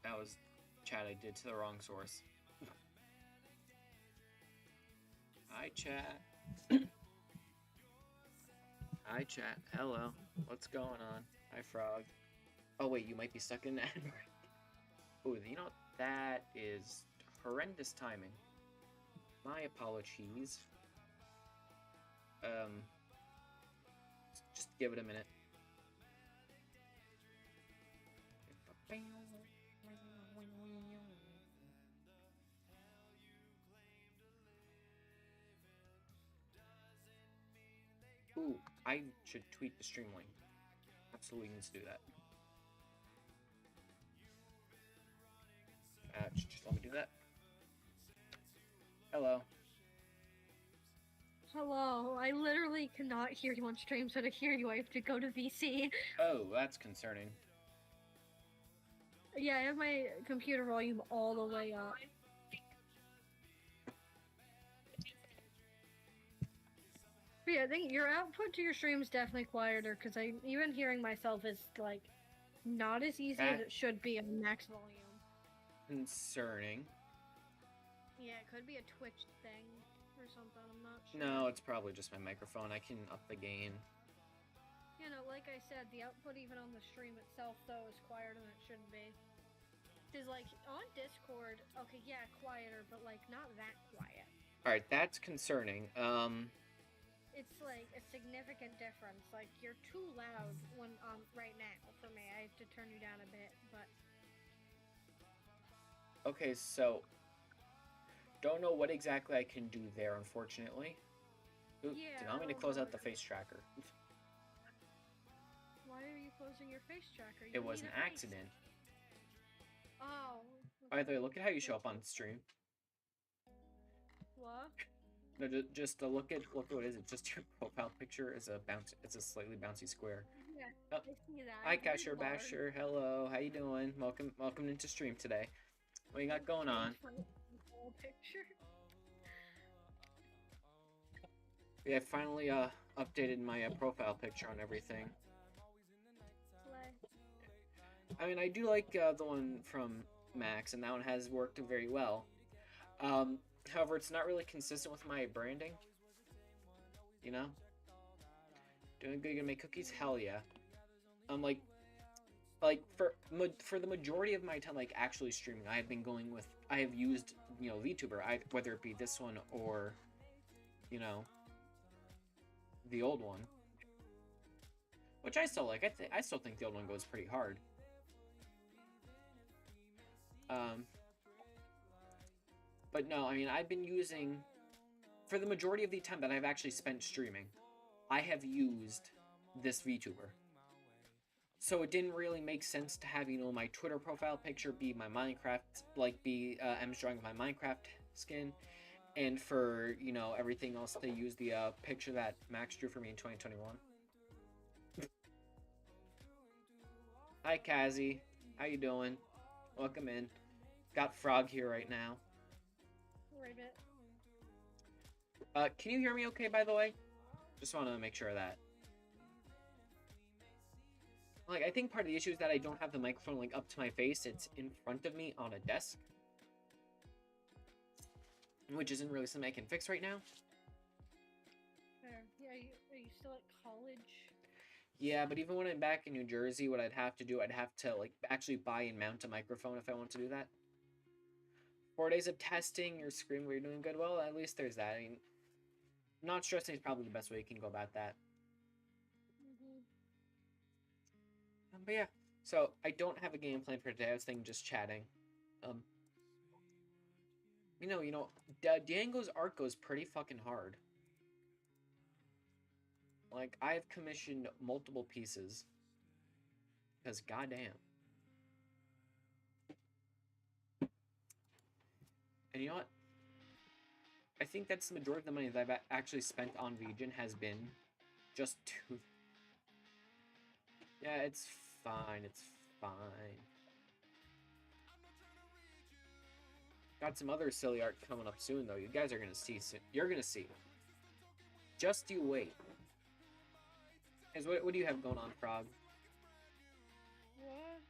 That was chat I did to the wrong source. Hi, chat. Hi, chat. Hello. What's going on? Hi, Frog. Oh, wait, you might be stuck in an ad break. Ooh, you know, that is horrendous timing. My apologies. Just give it a minute. Ooh, I should tweet the stream link. Absolutely needs to do that. Just let me do that. Hello. Hello, I literally cannot hear you on stream, so to hear you I have to go to VC. Oh, that's concerning. Yeah, I have my computer volume all the way up. But yeah, I think your output to your stream is definitely quieter, because even hearing myself is, like, not as easy as it should be on max volume. Concerning. Yeah, it could be a Twitch thing or something, I'm not sure. No, it's probably just my microphone. I can up the gain. You know, like I said, the output even on the stream itself, though, is quieter than it should be. Because, like, on Discord, okay, yeah, quieter, but, like, not that quiet. Alright, that's concerning. It's, like, a significant difference. Like, you're too loud when, right now, for me. I have to turn you down a bit, but... Okay, so... Don't know what exactly I can do there, unfortunately. Ooh, yeah, did not mean to close out the face tracker. Why are you closing your face tracker? It was an accident. Oh. By the way, look at how you show up on stream. What? No, just look at what it is. It's just your profile picture is it's a slightly bouncy square. Yeah, oh. I see that. Hi, Casher Basher. Hello, how you doing? Welcome into stream today. What you got going on? Picture. Yeah, I finally updated my profile picture on everything. I mean, I do like the one from Max, and that one has worked very well. However, it's not really consistent with my branding. You know? Doing good, gonna make cookies? Hell yeah. Like for the majority of my time, like actually streaming, I have used, you know, VTuber, whether it be this one or, you know, the old one, which I still like. I still think the old one goes pretty hard. But no, I mean, I've been using, for the majority of the time that I've actually spent streaming, I have used this VTuber. So it didn't really make sense to have, you know, my Twitter profile picture be my Minecraft, like be M's drawing of my Minecraft skin, and for, you know, everything else to use the picture that Max drew for me in 2021. Hi, Kazi. How you doing? Welcome in. Got Frog here right now. Ribbit. Can you hear me okay, by the way? Just want to make sure of that. Like, I think part of the issue is that I don't have the microphone, like, up to my face. It's in front of me on a desk. Which isn't really something I can fix right now. Fair. Yeah, are you still at college? Yeah, but even when I'm back in New Jersey, what I'd have to do, I'd have to, like, actually buy and mount a microphone if I want to do that. 4 days of testing, you're screaming, you're doing good. Well, at least there's that. I mean, not stressing is probably the best way you can go about that. But yeah, so I don't have a game plan for today. I was thinking just chatting. You know, Django's art goes pretty fucking hard. Like, I have commissioned multiple pieces. Because goddamn. And you know what? I think that's the majority of the money that I've actually spent on Vegan has been just to... Yeah, it's fine. It's fine. Got some other silly art coming up soon, though. You guys are going to see soon. You're going to see. Just you wait. What do you have going on, Frog? What?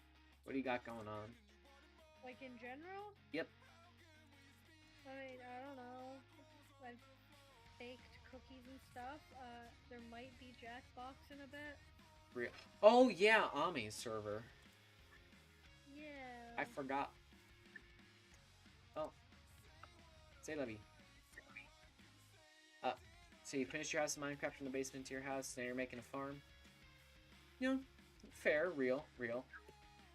What do you got going on? Like in general? Yep. I mean, I don't know. I've baked cookies and stuff. There might be Jackbox in a bit. Real. Oh yeah, Ami server. Yeah. I forgot. Oh, say Levy. So you finished your house in Minecraft from the basement to your house. Now you're making a farm. You know, fair, real.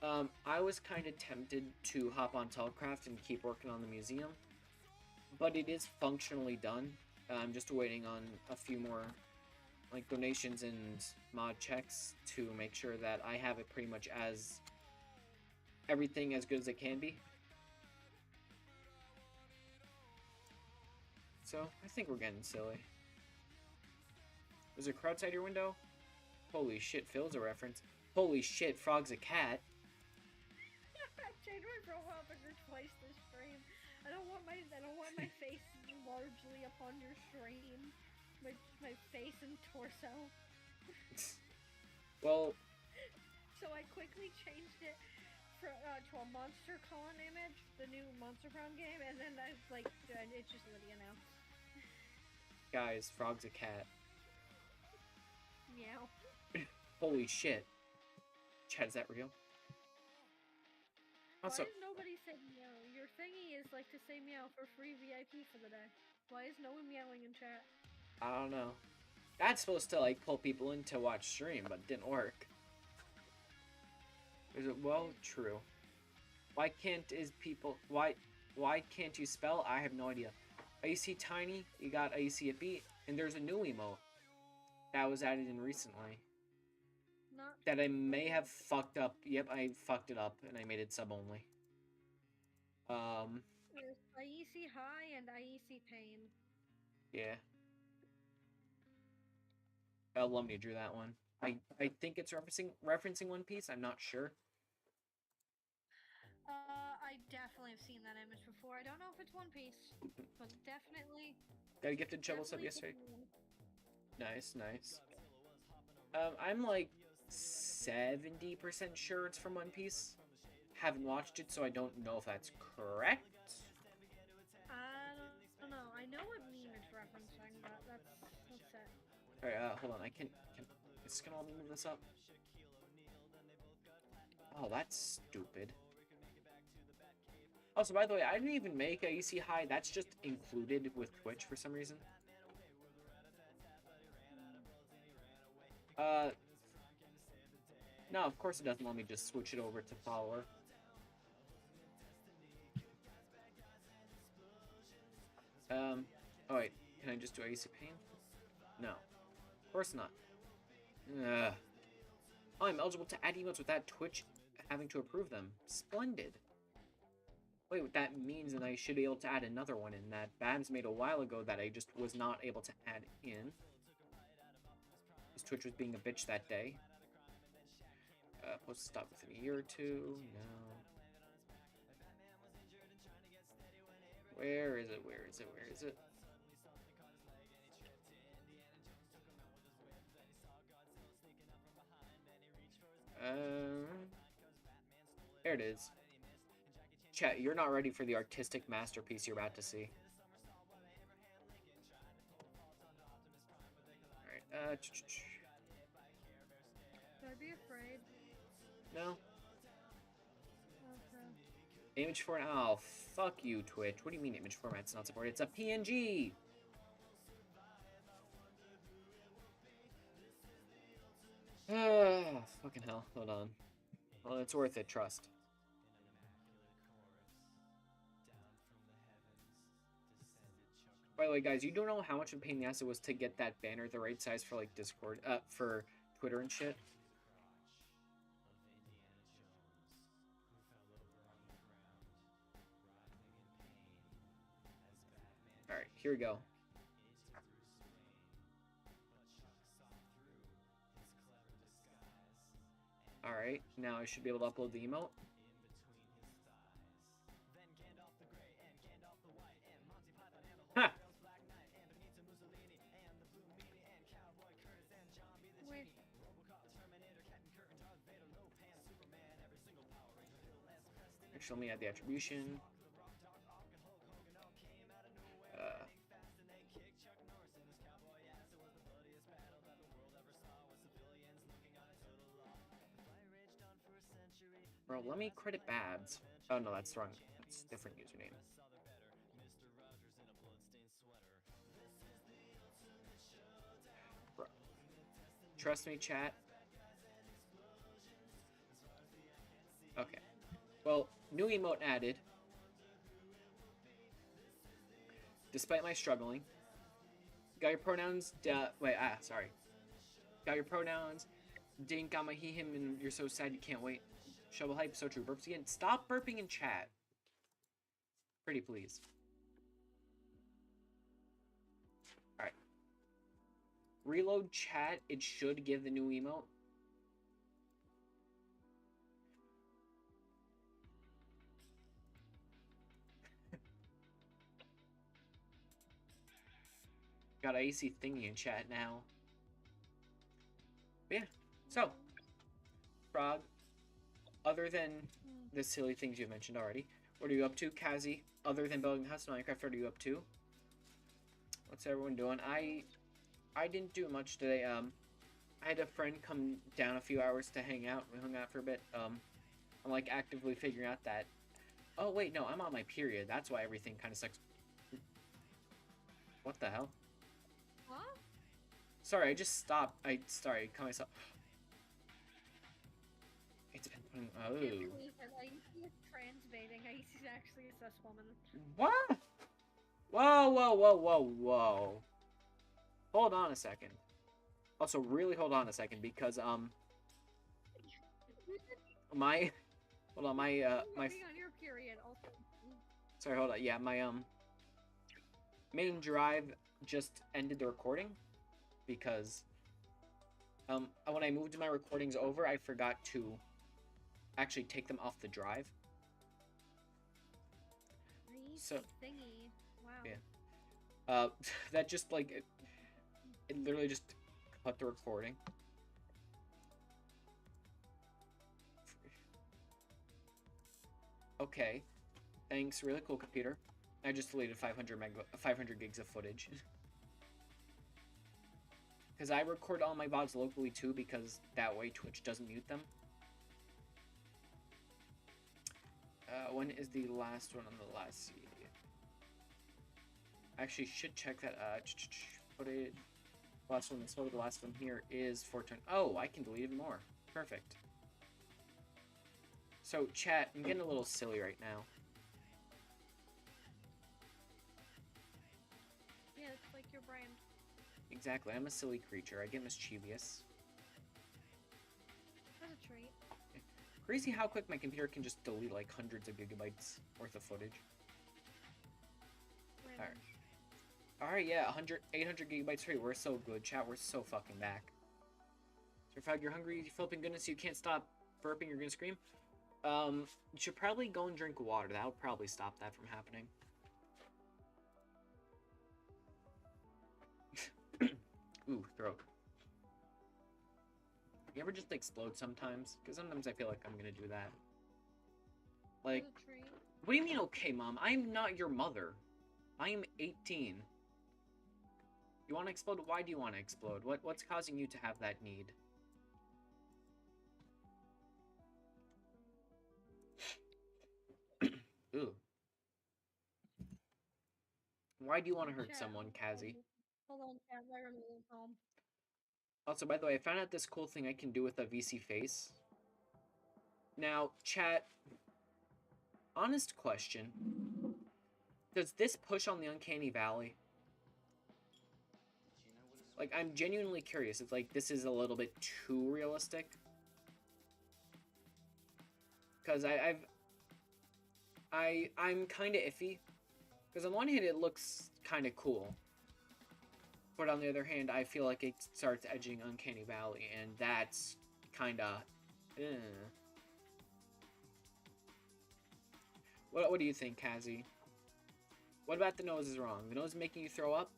I was kind of tempted to hop on Telcraft and keep working on the museum, but it is functionally done. I'm just waiting on a few more like donations and mod checks to make sure that I have it pretty much as everything as good as it can be. So I think we're getting silly. Was there a crowd outside your window? Holy shit, Phil's a reference. Holy shit, Frog's a cat. I changed my profile picture twice this stream. I don't want my face largely upon your stream. My face and torso. Well, so I quickly changed it to a Monster Con image, the new Monster Prom game, and then I it's just Lydia now. guys, Frog's a cat. Meow. Holy shit. Chad, is that real? Also, why is nobody saying meow? Your thingy is like to say meow for free VIP for the day. Why is no one meowing in chat? I don't know. That's supposed to like pull people in to watch stream, but it didn't work. Is it well true? Why can't you spell? I have no idea. IC Tiny, you got IC a beat, and there's a new emote that was added in recently. That I may have fucked up. Yep, I fucked it up and I made it sub only. There's IEC High and IEC Pain. Yeah. Alumni drew that one. I think it's referencing One Piece. I'm not sure. I definitely have seen that image before. I don't know if it's One Piece, but definitely. Got a gifted shovel sub yesterday. Nice. I'm like 70% sure it's from One Piece. Haven't watched it, so I don't know if that's correct. I don't know. I know what meme it's referencing, but that's it. Alright, hold on. It's gonna let me move this up. Oh, that's stupid. Also, by the way, I didn't even make a EC High. That's just included with Twitch for some reason. No, of course it doesn't let me just switch it over to follower. Oh wait, can I just do AC Pain? No. Of course not. Oh, I'm eligible to add emotes without Twitch having to approve them. Splendid. Wait, what that means is I should be able to add another one in that Babs made a while ago that I just was not able to add in. Because Twitch was being a bitch that day. Supposed to stop within a year or two. No. Where is it? There it is. Chat, you're not ready for the artistic masterpiece you're about to see. Alright, Should I be afraid? No. Okay. Image format. Oh, fuck you, Twitch. What do you mean image format's not supported? It's a PNG! Fucking hell. Hold on. Well, it's worth it, trust. By the way, guys, you don't know how much of a pain in the ass it was to get that banner the right size for, like, Discord, for Twitter and shit. Alright, here we go. Alright, now I should be able to upload the emote. Ha! Wait. Actually, let me add the attribution. Bro, let me credit Babs. Oh no, that's wrong. That's a different username. Bro. Trust me, chat. Okay. Well, new emote added. Despite my struggling. Got your pronouns. Sorry. Got your pronouns. Dink, I'ma he, him, and you're so sad you can't wait. Shovel hype, so true. Burps again. Stop burping in chat. Pretty please. Alright. Reload chat. It should give the new emote. Got an AC thingy in chat now. But yeah. So. Frog. Other than the silly things you mentioned already, what are you up to, Kazi? Other than building a house in Minecraft, what are you up to? What's everyone doing? I didn't do much today. I had a friend come down a few hours to hang out. We hung out for a bit. I'm like actively figuring out that. Oh wait, no, I'm on my period. That's why everything kind of sucks. What the hell? Huh? Sorry, I just stopped. Sorry, caught myself. It's been putting. Oh. I see trans baiting. I see actually a cis woman. What? Whoa, whoa, whoa, whoa, whoa. Hold on a second. Also, really hold on a second because my hold on, my my on your period also. Sorry, hold on. Yeah, my main drive just ended the recording because when I moved my recordings over, I forgot to actually take them off the drive. So thingy. Wow. Yeah. That just like it literally just cut the recording. Okay. Thanks, really cool computer. I just deleted 500 gigs of footage. Because I record all my VODs locally too, because that way Twitch doesn't mute them. When is the last one on the last CD? Actually, should check that. Put it. Last one. So the last one here is 420. Oh, I can delete even more. Perfect. So, chat, I'm getting a little silly right now. Yeah, it's like your brand. Exactly. I'm a silly creature. I get mischievous. That's a treat. Crazy how quick my computer can just delete like hundreds of gigabytes worth of footage. Alright. Alright, yeah, 800 gigabytes free. We're so good, chat. We're so fucking back. So, Frog, you're hungry, you flipping goodness, you can't stop burping, you're gonna scream. You should probably go and drink water. That would probably stop that from happening. Ooh, throat. You ever just explode sometimes? Because sometimes I feel like I'm gonna do that. Like, what do you mean, okay, Mom? I'm not your mother. I am 18. You want to explode? Why do you want to explode? What's causing you to have that need? Ooh. Why do you want to hurt someone, Kazi? Hold on, chat. Home. Also, by the way, I found out this cool thing I can do with a VC face. Now, chat, honest question. Does this push on the Uncanny Valley? Like, I'm genuinely curious. It's like, this is a little bit too realistic. Because I'm kind of iffy. Because on one hand, it looks kind of cool. But on the other hand, I feel like it starts edging Uncanny Valley, and that's kind of... What do you think, Kazi? What about the nose is wrong? The nose is making you throw up?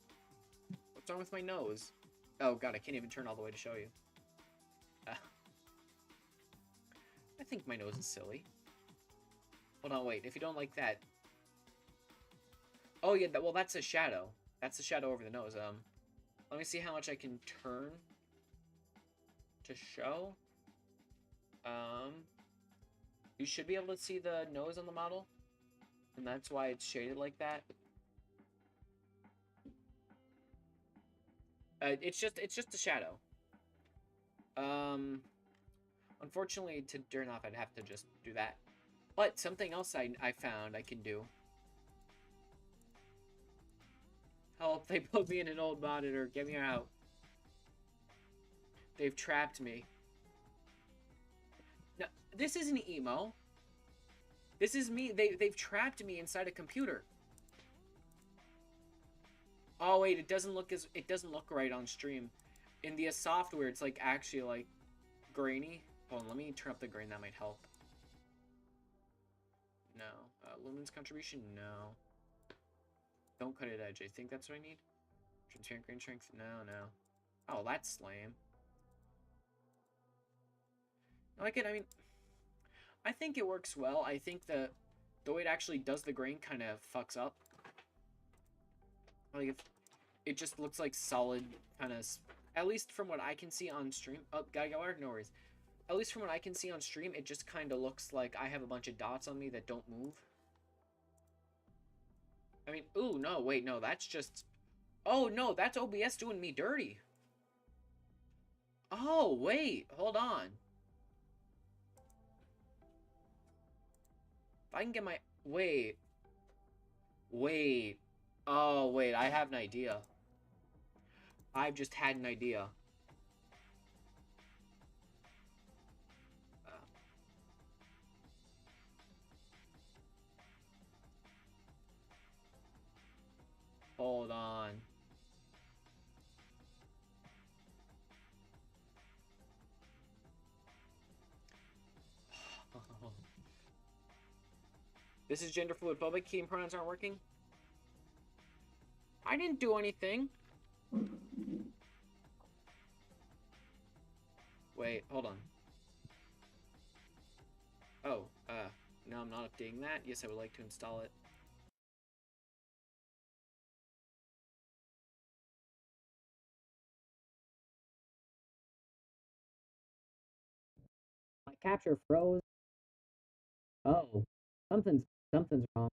What's wrong with my nose? Oh god, I can't even turn all the way to show you. I think my nose is silly. Hold on, wait. If you don't like that... Oh, yeah, well, that's a shadow. That's the shadow over the nose. Let me see how much I can turn to show. You should be able to see the nose on the model. And that's why it's shaded like that. It's just a shadow. Unfortunately, to turn off, I'd have to just do that. But something else I found I can do. Help, they put me in an old monitor. Get me out. They've trapped me. No, this isn't emo. This is me. They've trapped me inside a computer. Oh wait, it doesn't look right on stream. In the software, it's like actually like grainy. Hold on, let me turn up the grain. That might help. No. Lumen's contribution? No. Don't cut it edge. I think that's what I need. Transparent grain strength? No, no. Oh, that's lame. I like it. I mean, I think it works well. I think the way it actually does the grain kind of fucks up. Like, if it just looks like solid kind of... At least from what I can see on stream... Oh, gotta go water? No worries. At least from what I can see on stream, it just kind of looks like I have a bunch of dots on me that don't move. I mean, ooh, no, wait, no, that's just... Oh, no, that's OBS doing me dirty. Oh, wait, hold on. If I can get my... Wait. Wait. Oh, wait, I have an idea. I've just had an idea. Hold on. This is gender fluid phobic. Key and pronouns aren't working. I didn't do anything. Wait, hold on. Oh, no, I'm not updating that. Yes, I would like to install it. My capture froze. Oh, something's wrong.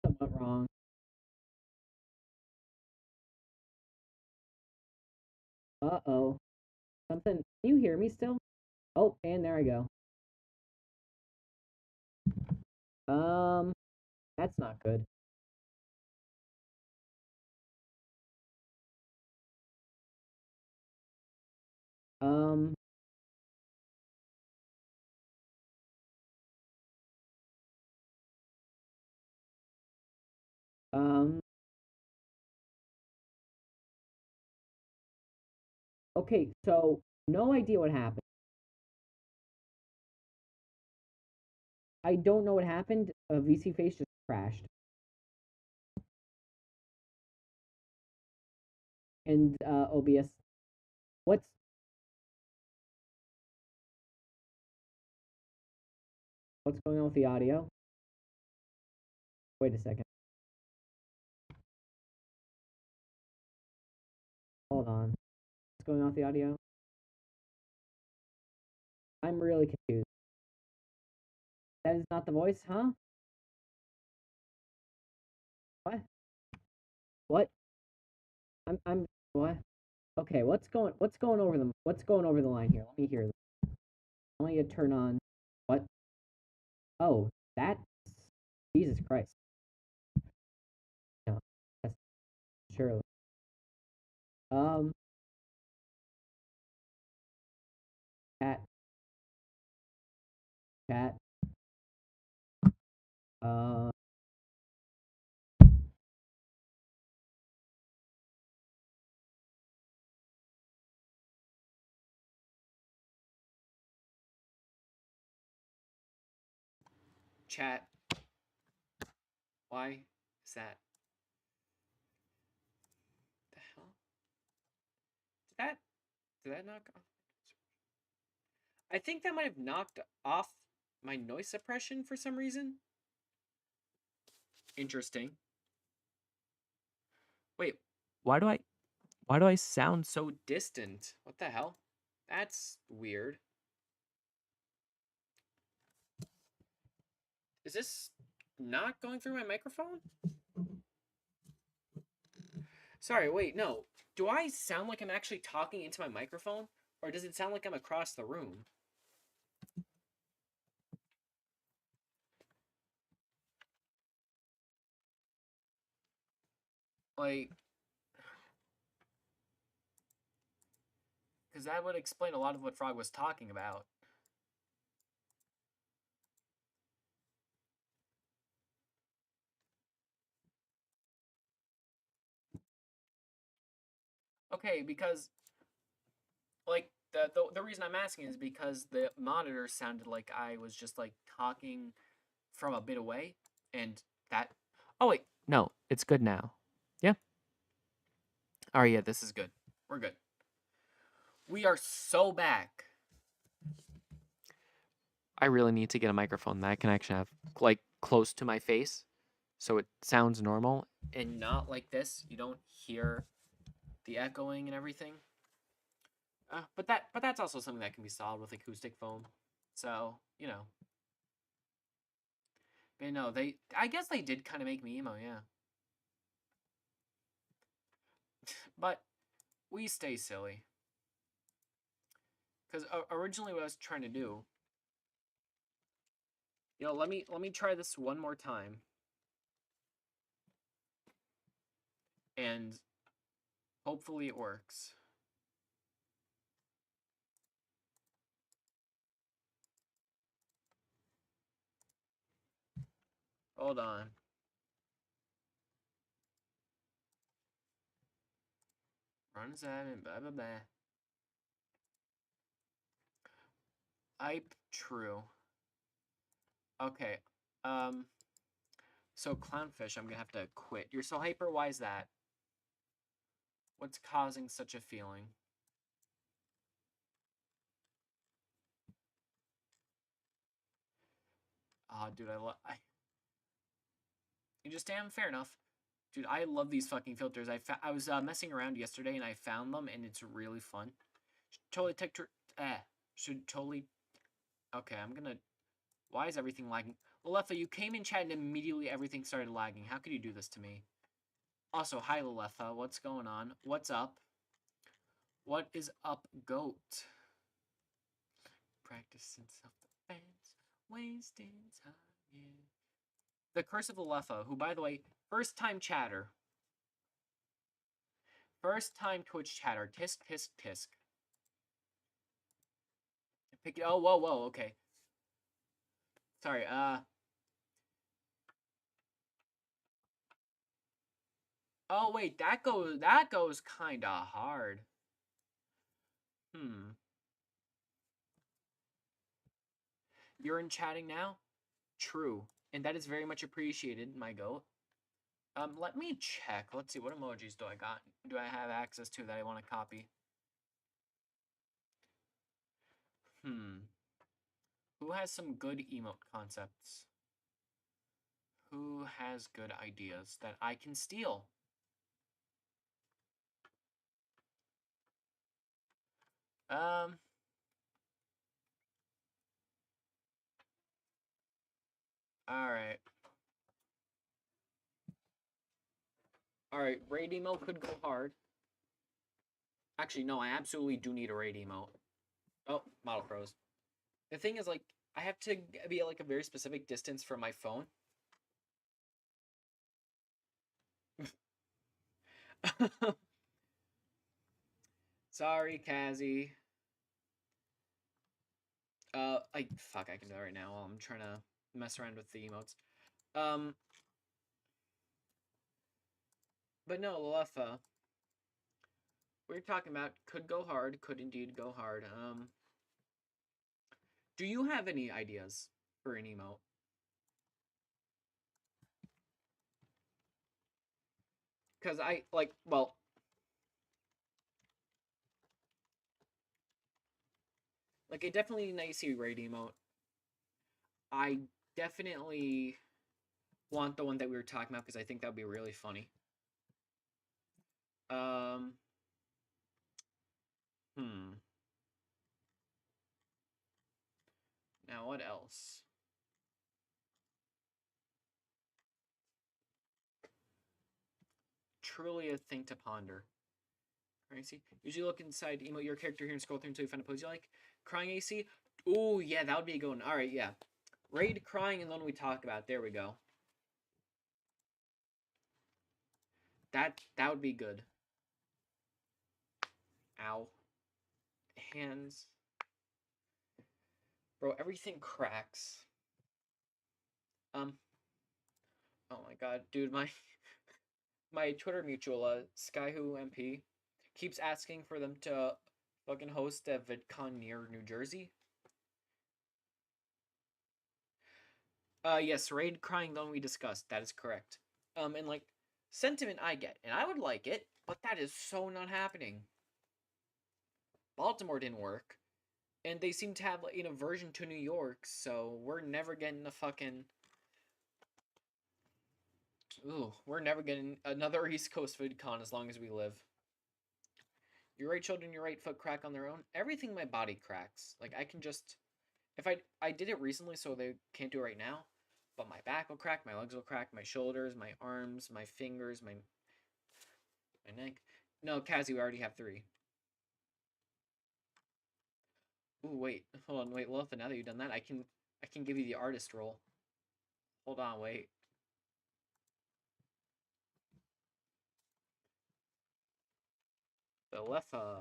Something went wrong. Uh-oh. Something. Can you hear me still? Oh, and there I go. That's not good. Um, um, okay, so no idea what happened. I don't know what happened. VC Face just crashed. And OBS, what's going on with the audio? Wait a second. Hold on. What's going on with the audio? I'm really confused. That is not the voice, huh? What? What? I'm what? Okay, what's going over the line here? Let me hear this. Let me turn on what? Oh, that's Jesus Christ. No, that's surely. Um, chat, chat. Uh, chat. Why is that? The hell? Did that knock off? I think that might have knocked off my noise suppression for some reason. Interesting. Wait, why do I sound so distant? What the hell? That's weird. Is this not going through my microphone? Sorry, wait, no. Do I sound like I'm actually talking into my microphone? Or does it sound like I'm across the room? Like, because that would explain a lot of what Frog was talking about. Okay, because like the reason I'm asking is because the monitor sounded like I was just like talking from a bit away, and that. Oh wait, no, it's good now. Yeah. All right, yeah, this is good. We're good. We are so back. I really need to get a microphone that I can actually have like close to my face, so it sounds normal and not like this. You don't hear the echoing and everything. But that's also something that can be solved with acoustic foam. So you know. But no, I guess they did kind of make me emo, yeah. But we stay silly. Because originally what I was trying to do, let me try this one more time, and hopefully it works. Hold on. Runs that and blah blah blah. True. Okay. So clownfish, I'm gonna have to quit. You're so hyper. Why is that? What's causing such a feeling? Dude, you just damn fair enough. Dude, I love these fucking filters. I was messing around yesterday and I found them and it's really fun. Should totally. Okay, I'm gonna. Why is everything lagging? Lalefa, you came in chat and immediately everything started lagging. How could you do this to me? Also, hi Lalefa, what's going on? What's up? What is up, goat? Practicing self-defense, wasting time, yeah. The Curse of Lalefa, who, by the way, first time chatter. First time Twitch chatter. Tisk, tisk, tisk. Pick it. Oh, whoa, whoa, okay. Sorry, Oh, wait, that goes kinda hard. You're in chatting now? True. And that is very much appreciated, my goat. Let me check. Let's see, what emojis do I have access to that I want to copy? Who has some good emote concepts? Who has good ideas that I can steal? Alright. Alright, raid emote could go hard. Actually, no, I absolutely do need a raid emote. Oh, model pros. The thing is, like, I have to be at, like, a very specific distance from my phone. Sorry, Kazzy. Fuck, I can do it right now while I'm trying to mess around with the emotes. But no, Lalefa. We're talking about could go hard, could indeed go hard. Do you have any ideas for an emote? Because I, like, well... Like, I definitely need a nice raid emote. I definitely want the one that we were talking about because I think that would be really funny. Um, hmm. Now what else? Truly a thing to ponder. Crying AC. Usually look inside, emote your character here and scroll through until you find a pose you like. Crying AC. Ooh, yeah, that would be a good one. All right, yeah. Raid, crying, and then we talk about. There we go. That would be good. Ow. Hands. Bro, everything cracks. Oh my god, dude, my Twitter mutual, Skyhu MP, keeps asking for them to fucking host a VidCon near New Jersey. Yes, raid crying though we discussed. That is correct. And like sentiment I get, and I would like it, but that is so not happening. Baltimore didn't work, and they seem to have like an aversion to New York, so we're never getting a fucking. Ooh, we're never getting another East Coast VidCon as long as we live. Your right shoulder and your right foot crack on their own. Everything in my body cracks. Like I can just, if I did it recently, so they can't do it right now. But my back will crack, my legs will crack, my shoulders, my arms, my fingers, my neck. No, Kazi, we already have 3. Ooh, wait, hold on, wait, Lofa. Now that you've done that, I can give you the artist role. Hold on, wait. The Lefa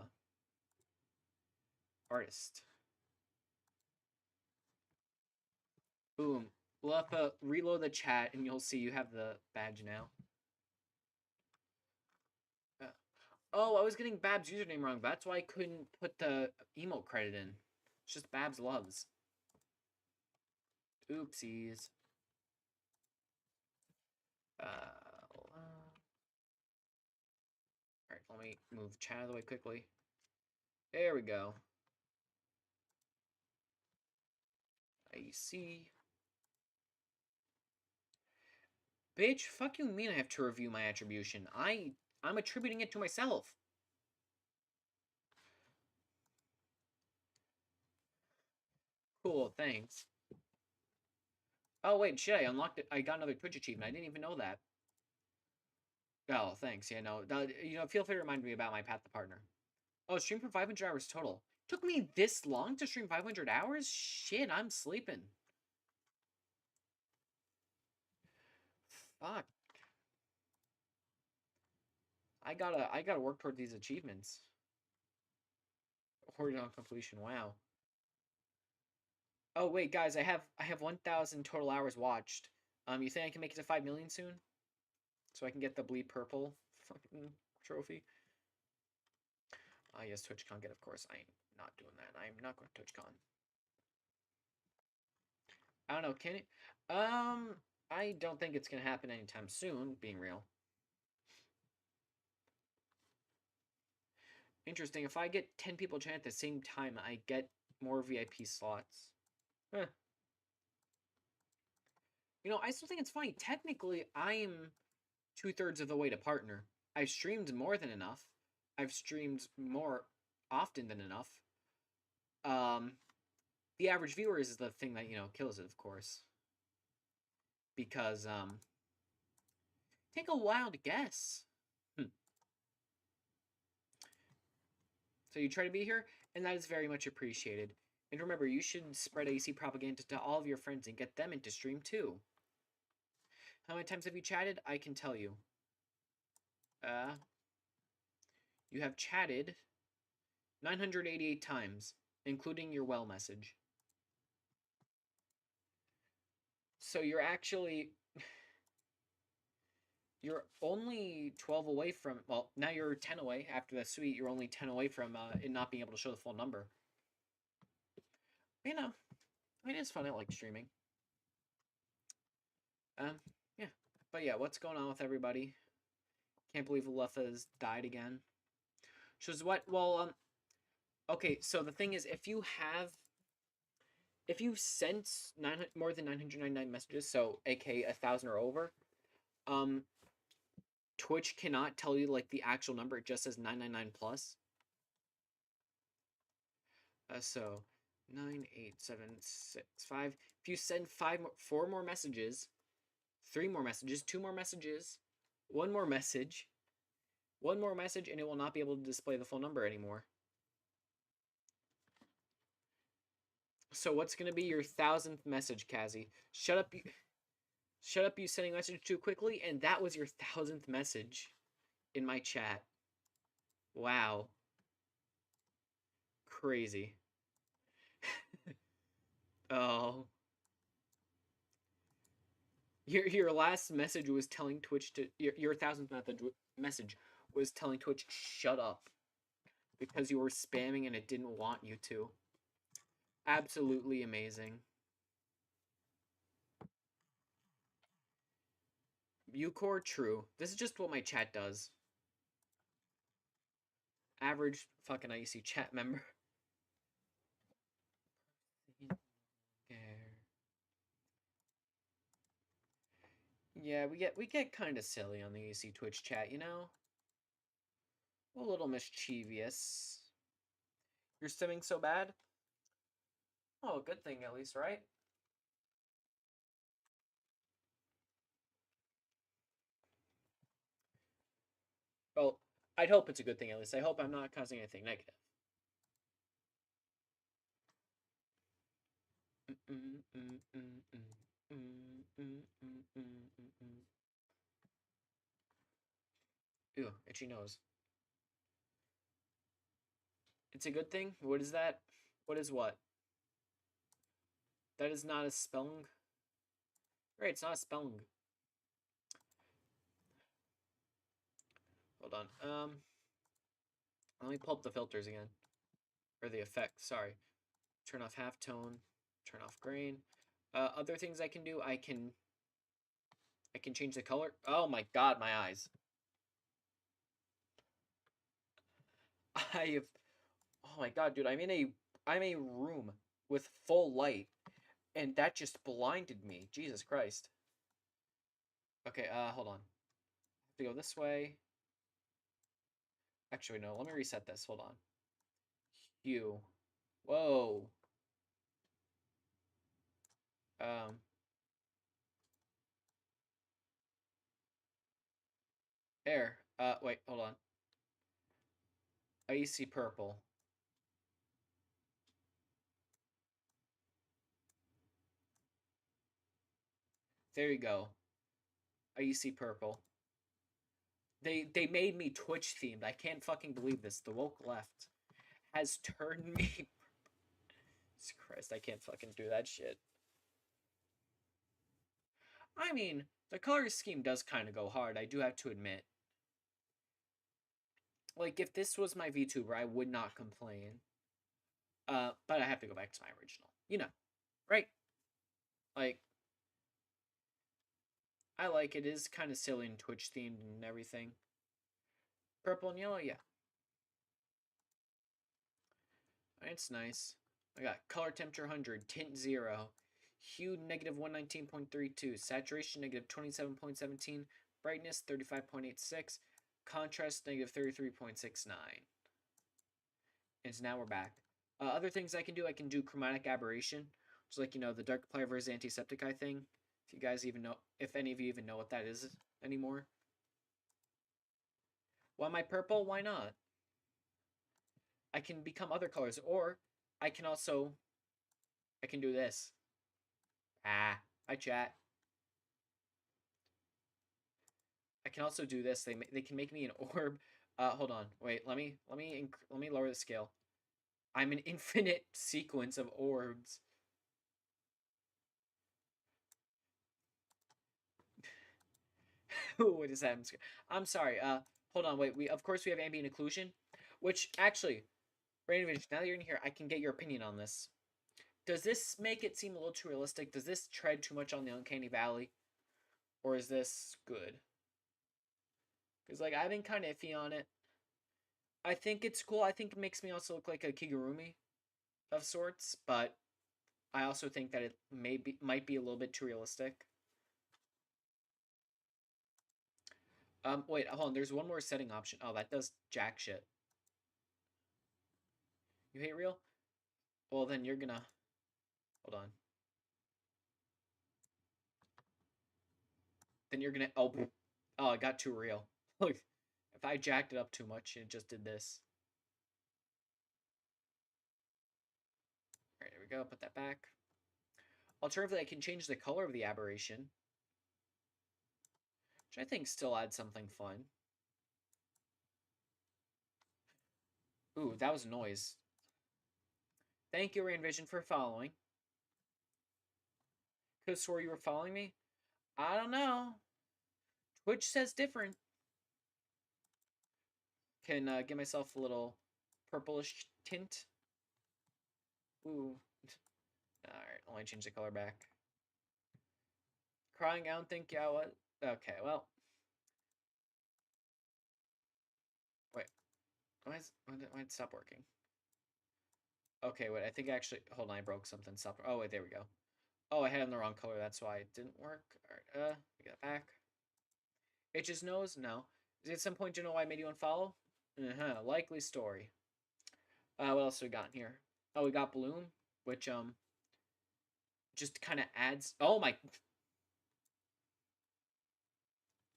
artist. Boom. Lefa, reload the chat, and you'll see you have the badge now. Oh, I was getting Bab's username wrong. That's why I couldn't put the emote credit in. It's just Babs Loves. Oopsies. Alright, let me move chat out of the way quickly. There we go. I see. Bitch, fuck you mean I have to review my attribution? I'm attributing it to myself. Cool, thanks. Oh wait, shit, I unlocked it. I got another Twitch achievement. I didn't even know that. Oh, thanks. Yeah, no. Feel free to remind me about my Path to Partner. Oh, stream for 500 hours total. Took me this long to stream 500 hours? Shit, I'm sleeping. Fuck. I gotta work toward these achievements. Horizontal completion. Wow. Oh wait, guys, I have 1,000 total hours watched. You think I can make it to 5 million soon? So I can get the bleed purple fucking trophy. Yes, TwitchCon get, of course. I'm not doing that. I'm not going to TwitchCon. I don't know. Can it? I don't think it's gonna happen anytime soon. Being real. Interesting. If I get 10 people chat at the same time, I get more VIP slots. Huh. I still think it's funny. Technically, I am 2/3 of the way to partner. I've streamed more than enough. I've streamed more often than enough. The average viewer is the thing that, kills it, of course. Because, take a while to guess. So you try to be here, and that is very much appreciated. And remember, you should spread AC propaganda to all of your friends and get them into stream too. How many times have you chatted? I can tell you. You have chatted 988 times, including your well message. So you're actually... You're only 12 away from... Well, now you're 10 away. After the suite, you're only 10 away from it not being able to show the full number. It's fun. I like streaming. Yeah. But yeah, what's going on with everybody? Can't believe Lefa's died again. She was what? Well, okay, so the thing is, if you have if you sent more than 999 messages, so aka 1,000 or over, Twitch cannot tell you like the actual number. It just says 999 plus. So 98765. If you send 4 more messages, 3 more messages, 2 more messages, 1 more message, and it will not be able to display the full number anymore. So what's gonna be your 1,000th message, Kazi? Shut up, you sending a message too quickly, and that was your 1,000th message in my chat. Wow. Crazy. Oh. Your last message was telling Twitch to your 1,000th message was telling Twitch shut up because you were spamming and it didn't want you to. Absolutely amazing. Ucore, true. This is just what my chat does. Average fucking IEC chat member. Yeah, we get kind of silly on the EC Twitch chat, you know? A little mischievous. You're stimming so bad? Oh, good thing at least, right? Well, I'd hope it's a good thing at least. I hope I'm not causing anything negative. Ew, itchy nose. It's a good thing? What is that? What is what? That is not a spelling? Right, it's not a spelling. Hold on. Let me pull up the filters again. Or the effects, sorry. Turn off halftone. Turn off grain. Other things I can do, I can change the color. Oh my god, my eyes. I have, oh my god, dude, I'm in a room with full light, and that just blinded me. Jesus Christ. Okay, hold on. I have to go this way. Actually, no, let me reset this. Hold on. Hue. Whoa. Um. There. Wait, hold on. Icy purple. There you go. Icy purple. They made me Twitch themed. I can't fucking believe this. The woke left has turned me. Jesus Christ, I can't fucking do that shit. I mean, the color scheme does kind of go hard, I do have to admit. Like, if this was my VTuber, I would not complain. But I have to go back to my original. You know, right? Like, I like it. It is kind of silly and Twitch themed and everything. Purple and yellow, yeah. It's nice. I got color temperature 100, tint 0, hue negative 119.32, saturation negative 27.17, brightness 35.86, contrast negative 33.69. And so now we're back. Other things I can do chromatic aberration, which is like, you know, the Darkiplier versus antiseptic eye thing. If you guys even know, if any of you even know what that is anymore. Why am I purple? Why not? I can become other colors, or I can do this. Hi chat. I can also do this. They can make me an orb. Hold on. Wait. Let me lower the scale. I'm an infinite sequence of orbs. What is that? I'm sorry. Hold on. Wait. Of course we have ambient occlusion, which actually, Rainvage, now that you're in here, I can get your opinion on this. Does this make it seem a little too realistic? Does this tread too much on the uncanny valley, or is this good? Because like I've been kind of iffy on it. I think it's cool. I think it makes me also look like a Kigurumi of sorts, but I also think that it might be a little bit too realistic. Wait, hold on. There's one more setting option. Oh, that does jack shit. You hate real? Well, then you're gonna... Hold on. Then you're gonna... Oh, it got too real. Look, if I jacked it up too much, it just did this. Alright, there we go. Put that back. Alternatively, I can change the color of the aberration, which I think still adds something fun. Ooh, that was a noise. Thank you, Rain Vision, for following. Could've swore you were following me? I don't know. Twitch says different. Can give myself a little purplish tint. Ooh. Alright, only change the color back. Crying, I don't think, yeah, what? Okay, well. Wait. Why'd it stop working? Okay, wait, I think actually, hold on, I broke something. Stop. Oh, wait, there we go. Oh, I had it in the wrong color, that's why it didn't work. Alright, get it back. Itches nose? No. Is it at some point do you know why I made you unfollow? Likely story. What else we got in here? Oh, we got Bloom, which, just kind of adds... Oh, my...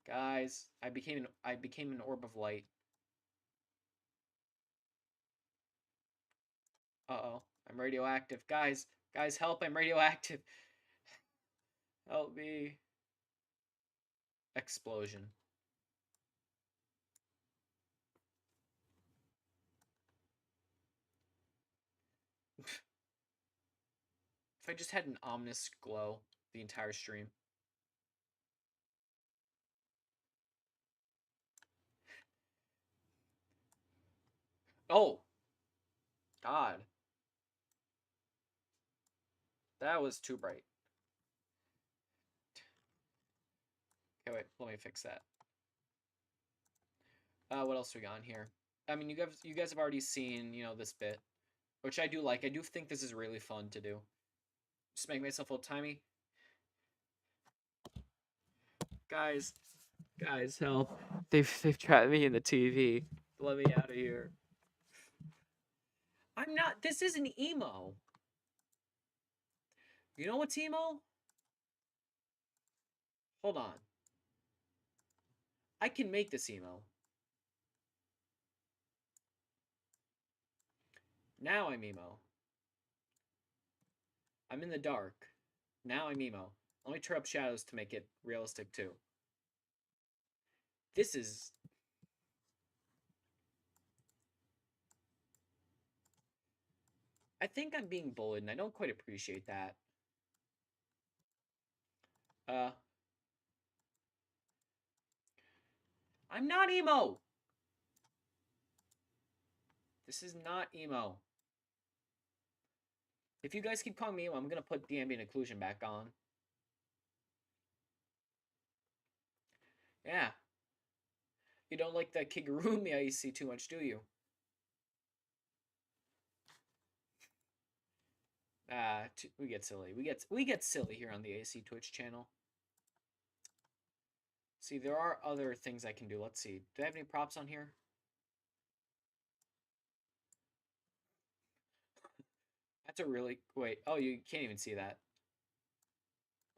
Guys, I became an orb of light. Uh-oh, I'm radioactive. Guys, help, I'm radioactive. Help me. Explosion. If I just had an ominous glow the entire stream. Oh! God. That was too bright. Okay, wait, let me fix that. What else we got in here? I mean, you guys have already seen, you know, this bit, which I do like. I do think this is really fun to do. Just make myself old-timey. Guys, help. They've trapped me in the TV. Let me out of here. I'm not, this isn't emo. You know what's emo? Hold on. I can make this emo. Now I'm emo. I'm in the dark. Now I'm emo. Let me turn up shadows to make it realistic too. This is... I think I'm being bullied and I don't quite appreciate that. I'm not emo! This is not emo. If you guys keep calling me emo, I'm gonna put the ambient occlusion back on. Yeah. You don't like the Kigurumi I see too much, do you? We get silly. We get silly here on the AC Twitch channel. See, there are other things I can do. Let's see. Do I have any props on here? That's a really... Wait. Oh, you can't even see that.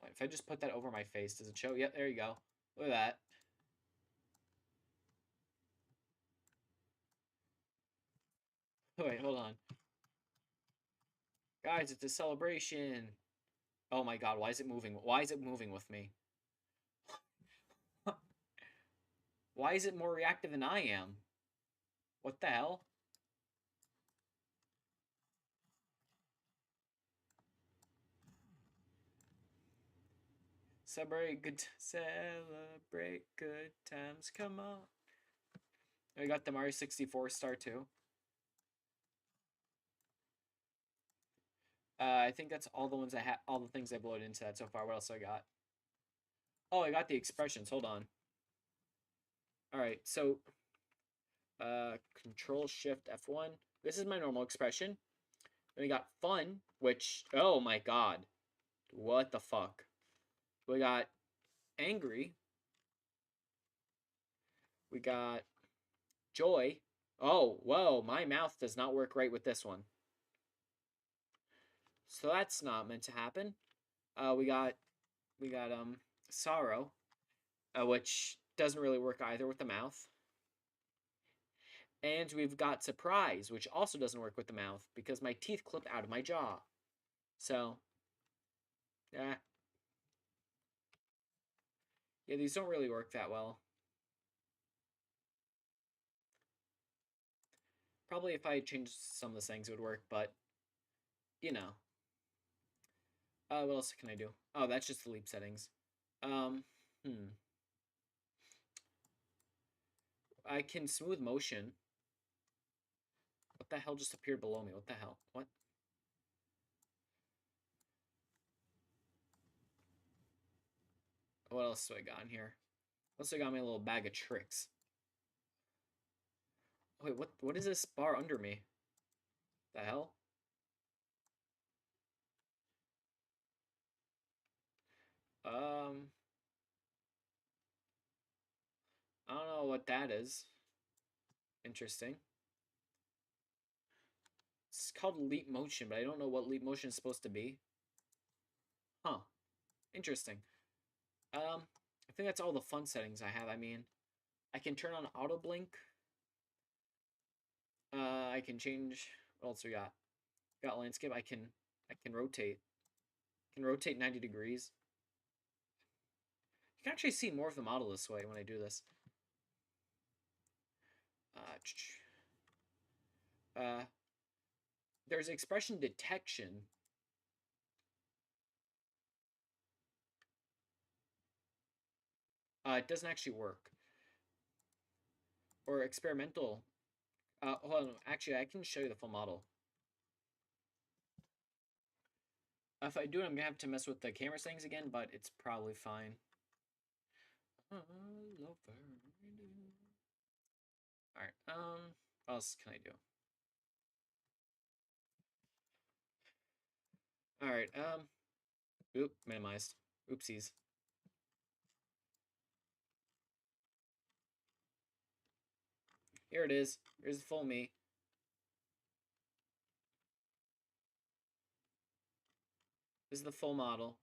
Wait, if I just put that over my face, does it show? Yep, there you go. Look at that. Wait, hold on. Guys, it's a celebration. Oh my god, why is it moving? Why is it moving with me? Why is it more reactive than I am? What the hell? Celebrate good times, come on. We got the Mario 64 star too. I think that's all the ones I have, all the things I've loaded into that so far. What else I got? Oh, I got the expressions. Hold on. All right, so Control Shift F1. This is my normal expression. Then we got fun, which, oh my god. What the fuck? We got angry. We got joy. Oh, whoa, my mouth does not work right with this one. So that's not meant to happen. We got sorrow, which doesn't really work either with the mouth. And we've got surprise, which also doesn't work with the mouth because my teeth clip out of my jaw. So, yeah. Yeah, these don't really work that well. Probably if I changed some of the settings it would work, but, you know. What else can I do? Oh, that's just the leap settings. Hmm. I can smooth motion. What the hell just appeared below me? What the hell? What? What else do I got in here? Unless I got my little bag of tricks. Wait, what is this bar under me? The hell? Um, I don't know what that is. Interesting. It's called leap motion, but I don't know what leap motion is supposed to be. Huh. Interesting. I think that's all the fun settings I have. I mean, I can turn on auto blink. I can change. What else we got? Got landscape. I can rotate. I can rotate 90 degrees. You can actually see more of the model this way when I do this. There's expression detection. It doesn't actually work. Or experimental. Hold on. Actually, I can show you the full model. If I do it, I'm gonna have to mess with the camera settings again, but it's probably fine. Alright, what else can I do? Alright, oop, minimized. Oopsies. Here it is. Here's the full me. This is the full model.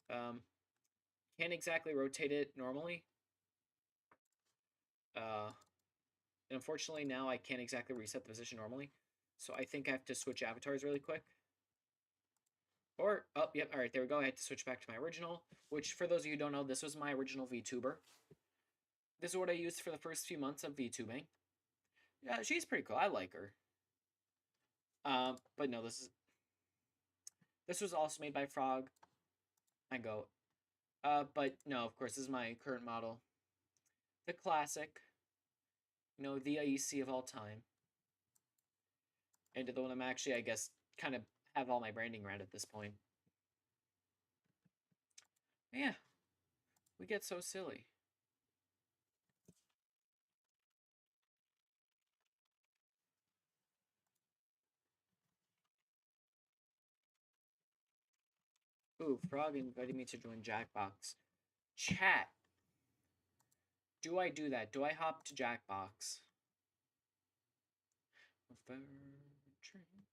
Can't exactly rotate it normally. And unfortunately, now I can't exactly reset the position normally. So I think I have to switch avatars really quick. Or, oh, yep, alright, there we go. I had to switch back to my original, which, for those of you who don't know, this was my original VTuber. This is what I used for the first few months of VTubing. Yeah, she's pretty cool. I like her. But no, this was also made by Frog. My goat. But no, of course, this is my current model. The classic. You know, the IEC of all time. And the one I'm actually, I guess, kind of have all my branding around at this point. Yeah. We get so silly. Ooh, Frog invited me to join Jackbox. Chat. Do I do that? Do I hop to Jackbox? Drink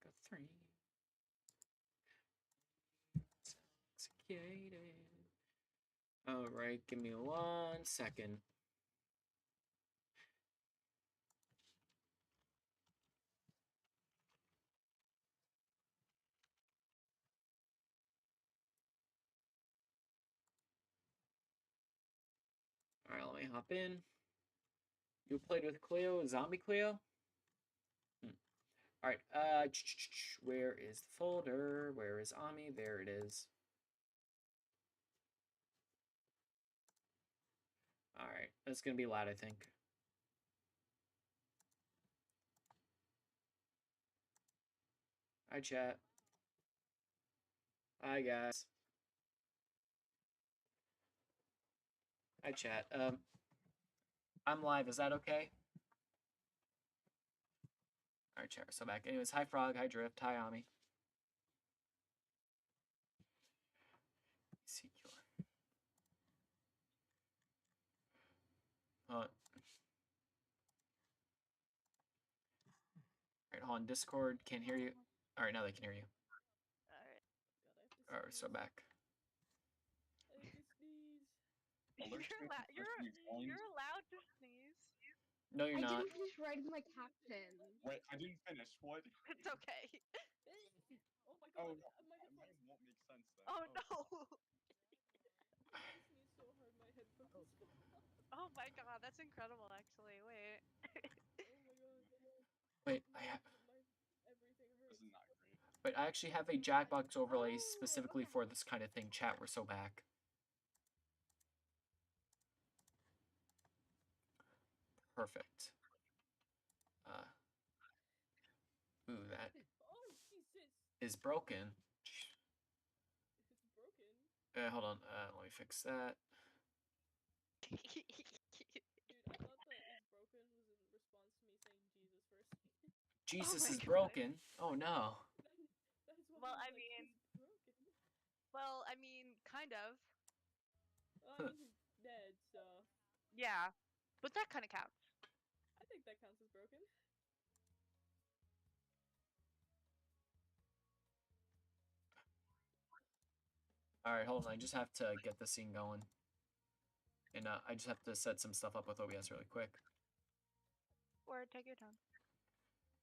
a 3. Intoxicated. Alright, give me 1 second. Alright, let me hop in. You played with Cleo, Zombie Cleo? Alright, where is the folder? Where is Ami? There it is. Alright, that's gonna be loud, I think. Hi, chat. Hi, guys. Hi, chat. I'm live, is that okay? Alright, chat, so back. Anyways, hi Frog, hi Drift, hi Ami. Secure. Alright, hold on, Discord, can't hear you. Alright, now they can hear you. Alright, so back. You're allowed to sneeze. No, you're not. I didn't finish writing my caption. Wait, I didn't finish. What? It's okay. Oh my god, Oh, my mine headphones. won't make sense then. Oh no. I sneezed so hard my headphones fell off. Oh my god, that's incredible actually. Wait. Oh my god. Wait, I have. Everything This hurts. is not great. Wait, I actually have a Jackbox overlay specifically for this kind of thing. Chat, we're so back. Perfect. Ooh, that Oh Jesus! is broken. It's broken. Hold on. Let me fix that. Dude, I thought that is broken was in response to me saying Jesus first. Jesus my is God. broken. Oh no. That is what Well, I I was like, mean- he's broken. Well, I mean, kind of. I mean, he's dead, so Yeah. But that kind of counts. I think that counts as broken. Alright, hold on. I just have to get the scene going. And I just have to set some stuff up with OBS really quick. Or take your time.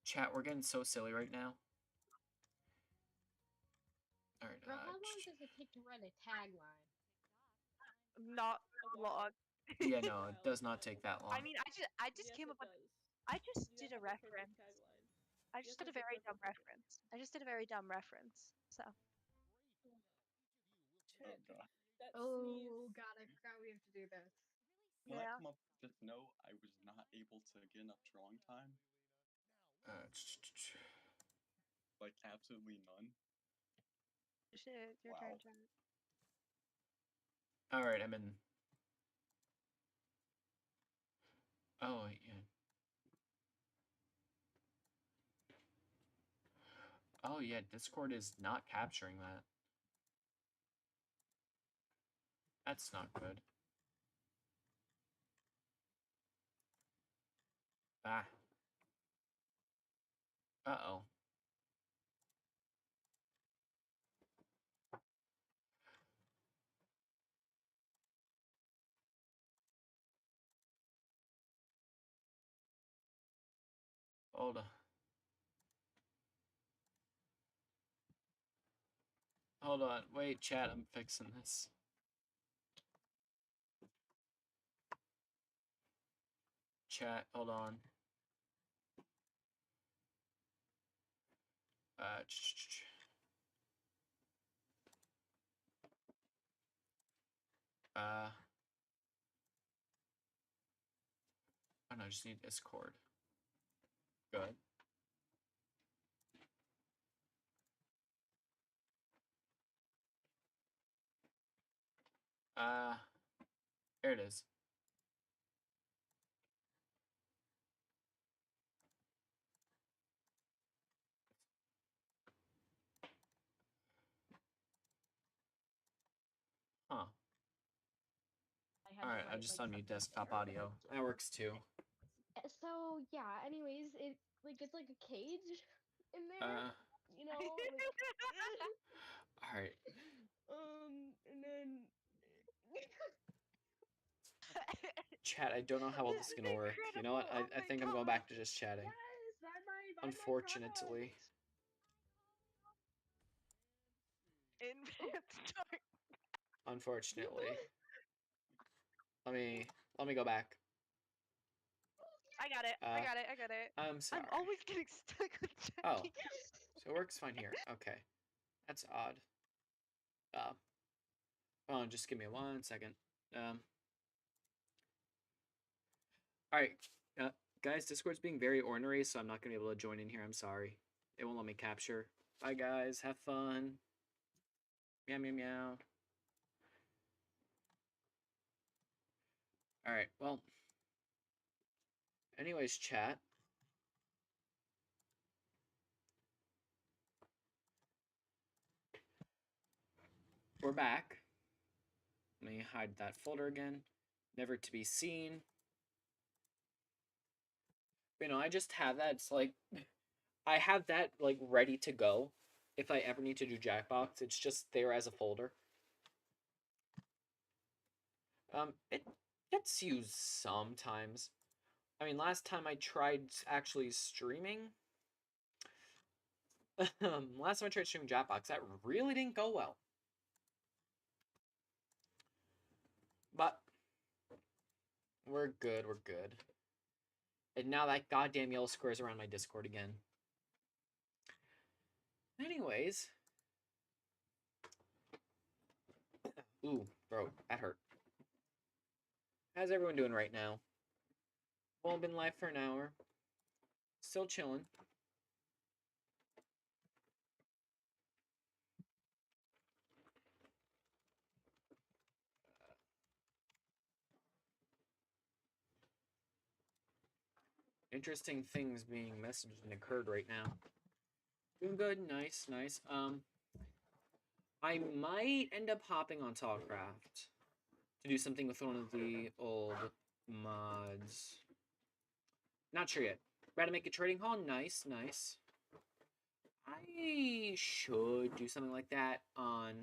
Chat, we're getting so silly right now. Alright, Bro, how long does it take to write a tagline? Not A while. long. yeah, no, it does not take that long. I mean, I just Yes, came it up with. does. I just You did a have the perfect reference. tagline. I You just have did a the very dumb perfect- reference. I just did a very dumb reference. So. Oh god. That Oh sneeze. god, I forgot we have to do this. When Yeah. I come up with this note, I was not able to get enough drawing time. Like, absolutely none. Shit, your Wow. turn, Chat. Alright, I'm in. Oh, yeah. Oh, yeah, Discord is not capturing that. That's not good. Ah. Uh-oh. Hold on. Hold on. Wait, chat, I'm fixing this. Chat, hold on. Oh no, I just need Discord. Good. There it is. Huh. Alright, I just unmute desktop audio. That works too. So yeah, anyways, it's like a cage in there, you know. Alright. And then Chat, I don't know how well this is gonna work. You know what? I think I'm going back to just chatting. yes, my Unfortunately. ENVTuber. Unfortunately. Let me go back. I got it. I got it. I got it. I'm sorry. I'm always getting stuck with Oh. chatting. So it works fine here. Okay. That's odd. Oh, just give me 1 second. Alright. Guys, Discord's being very ornery, so I'm not gonna be able to join in here. I'm sorry. It won't let me capture. Bye guys, have fun. Meow meow meow. Alright, well. Anyways, chat. we're back. Let me hide that folder again. Never to be seen. You know, I just have that. It's like, I have that, like, ready to go. If I ever need to do Jackbox, it's just there as a folder. It gets used sometimes. I mean, last time I tried actually streaming, last time I tried streaming Jackbox, that really didn't go well. But we're good, we're good. And now that goddamn yellow square is around my Discord again. Anyways. Ooh, bro, that hurt. How's everyone doing right now? Well, been live for an hour. Still chilling. Interesting things being messaged and occurred right now. Doing good, nice, nice. I might end up hopping on Talkcraft to do something with one of the old mods. Not sure yet. About to make a trading hall? Nice, nice. I should do something like that on...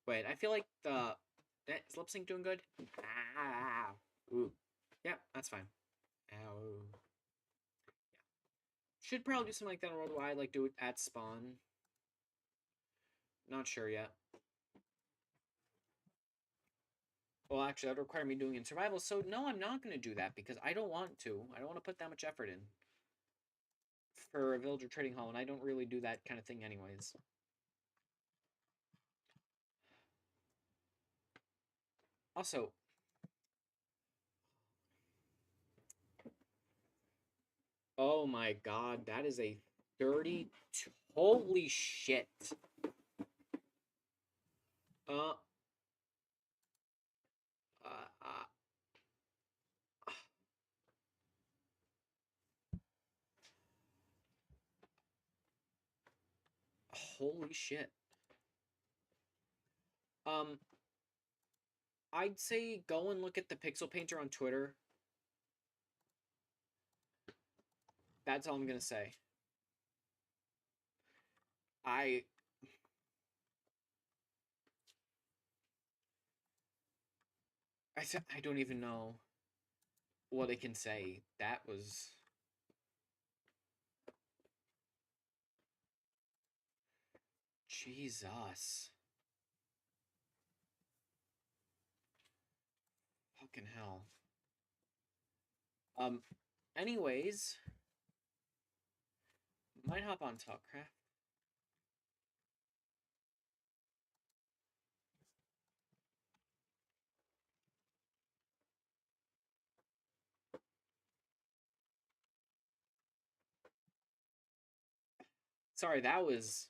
Wait, I feel like the... Is lip sync doing good? Ah, ooh. Yeah, that's fine. Ow. Yeah. Should probably do something like that on Worldwide, like do it at spawn. Not sure yet. Well, actually, that would require me doing it in survival, so no, I'm not going to do that, because I don't want to. I don't want to put that much effort in for a villager trading hall, and I don't really do that kind of thing anyways. Also, oh my god, that is a 30... Holy shit. Uh, holy shit. I'd say go and look at the Pixel Painter on Twitter. That's all I'm gonna say. I don't even know what I can say. That was... Jesus. Fucking hell. Anyways, might hop on Talkcraft. Sorry, that was...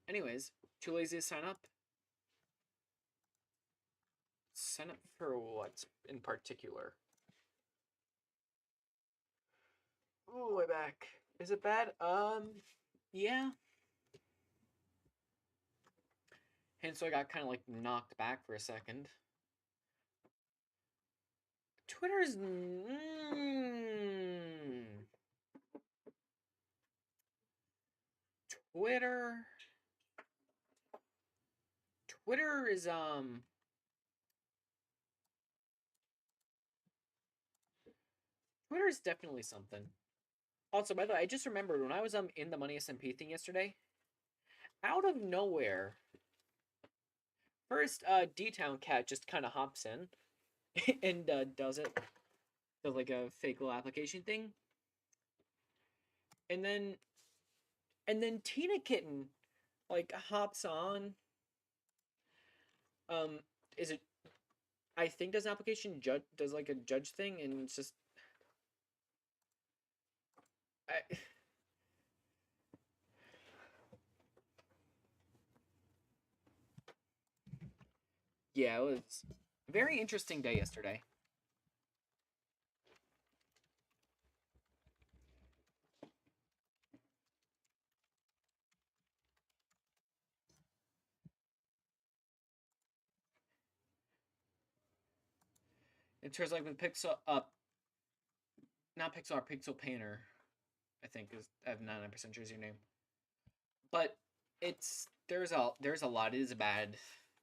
Anyways, too lazy to sign up? Sign up for what in particular? Oh, way back. Is it bad? Yeah. And so I got kind of like knocked back for a second. Twitter's... Twitter is, Twitter is definitely something. Also, by the way, I just remembered when I was in the Money SMP thing yesterday, out of nowhere, first D-Town Cat just kind of hops in and does like a fake little application thing, and then Tina Kitten like hops on. Is it? I think does an application does like a judge thing, and it's just Yeah, it was a very interesting day yesterday. It turns like with Pixel not Pixel Art, Pixel Painter, I think is I have 99% sure is your name. But there's a lot. It is a bad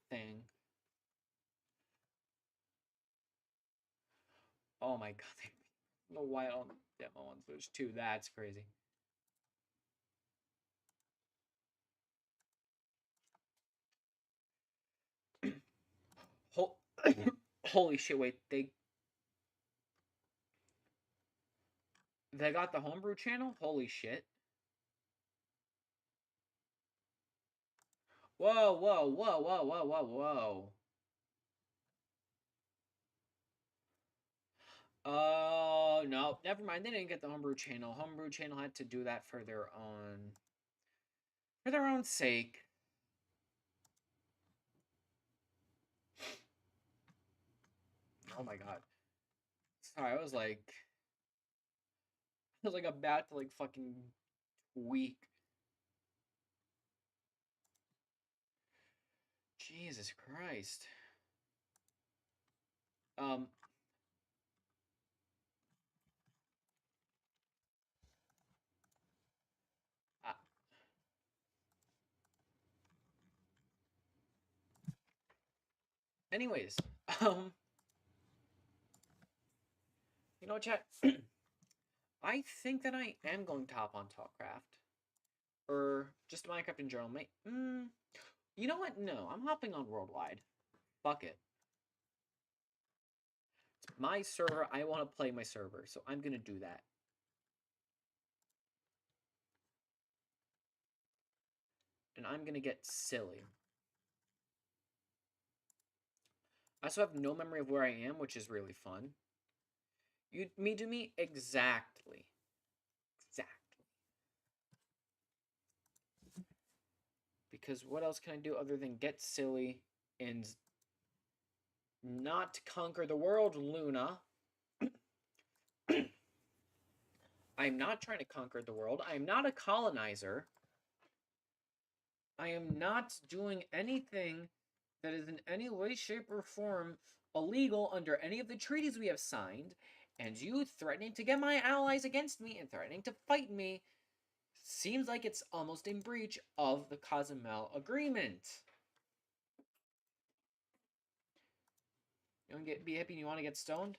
thing. Oh my god, the wild demo on Switch 2. That's crazy. Holy shit! Wait, they got the homebrew channel. Holy shit! Whoa, whoa, whoa, whoa, whoa, whoa, whoa. Oh, no. Never mind. They didn't get the homebrew channel. Homebrew channel had to do that for their own sake. Oh my god. Sorry, I was like about to like fucking weak. Jesus Christ. Um uh, anyways, you know what, chat? I think that I am going to hop on Talkcraft. Or just Minecraft in general. You know what? No, I'm hopping on Worldwide. Fuck it. It's my server. I want to play my server, so I'm gonna do that. And I'm gonna get silly. I also have no memory of where I am, which is really fun. You me do me exactly. Exactly. Because what else can I do other than get silly and not conquer the world, Luna? I'm not trying to conquer the world. I am not a colonizer. I am not doing anything that is in any way, shape, or form illegal under any of the treaties we have signed, and you threatening to get my allies against me and threatening to fight me seems like it's almost in breach of the Cozumel Agreement. You want to be hippie and you want to get stoned?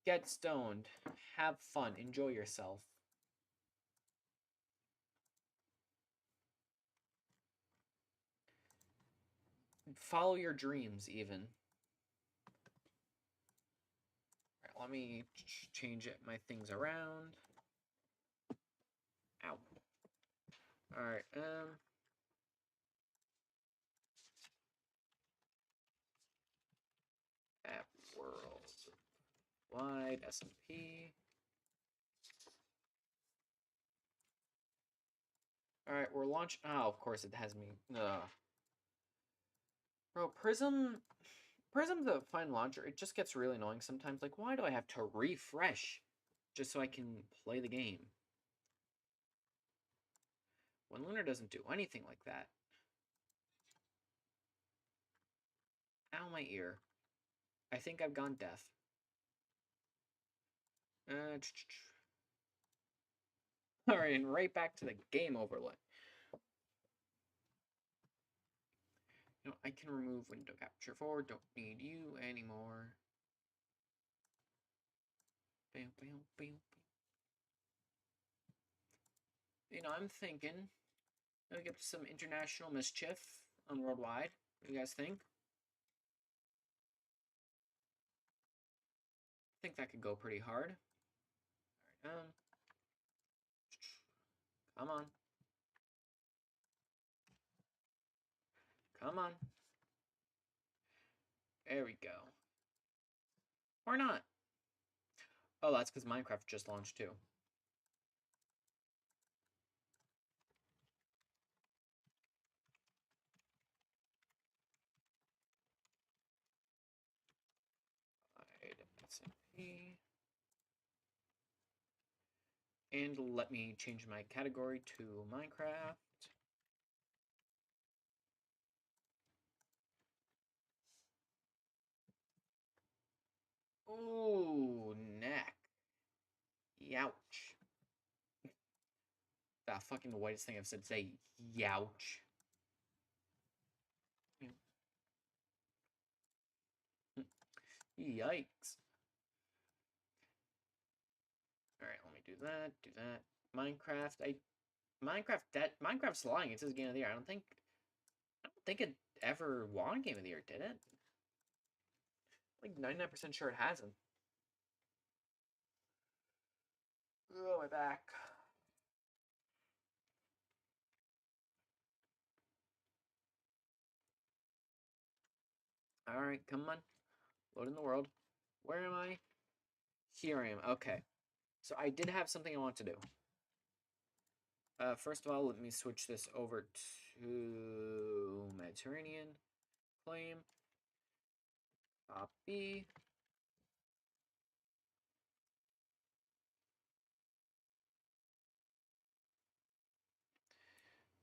Get stoned. Have fun. Enjoy yourself. Follow your dreams, even. Alright, let me change my things around. Ow. Alright, app WorldwideSMP. Alright, we're launching. Oh, of course it has me. Ugh. Bro, Prism's a fine launcher. It just gets really annoying sometimes. Like, why do I have to refresh just so I can play the game? When Lunar doesn't do anything like that. Ow, my ear. I think I've gone deaf. Alright, and right back to the game overlay. You know, I can remove window capture 4. Don't need you anymore. Bam, bam, bam. You know, I'm thinking I'll get some international mischief on Worldwide. What do you guys think? I think that could go pretty hard. Alright, come on. Come on. There we go. Or not. Oh, that's because Minecraft just launched too. WorldwideSMP. And let me change my category to Minecraft. Ooh, neck. Youch. That fucking the whitest thing I've said today. Youch. Yikes. Alright, let me do that. Minecraft's lying. It says game of the year. I don't think it ever won game of the year, did it? Like 99% sure it hasn't. Oh, my back. Alright, come on. Load in the world. Where am I? Here I am. Okay. So I did have something I want to do. First of all, let me switch this over to Mediterranean. Claim. Copy.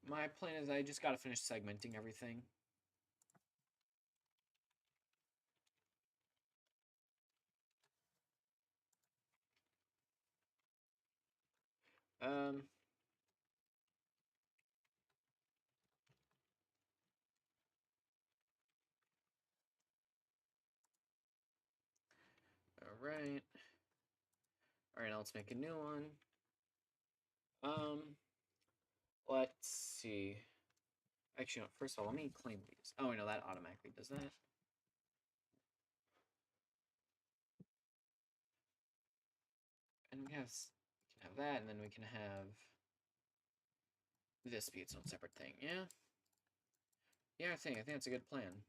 My plan is I just gotta finish segmenting everything. Alright. Alright, now let's make a new one. Let's see. Actually, no, first of all, let me claim these. Oh, no, that automatically does that. And we can have that, and then we can have this be its own separate thing, yeah? Yeah, I think that's a good plan.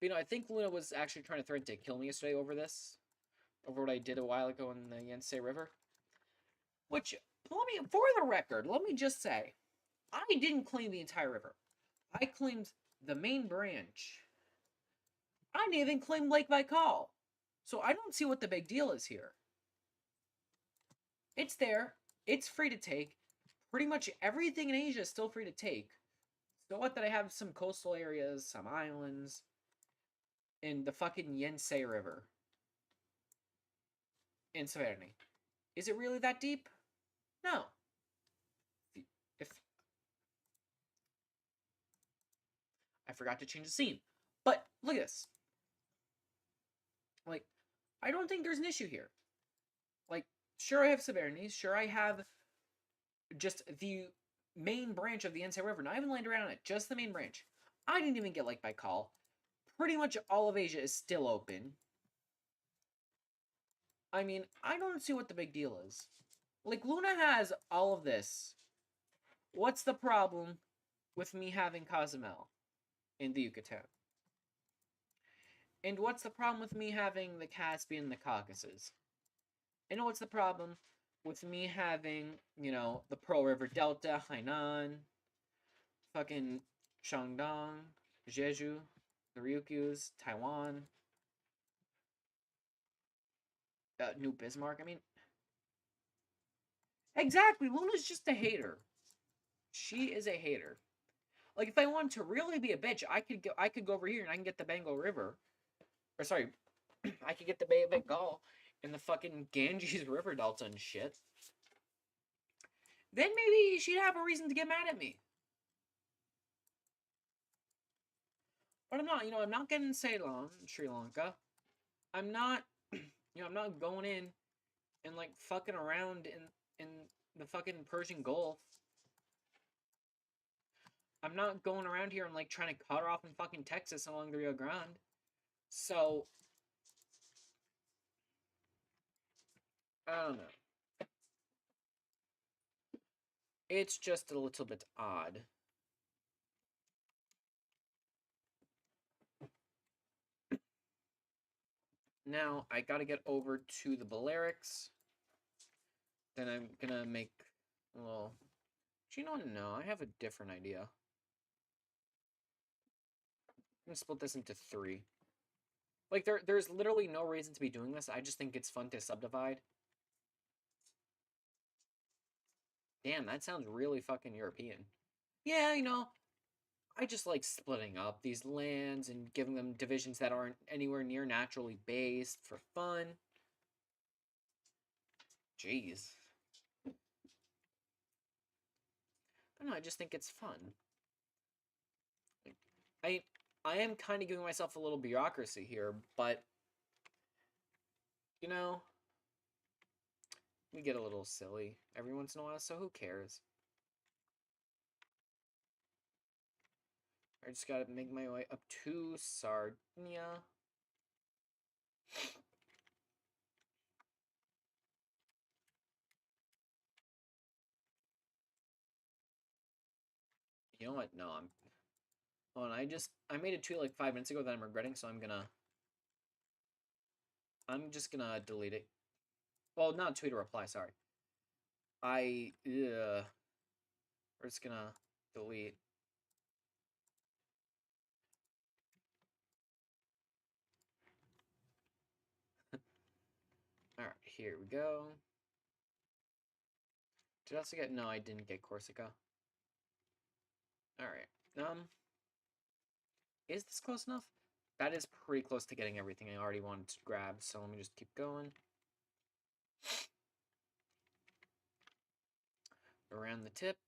But, I think Luna was actually trying to threaten to kill me yesterday over this. Over what I did a while ago in the Yensei River. Which, for the record, let me just say, I didn't claim the entire river. I claimed the main branch. I didn't even claim Lake Baikal. So I don't see what the big deal is here. It's there. It's free to take. Pretty much everything in Asia is still free to take. So what, that I have some coastal areas, some islands, in the fucking Yensei River. In Severny. Is it really that deep? No. If I forgot to change the scene. But, look at this. Like, I don't think there's an issue here. Like, sure I have Severny. Sure I have just the main branch of the Yensei River. Not even land around it. Just the main branch. I didn't even get Lake Baikal. Pretty much all of Asia is still open. I mean, I don't see what the big deal is. Like, Luna has all of this. What's the problem with me having Cozumel in the Yucatan? And what's the problem with me having the Caspian and the Caucasus? And what's the problem with me having, the Pearl River Delta, Hainan, fucking Shandong, Jeju, the Ryukyus, Taiwan, New Bismarck? I mean, exactly. Luna's just a hater. She is a hater. Like, if I wanted to really be a bitch, I could go over here and I can get the Bengal River. Or sorry, I could get the Bay of Bengal and the fucking Ganges River Delta and shit. Then maybe she'd have a reason to get mad at me. But I'm not, I'm not getting Ceylon, Sri Lanka. I'm not, I'm not going in and, like, fucking around in the fucking Persian Gulf. I'm not going around here and, like, trying to cut her off in fucking Texas along the Rio Grande. So, I don't know. It's just a little bit odd. Now, I gotta get over to the Balearics. Then I'm gonna make a little... No, I have a different idea. I'm gonna split this into 3. Like, there's literally no reason to be doing this. I just think it's fun to subdivide. Damn, that sounds really fucking European. Yeah, you know, I just like splitting up these lands and giving them divisions that aren't anywhere near naturally based for fun. Jeez. But no, I just think it's fun. I I am kind of giving myself a little bureaucracy here, but you know, we get a little silly every once in a while, so who cares? I just gotta make my way up to Sardinia. You know what? No, I'm. Hold on, I made a tweet like 5 minutes ago that I'm regretting, so I'm just gonna delete it. Well, not tweet a reply. Sorry. We're just gonna delete. All right, here we go. Did I also get? No, I didn't get Corsica. All right. Is this close enough? That is pretty close to getting everything I already wanted to grab. So let me just keep going. Around the tip.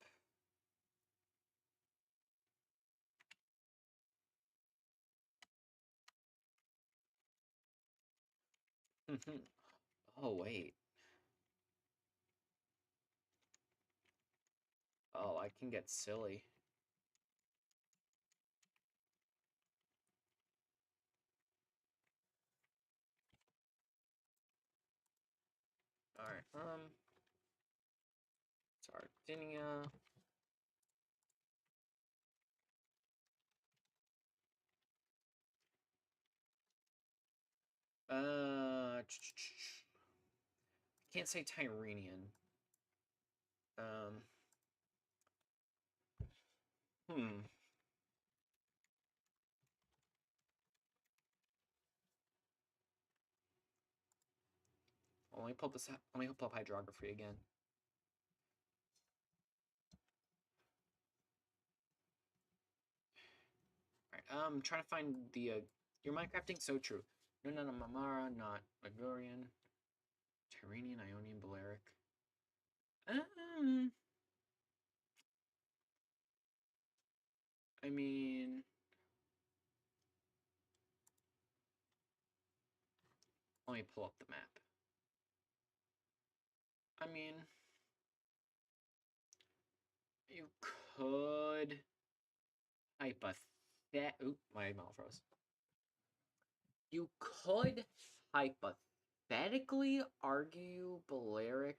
Oh, wait. Oh, I can get silly. Alright, Sardinia. Can't say Tyrrhenian. Hmm. Let me pull this. Let me pull up hydrography again. Alright, I'm trying to find the. Your Minecrafting so true. No, Mamara, not Ligurian. Tyrrhenian, Ionian, Balearic. I mean, let me pull up the map. I mean, you could Oop, my mouth froze. You could hypothetically argue Balearic,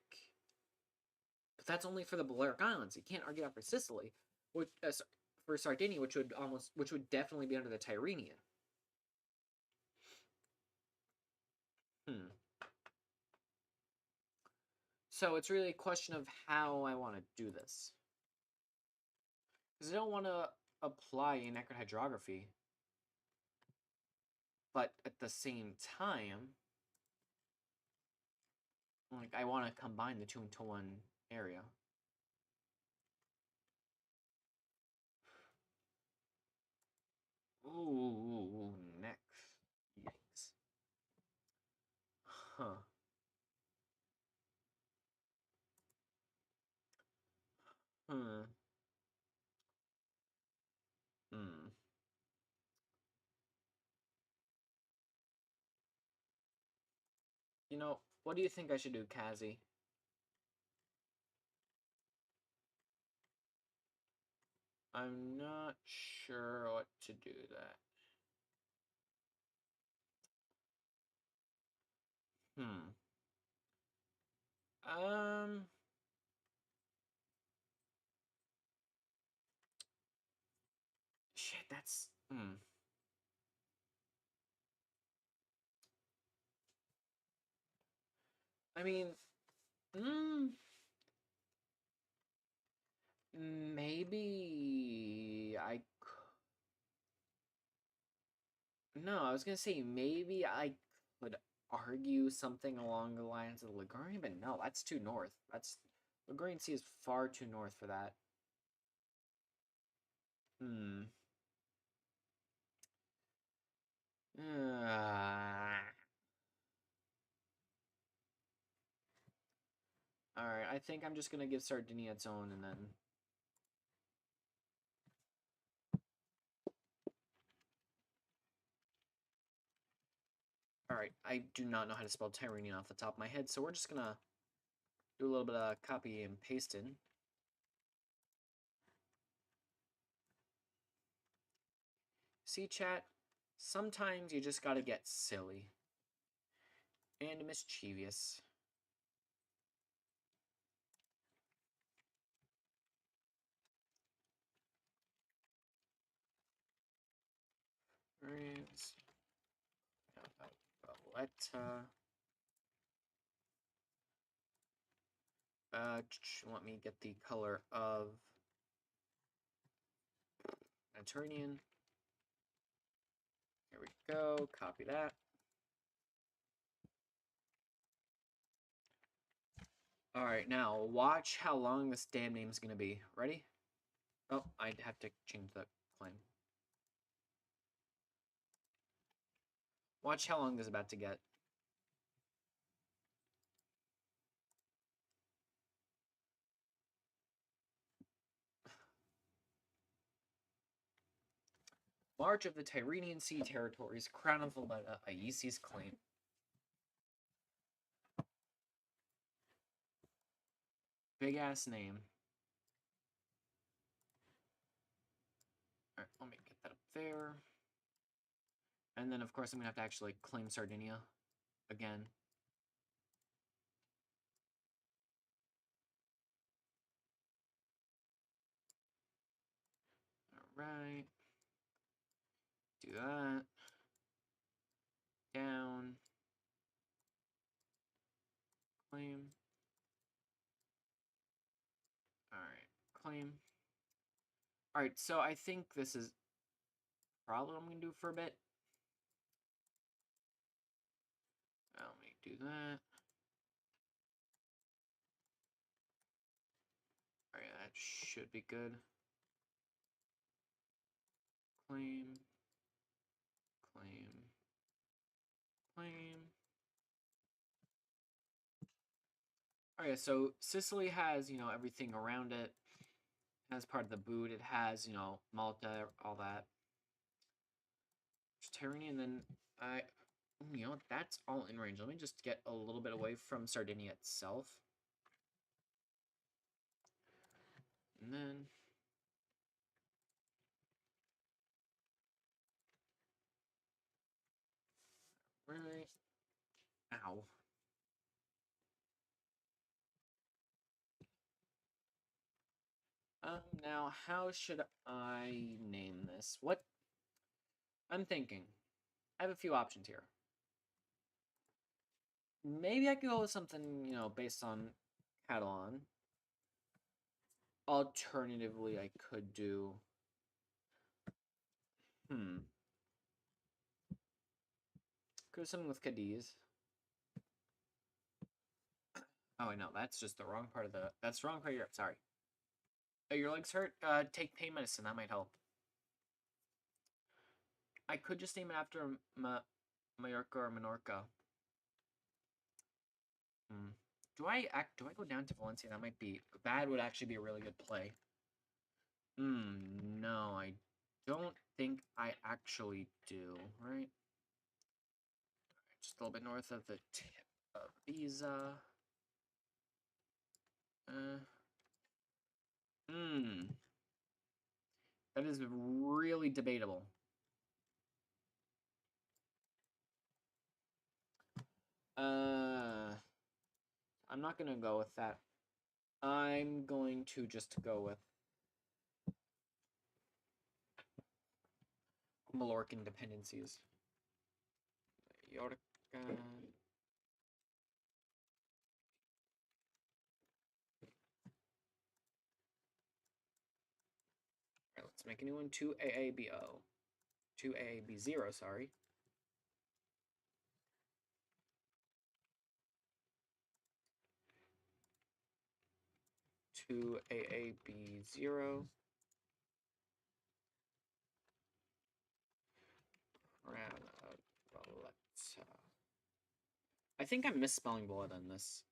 but that's only for the Balearic Islands. You can't argue that for Sicily, which for Sardinia, which would definitely be under the Tyrrhenian. So it's really a question of how I want to do this, because I don't want to apply inaccurate hydrography, but at the same time, like, I want to combine the two into one area. Ooh, next. Yikes. Huh. Hmm. You know, what do you think I should do, Kazi? I'm not sure what to do that. Shit, that's, I mean, maybe No, I was gonna say maybe I could argue something along the lines of Ligurian, but no, that's too north. That's Ligurian Sea is far too north for that. Hmm. Alright, I think I'm just gonna give Sardinia its own and then... Alright, I do not know how to spell Tyrrhenian off the top of my head, so we're just gonna do a little bit of copy and pasting. See, chat? Sometimes you just gotta get silly. And mischievous. Right. Valletta. Let me get the color of Mediterranean. Here we go. Copy that. Alright, now watch how long this damn name is going to be. Ready? Oh, I'd have to change the claim. Watch how long this is about to get. March of the Tyrrhenian Sea Territories, Crown of Valletta, Aesi's claim. Big ass name. Alright, let me get that up there. And then, of course, I'm going to have to actually claim Sardinia again. Alright. Do that. Down. Claim. Alright, claim. Alright, so I think this is probably what I'm going to do for a bit. Let me do that. Alright, that should be good. Claim. Claim. Claim. Alright, so Sicily has, you know, everything around it. As part of the boot, it has, you know, Malta, all that. Mediterranean, then you know, that's all in range. Let me just get a little bit away from Sardinia itself. And then... Right. Ow. Now, how should I name this? What? I'm thinking. I have a few options here. Maybe I could go with something, you know, based on Catalan. Alternatively, I could do... Could do something with Cadiz. Oh, wait, no, that's just the wrong part of the... That's the wrong part of Europe, sorry. Oh, your legs hurt? Take pain medicine, that might help. I could just name it after Mallorca or Menorca. Do I go down to Valencia? That would actually be a really good play. No, I don't think I actually do, right? Just a little bit north of the tip of Pisa. That is really debatable. I'm not gonna go with that. I'm going to just go with Mallorcan dependencies. Mallorca. Alright, let's make a new one. 2AABO. 2AAB0, sorry. to AAB0. I think I'm misspelling Valletta in this.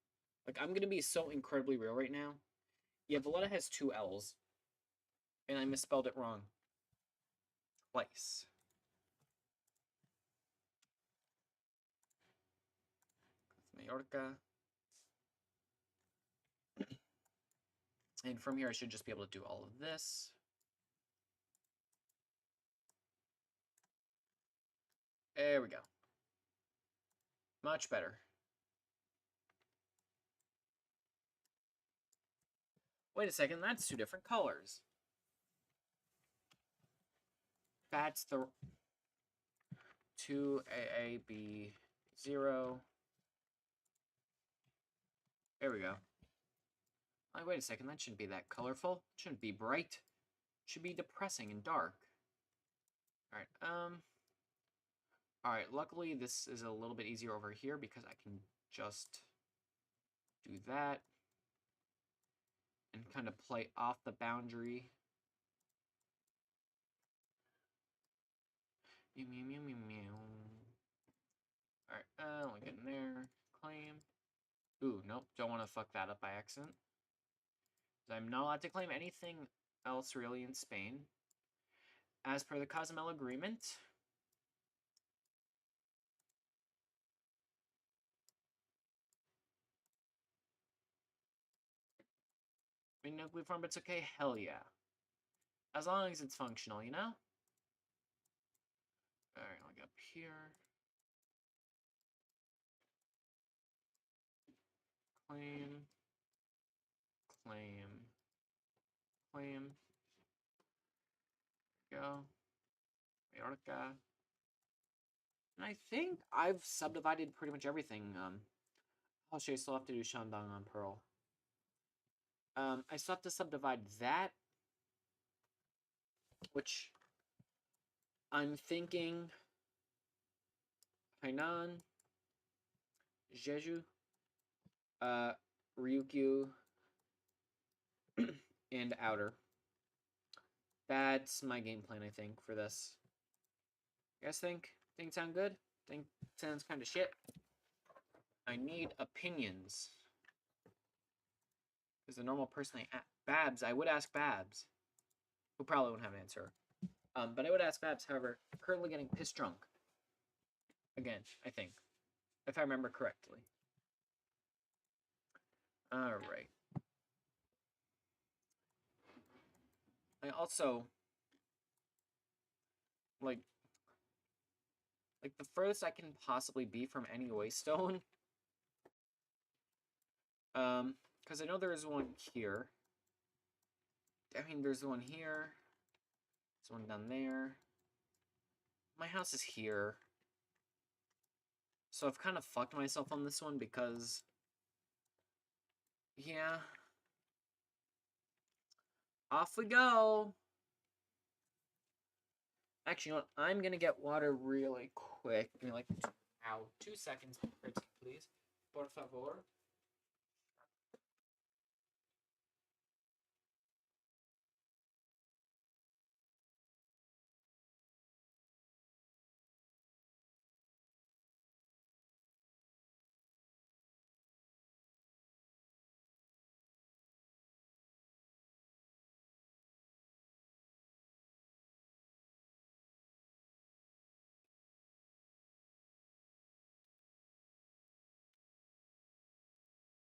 Like, I'm gonna be so incredibly real right now. Yeah, Valletta has 2 L's. And I misspelled it wrong. Twice. Mallorca. And from here, I should just be able to do all of this. There we go. Much better. Wait a second, that's 2 different colors. That's the 2AAB0. There we go. Oh, wait a second, that shouldn't be that colorful. It shouldn't be bright. It should be depressing and dark. Alright, Alright, luckily this is a little bit easier over here because I can just do that and kind of play off the boundary. Meow, meow, meow, meow, meow. Alright, let me get in there. Claim. Ooh, nope, don't want to fuck that up by accident. I'm not allowed to claim anything else really in Spain. As per the Cozumel Agreement, nuclear farm, but it's okay, hell yeah. As long as it's functional, you know? Alright, I'll get up here. Claim. Claim. Claim. There we go. Mallorca. And I think I've subdivided pretty much everything. I'll show you, still have to do Shandong on Pearl. I still have to subdivide that, which I'm thinking Hainan, Jeju, Ryukyu, and Outer. That's my game plan, I think, for this. You guys think? Think sound good? Think sounds kind of shit? I need opinions. As a normal person, Babs, I would ask Babs, who probably wouldn't have an answer. But I would ask Babs, however, currently getting pissed drunk. Again, I think. If I remember correctly. Alright. I also, like the furthest I can possibly be from any waystone. Because I know there's one here. I mean, there's one here. There's one down there. My house is here. So I've kind of fucked myself on this one because, yeah. Off we go. Actually, you know what? I'm gonna get water really quick. Give me like, 2 seconds, please. Por favor.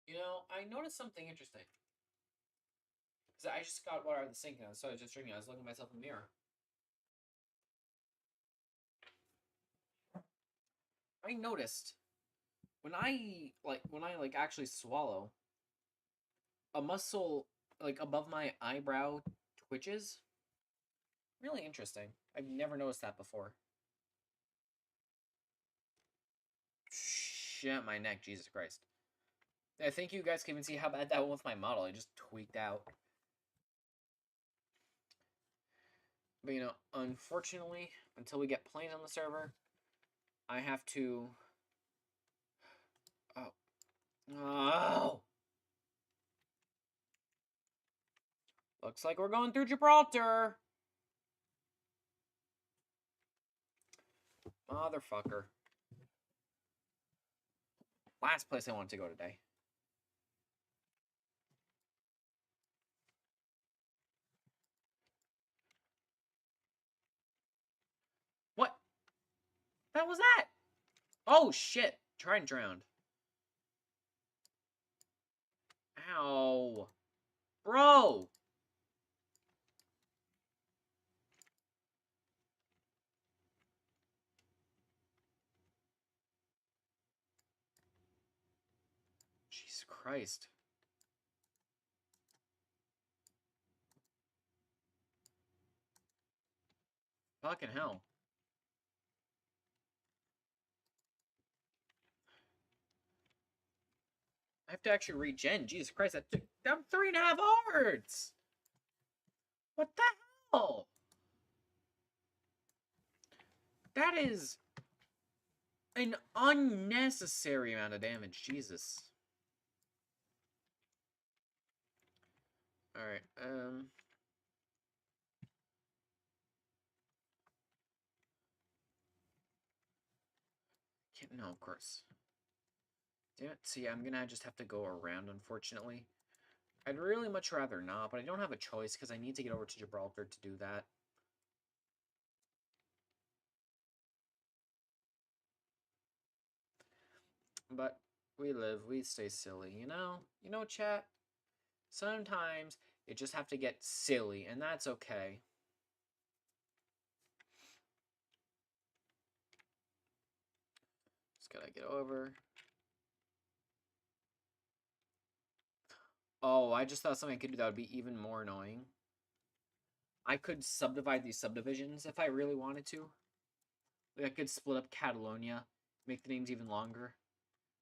You know, I noticed something interesting. Because I just got water out of the sink and I started just drinking. I was looking at myself in the mirror. I noticed when I actually swallow, a muscle like above my eyebrow twitches. Really interesting. I've never noticed that before. Shit, my neck, Jesus Christ. I think you guys can even see how bad that went with my model. I just tweaked out. But, you know, unfortunately, until we get planes on the server, I have to... Oh. Looks like we're going through Gibraltar. Motherfucker. Last place I want to go today. What? That was that? Oh, shit. Tried and drowned. Ow. Bro. Jesus Christ. Fucking hell. I have to actually regen. Jesus Christ, that took down 3.5 hearts. What the hell? That is an unnecessary amount of damage. Jesus. Alright, no, of course. Damn it. See, I'm gonna just have to go around, unfortunately. I'd really much rather not, but I don't have a choice because I need to get over to Gibraltar to do that. But we live, we stay silly, you know? You know, chat? Sometimes you just have to get silly, and that's okay. Just gotta get over. Oh, I just thought something I could do that would be even more annoying. I could subdivide these subdivisions if I really wanted to. Like, I could split up Catalonia, make the names even longer.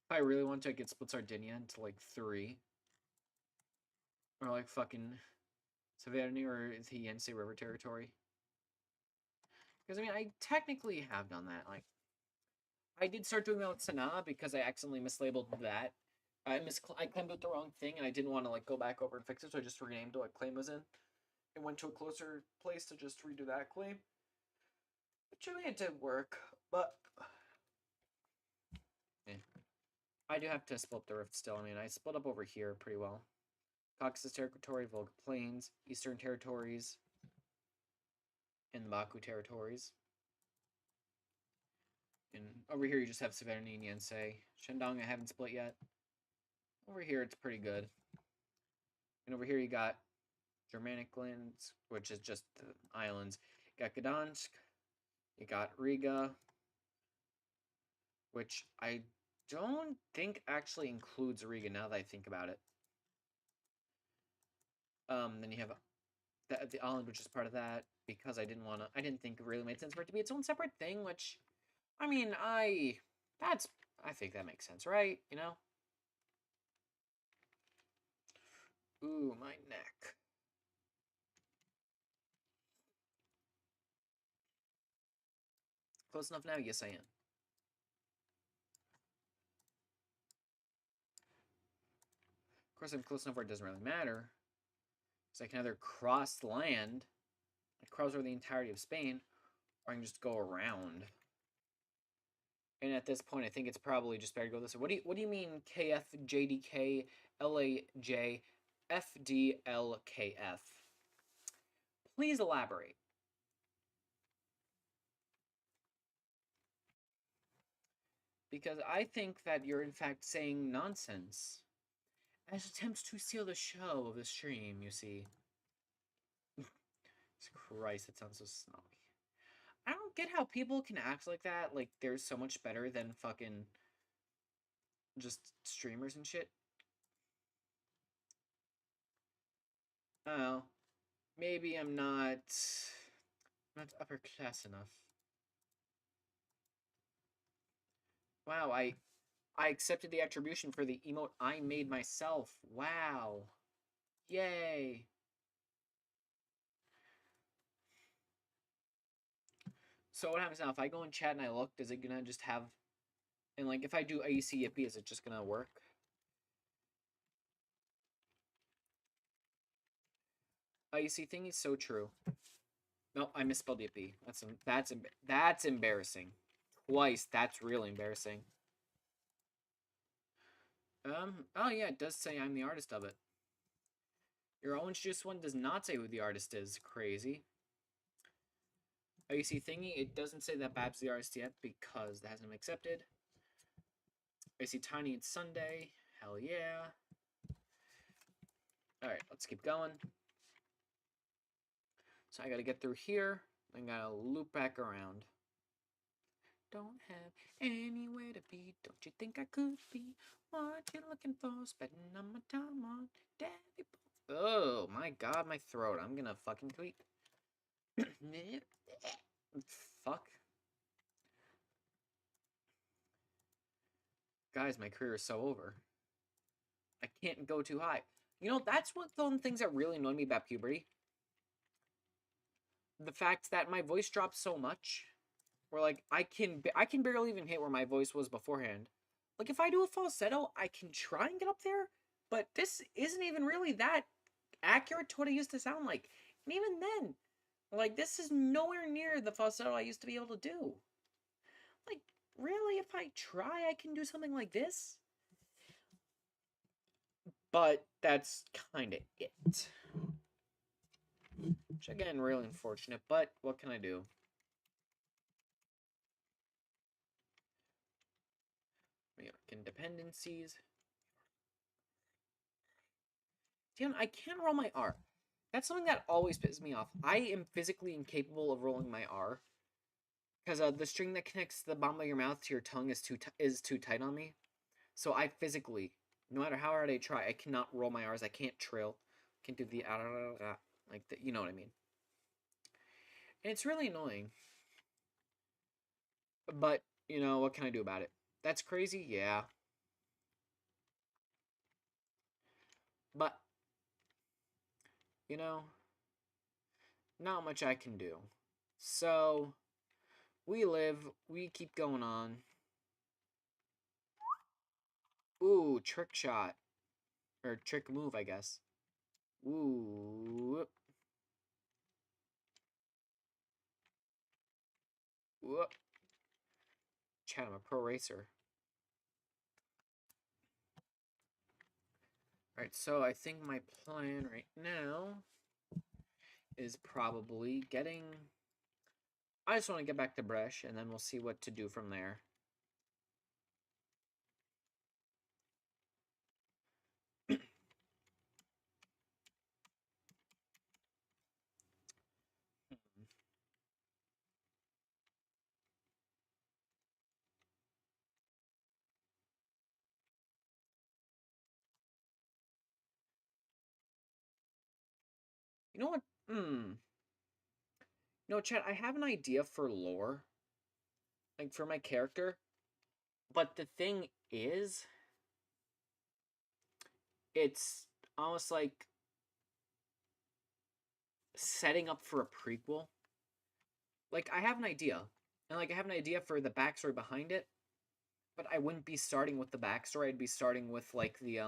If I really wanted to, I could split Sardinia into, like, 3. Or, like, fucking Savernah or the Yense River territory. Because, I mean, I technically have done that. Like, I did start doing that with Sanaa because I accidentally mislabeled that. I claimed it the wrong thing, and I didn't want to, like, go back over and fix it, so I just renamed what claim was in. And went to a closer place to just redo that claim. Which, I mean, it did work, but... yeah. I do have to split up the rift still. I mean, I split up over here pretty well. Caucasus Territory, Volga Plains, Eastern Territories, and the Baku Territories. And over here you just have Savannah and Yense. Shandong I haven't split yet. Over here it's pretty good. And over here you got Germanic lands, which is just the islands. You got Gdansk. You got Riga, which I don't think actually includes Riga now that I think about it. Then you have the island, which is part of that, because I didn't think it really made sense for it to be its own separate thing, which, I mean, I think that makes sense, right? You know? Ooh, my neck. Close enough now? Yes, I am. Of course, I'm close enough where it doesn't really matter. Because I can either cross land, like cross over the entirety of Spain, or I can just go around. And at this point, I think it's probably just better to go this way. What do you mean KF, JDK, LAJ, FDLKF? Please elaborate. Because I think that you're in fact saying nonsense. As attempts to steal the show of the stream, you see. Christ, that sounds so snobby. I don't get how people can act like that, like they're so much better than fucking just streamers and shit. Oh, maybe I'm not upper class enough. Wow, I accepted the attribution for the emote I made myself. Wow. Yay. So what happens now? If I go in chat and I look, is it gonna just have... and like if I do AC Yippee, is it just gonna work? Oh, you see, thingy's so true. No, I misspelled the B. That's embarrassing. Twice. That's really embarrassing. Oh yeah, it does say I'm the artist of it. Your orange juice one does not say who the artist is. Crazy. Oh, you see, thingy, it doesn't say that Bab's the artist yet because that hasn't been accepted. I see Tiny, it's Sunday. Hell yeah. Alright, let's keep going. So I gotta get through here. Then gotta loop back around. Don't have anywhere to be. Don't you think I could be? What you looking for? Spending on my time on daddy. Oh my god, my throat. I'm gonna fucking tweet. Fuck. Guys, my career is so over. I can't go too high. You know, that's one of the things that really annoyed me about puberty. The fact that my voice drops so much, where like I can barely even hit where my voice was beforehand. Like if I do a falsetto, I can try and get up there, but this isn't even really that accurate to what I used to sound like. And even then, like this is nowhere near the falsetto I used to be able to do. Like really, if I try, I can do something like this. But that's kind of it. Which again, really unfortunate, but what can I do? American dependencies. Damn, I can't roll my R. That's something that always pisses me off. I am physically incapable of rolling my R. Because the string that connects the bottom of your mouth to your tongue is too tight on me. So I physically, no matter how hard I try, I cannot roll my R's. I can't trill. I can't do the like the, you know what I mean. And it's really annoying. But, you know, what can I do about it? That's crazy? Yeah. But, you know, not much I can do. So, we live, we keep going on. Ooh, trick shot. Or trick move, I guess. Ooh. Whoop. Chat, I'm a pro racer. Alright, so I think my plan right now is probably getting... I just want to get back to Bresh, and then we'll see what to do from there. You know what? No, chat, I have an idea for lore. Like, for my character. But the thing is... It's almost like... setting up for a prequel. Like, I have an idea. And, like, I have an idea for the backstory behind it. But I wouldn't be starting with the backstory. I'd be starting with, like, the,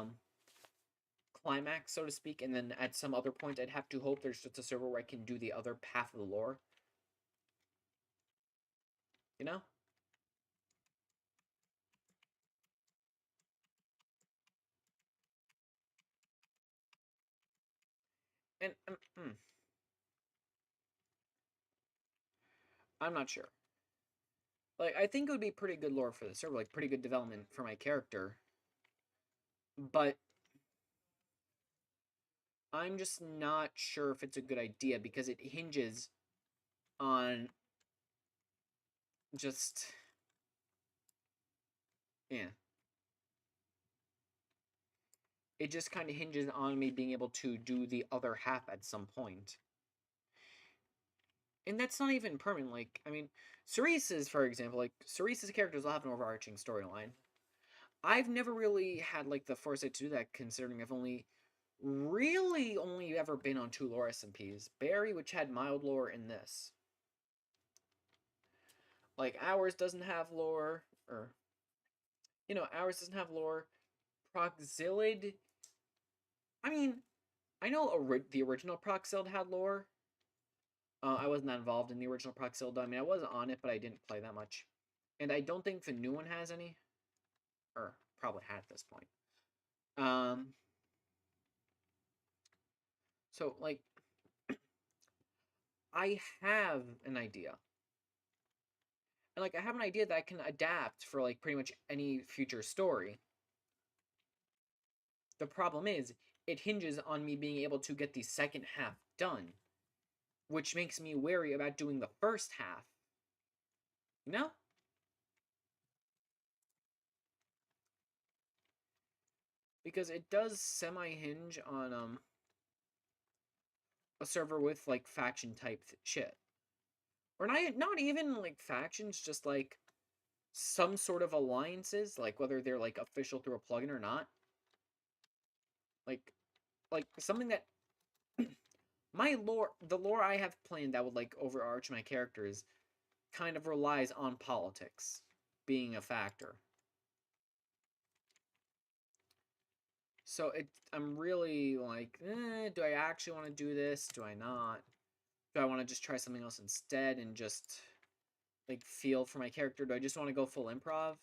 climax, so to speak, and then at some other point I'd have to hope there's just a server where I can do the other path of the lore. You know? And I'm not sure. Like, I think it would be pretty good lore for the server, like pretty good development for my character. But I'm just not sure if it's a good idea because it hinges on just yeah. It just kind of hinges on me being able to do the other half at some point. And that's not even permanent. Like, I mean, Cerise's, for example, like, Cerise's characters will have an overarching storyline. I've never really had, like, the foresight to do that, considering I've only ever been on 2 lore SMPs. Barry, which had mild lore, in this. Like, Ours doesn't have lore, or, you know, Ours doesn't have lore. Proxilid, I mean, I know the original Proxiled had lore. I wasn't that involved in the original Proxiled. I mean, I wasn't on it, but I didn't play that much. And I don't think the new one has any. Or probably had at this point. So, like, I have an idea. And, like, I have an idea that I can adapt for, like, pretty much any future story. The problem is, it hinges on me being able to get the second half done, which makes me wary about doing the first half. You know? Because it does semi-hinge on, a server with, like, faction-type shit. Or not even, like, factions, just, like, some sort of alliances, like, whether they're, like, official through a plugin or not. Like, something that... the lore I have planned that would, like, overarch my characters kind of relies on politics being a factor. So I'm really like, do I actually want to do this? Do I not? Do I want to just try something else instead and just, like, feel for my character? Do I just want to go full improv?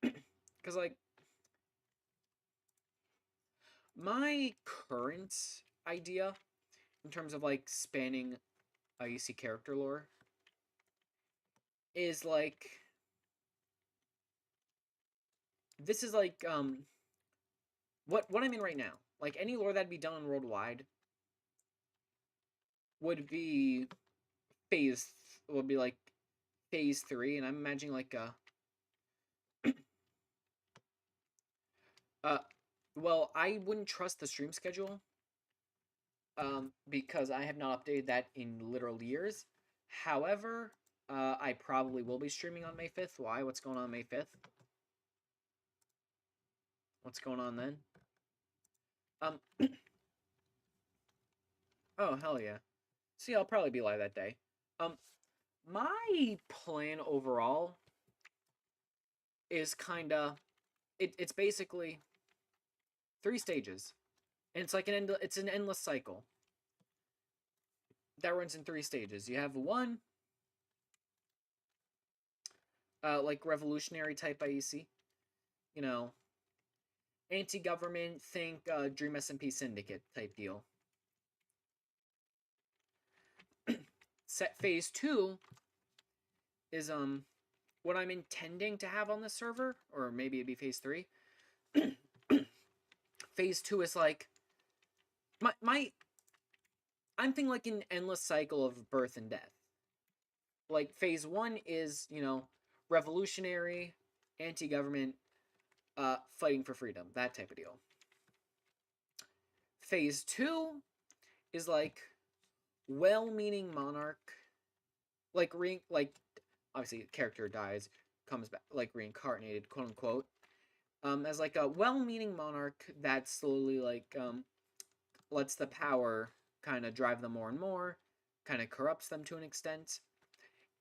Because, like, my current idea in terms of, like, spanning IEC character lore is, like, this is, like, what I'm in right now. Like, any lore that'd be done on Worldwide would be like phase 3, and I'm imagining, like, well, I wouldn't trust the stream schedule, because I have not updated that in literal years. However, I probably will be streaming on May 5th. Why? What's going on May 5th? What's going on then? Oh, hell yeah. See, I'll probably be live that day. My plan overall is kinda... It's basically 3 stages. And it's like it's an endless cycle that runs in 3 stages. You have 1, like, revolutionary type IEC. You know, anti-government, think Dream SMP Syndicate type deal. Phase 2 is what I'm intending to have on this server, or maybe it'd be phase 3. Phase 2 is like I'm thinking like an endless cycle of birth and death. Like, phase 1 is, you know, revolutionary, anti-government, fighting for freedom, that type of deal. Phase 2 is like well-meaning monarch, like obviously character dies, comes back, like, reincarnated, quote unquote, as like a well-meaning monarch that slowly, like, lets the power kind of drive them more and more, kind of corrupts them to an extent.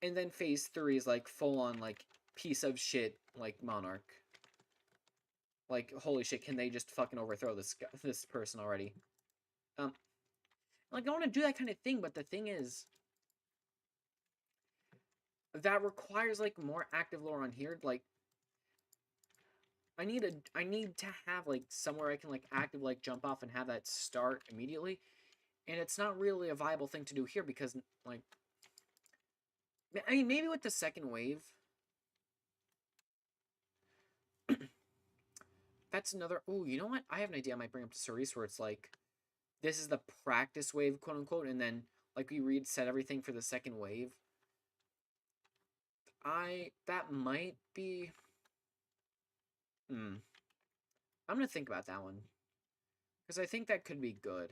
And then phase 3 is like full-on, like, piece of shit, like, monarch. Like, holy shit, can they just fucking overthrow this person already? Like, I want to do that kind of thing, but the thing is, that requires, like, more active lore on here. Like, I need to have, like, somewhere I can, like, active, like, jump off and have that start immediately. And it's not really a viable thing to do here because, like, I mean, maybe with the second wave. That's another... Ooh, you know what? I have an idea I might bring up to Cerise where it's like, this is the practice wave, quote unquote, and then, like, we reset everything for the second wave. That might be... I'm gonna think about that one. Because I think that could be good.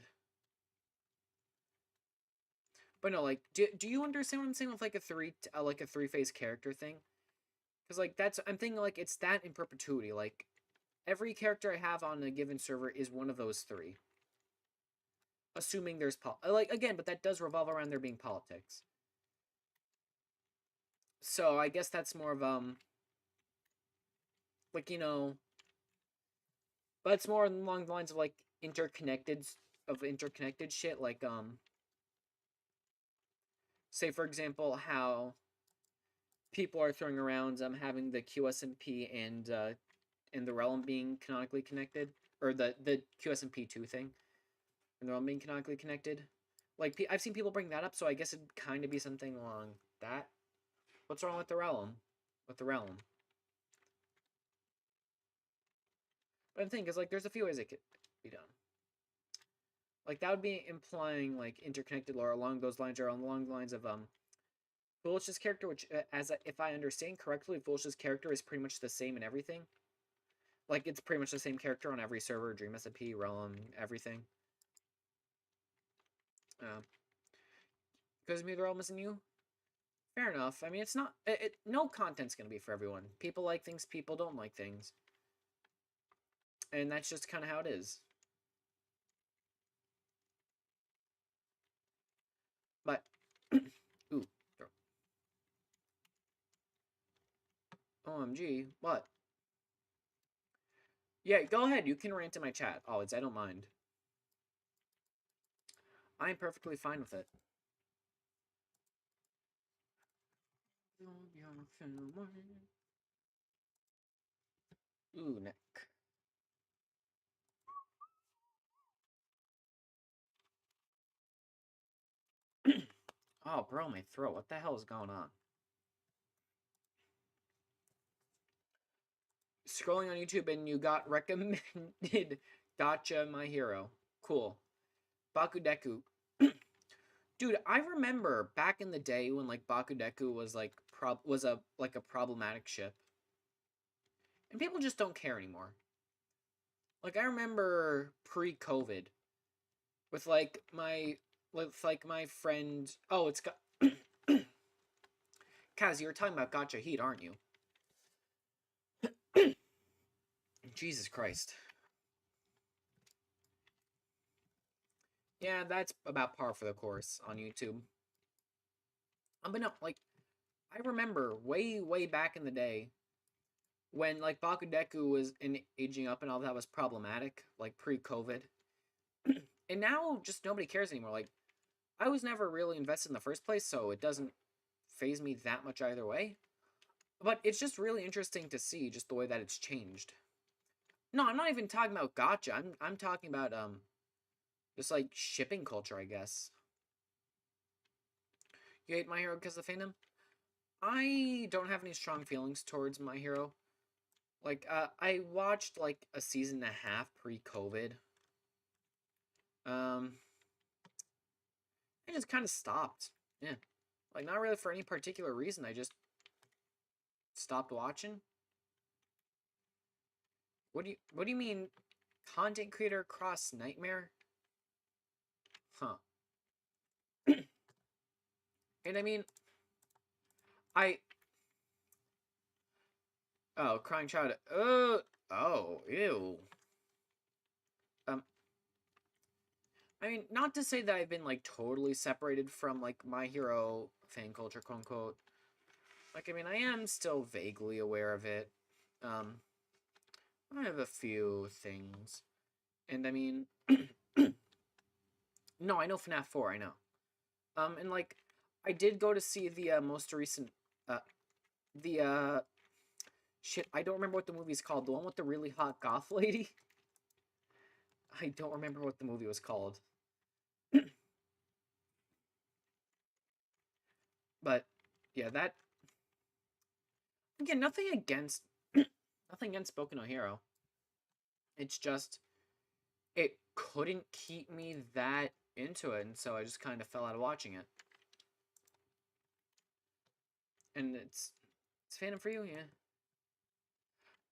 But no, like, do you understand what I'm saying with, like, a 3-phase character thing? Because, like, I'm thinking, like, it's that in perpetuity. Like, every character I have on a given server is one of those 3. Assuming there's like, again, but that does revolve around there being politics. So I guess that's more of like, you know, But it's more along the lines of, like, interconnected shit, like, say, for example, how people are throwing around, having the QSMP and the realm being canonically connected, or the QSMP 2 thing, and the realm being canonically connected. Like, I've seen people bring that up, so I guess it'd kind of be something along that. What's wrong with the realm? With the realm? But I'm thinking, because, like, there's a few ways it could be done. Like, that would be implying, like, interconnected lore along those lines, or along the lines of, Foolish's character, which, if I understand correctly, Foolish's character is pretty much the same in everything. Like, it's pretty much the same character on every server, DreamSMP, Realm, everything. Because maybe the Realm isn't new? Fair enough. I mean, it's not... no content's gonna be for everyone. People like things, people don't like things. And that's just kind of how it is. But... Ooh. OMG. What? Yeah, go ahead. You can rant in my chat. Always. I don't mind. I'm perfectly fine with it. Ooh, neck. Oh, bro, my throat. What the hell is going on? Scrolling on YouTube and you got recommended Gotcha My Hero. Cool. Bakudeku. Dude, I remember back in the day when, like, Bakudeku was, like, a problematic ship. And people just don't care anymore. Like, I remember pre-COVID with, like, my friend... Oh, it's got... Kaz, you were talking about Gotcha Heat, aren't you? Jesus Christ. Yeah, that's about par for the course on YouTube. But no, like, I remember way back in the day when, like, Bakudeku was aging up and all that was problematic, like, pre-COVID. And now, just nobody cares anymore. Like, I was never really invested in the first place, so it doesn't faze me that much either way. But it's just really interesting to see just the way that it's changed. No, I'm not even talking about Gotcha. I'm talking about, just, like, shipping culture, I guess. You hate My Hero because of the fandom? I don't have any strong feelings towards My Hero. Like, I watched, like, a season and a half pre-COVID. I just kind of stopped. Yeah. Like, not really for any particular reason. I just stopped watching. What do you mean, content creator cross nightmare? Huh. And I mean, oh, crying child. Oh, ew. I mean, not to say that I've been, like, totally separated from, like, My Hero fan culture, quote unquote. Like, I mean, I am still vaguely aware of it. I have a few things. And I mean, no, I know FNAF 4, I know. And, like, I did go to see the most recent, shit, I don't remember what the movie's called. The one with the really hot goth lady? I don't remember what the movie was called. But, yeah, that... Again, nothing against Boku no Hero. It's just, it couldn't keep me that into it, and so I just kind of fell out of watching it. And it's fandom for you, yeah.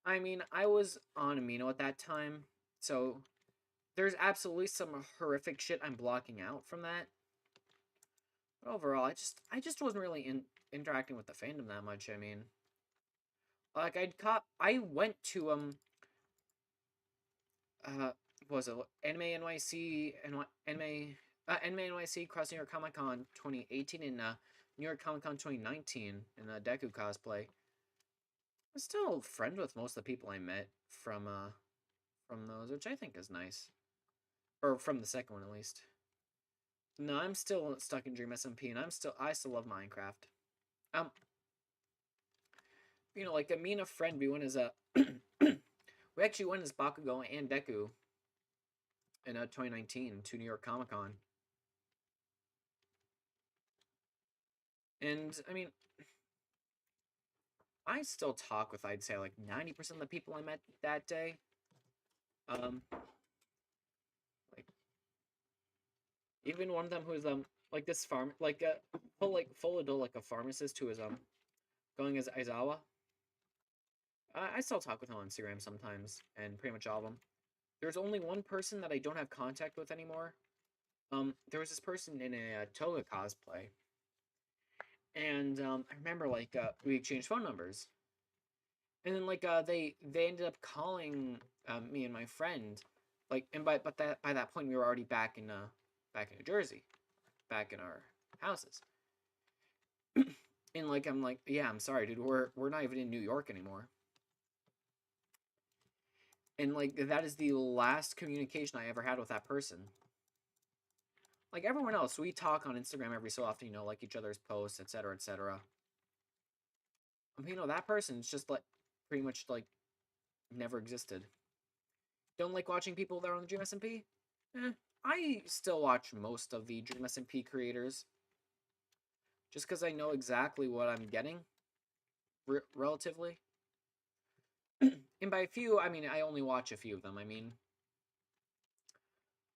I mean, I was on Amino at that time, so there's absolutely some horrific shit I'm blocking out from that. But overall, I just wasn't really interacting with the fandom that much. I mean, like, I went to what was it, Anime NYC Anime NYC Cross New York Comic Con 2018 and New York Comic Con 2019 in Deku cosplay. I'm still friends with most of the people I met from from those, which I think is nice. Or from the second one, at least. No, I'm still stuck in Dream SMP, and I still love Minecraft. You know, like me and a friend, we went as a, we actually went as Bakugo and Deku in 2019 to New York Comic Con. And I mean, I still talk with, I'd say, like 90% of the people I met that day. Like even one of them who is like this farm, like full adult, like a pharmacist who is going as Aizawa. I still talk with him on Instagram sometimes, and pretty much all of them. There's only one person that I don't have contact with anymore. There was this person in a Toga cosplay, and I remember like we exchanged phone numbers, and then like they ended up calling me and my friend, like, and by that point we were already back in New Jersey, back in our houses. And like I'm like, yeah, I'm sorry, dude, we're not even in New York anymore. And like that is the last communication I ever had with that person. Like everyone else, we talk on Instagram every so often, you know, like each other's posts, etc., etc. I mean, you know, that person's just like pretty much like never existed. Don't like watching people that are on the Dream SMP? I still watch most of the Dream SMP creators. Just because I know exactly what I'm getting, relatively. And by a few, I mean I only watch a few of them. I mean,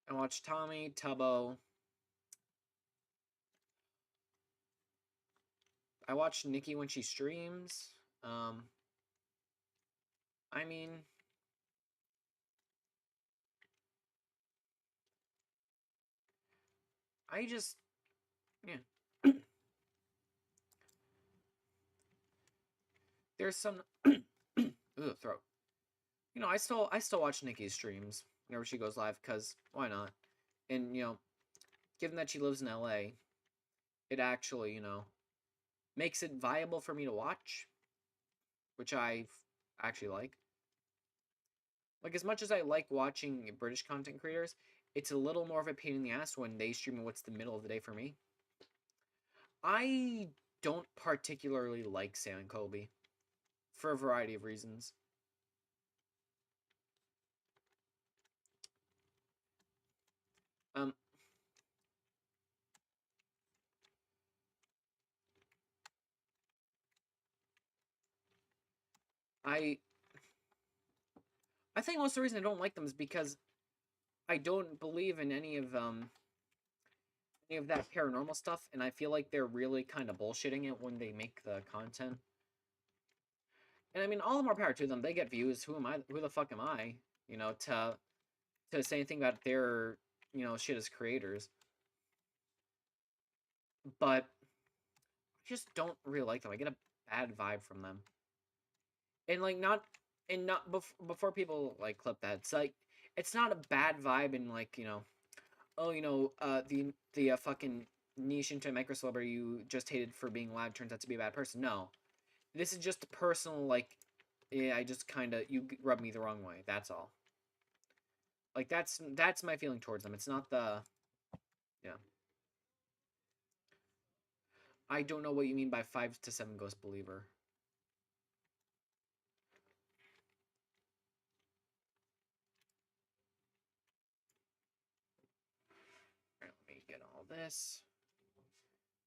I watch Tommy, Tubbo. I watch Nikki when she streams. I mean, I just, yeah. There's some, ooh, throat. You know, I still watch Nikki's streams whenever she goes live, because why not? And, you know, given that she lives in LA, it actually, you know, makes it viable for me to watch, which I actually like. Like, as much as I like watching British content creators, it's a little more of a pain in the ass when they stream what's the middle of the day for me. I don't particularly like Sam and Colby for a variety of reasons. I think most of the reason I don't like them is because I don't believe in any of that paranormal stuff, and I feel like they're really kind of bullshitting it when they make the content. And I mean, all the more power to them. They get views. Who am I? Who the fuck am I? You know, to say anything about their, you know, shit as creators. But I just don't really like them. I get a bad vibe from them. And like not before people like clip that. It's like it's not a bad vibe in like, you know, oh, you know, the fucking niche into micro celebrity you just hated for being loud turns out to be a bad person. No, this is just a personal, like, yeah, I just kind of, you rub me the wrong way. That's all. Like that's my feeling towards them. It's not the, yeah. I don't know what you mean by 5 to 7 ghost believer. Alright, let me get all this.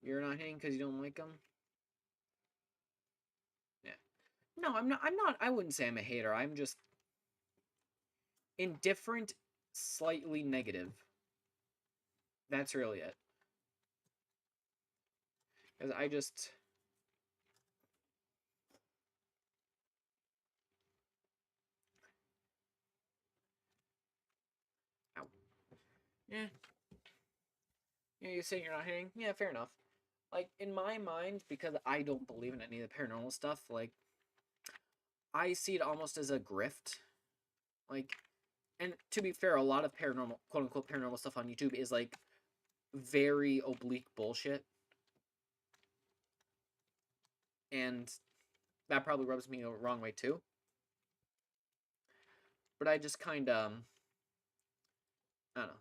You're not hitting because you don't like them? Yeah. No, I'm not. I wouldn't say I'm a hater. I'm just indifferent, slightly negative. That's really it. Because I just... Ow. Yeah. Yeah, you say you're not hitting? Yeah, fair enough. Like, in my mind, because I don't believe in any of the paranormal stuff, like, I see it almost as a grift. Like, and to be fair, a lot of paranormal, quote-unquote paranormal stuff on YouTube is, like, very oblique bullshit. And that probably rubs me the wrong way, too. But I just kind of, I don't know.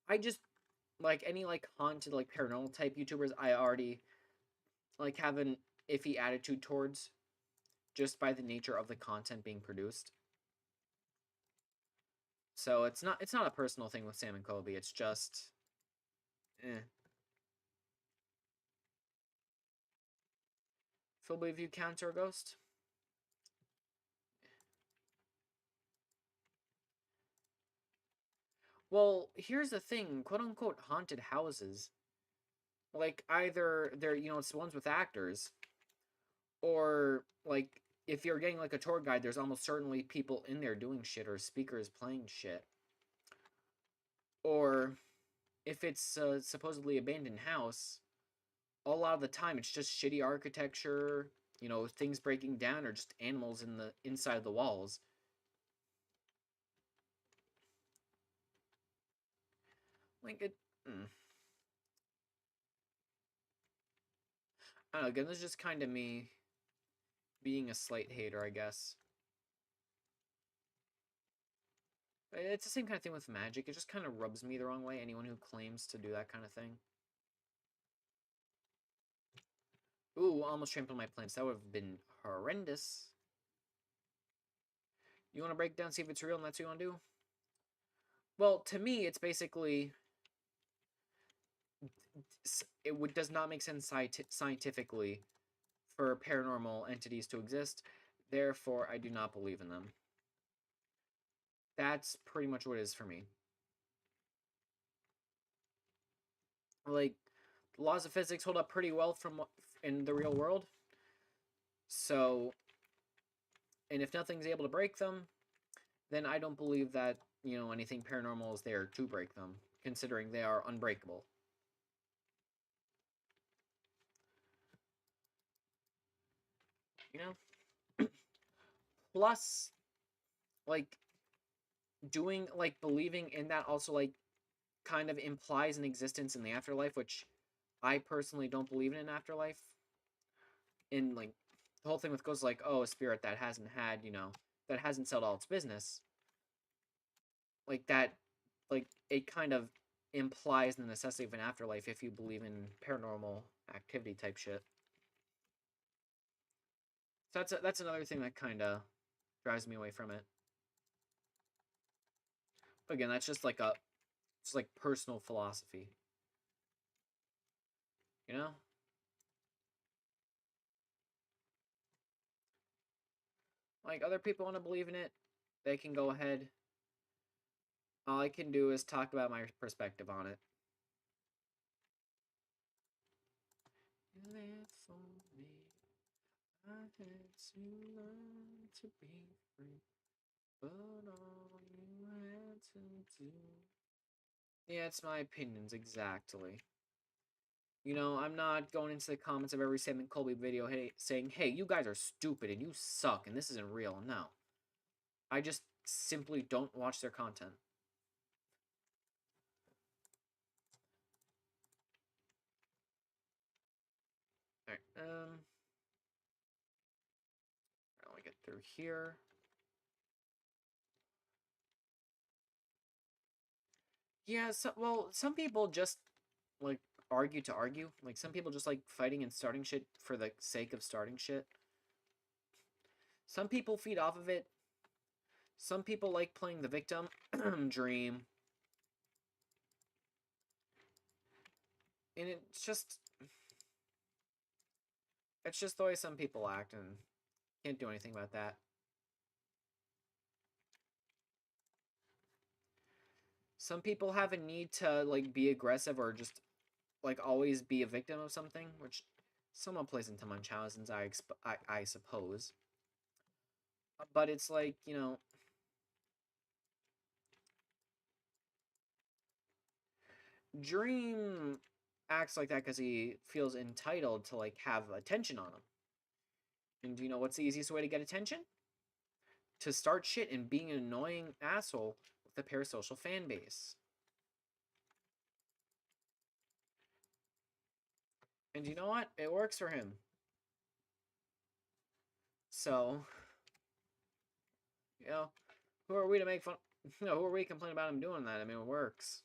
I just, like, any, like, haunted, like, paranormal type YouTubers, I already, like, have an iffy attitude towards, just by the nature of the content being produced. So it's not a personal thing with Sam and Colby, it's just, eh. Phil, believe you counter a ghost? Well, here's the thing, quote-unquote haunted houses, like, either they're, it's the ones with actors, or, like, if you're getting, like, a tour guide, there's almost certainly people in there doing shit, or speakers playing shit. Or, if it's a supposedly abandoned house, a lot of the time it's just shitty architecture, things breaking down, or just animals in the inside of the walls. Like, I don't know, again, this is just kind of me being a slight hater, I guess. It's the same kind of thing with magic. It just kind of rubs me the wrong way, anyone who claims to do that kind of thing. Ooh, almost trampled my plants. That would have been horrendous. You want to break down, see if it's real, and that's what you want to do? Well, to me, it's basically... It does not make sense scientifically for paranormal entities to exist. Therefore, I do not believe in them. That's pretty much what it is for me. Like, the laws of physics hold up pretty well in the real world. So, and if nothing's able to break them, then I don't believe that, anything paranormal is there to break them, considering they are unbreakable. Plus, like, believing in that also, like, kind of implies an existence in the afterlife, which I personally don't believe in an afterlife. In, like, the whole thing with ghosts, like, oh, a spirit that hasn't had, that hasn't settled all its business. Like, that, like, it kind of implies the necessity of an afterlife if you believe in paranormal activity type shit. So that's another thing that kind of drives me away from it. But again, that's just like personal philosophy. Like, other people want to believe in it, they can go ahead. All I can do is talk about my perspective on it. For me, I had to learn to be free, but all you had to do. Yeah, it's my opinions, exactly. I'm not going into the comments of every Sam and Colby video saying, hey, you guys are stupid and you suck and this isn't real. No. I just simply don't watch their content. Alright, I'll get through here. Yeah, some people just, like, argue to argue. Like, some people just like fighting and starting shit for the sake of starting shit. Some people feed off of it. Some people like playing the victim dream. And it's just the way some people act, and can't do anything about that. Some people have a need to, like, be aggressive or just, like, always be a victim of something, which somewhat plays into Munchausen's, I suppose. But it's like, Dream acts like that because he feels entitled to, like, have attention on him. And what's the easiest way to get attention? To start shit and being an annoying asshole with a parasocial fan base. And you know what? It works for him. So, Who are we to make fun? Who are we to complain about him doing that? I mean, it works.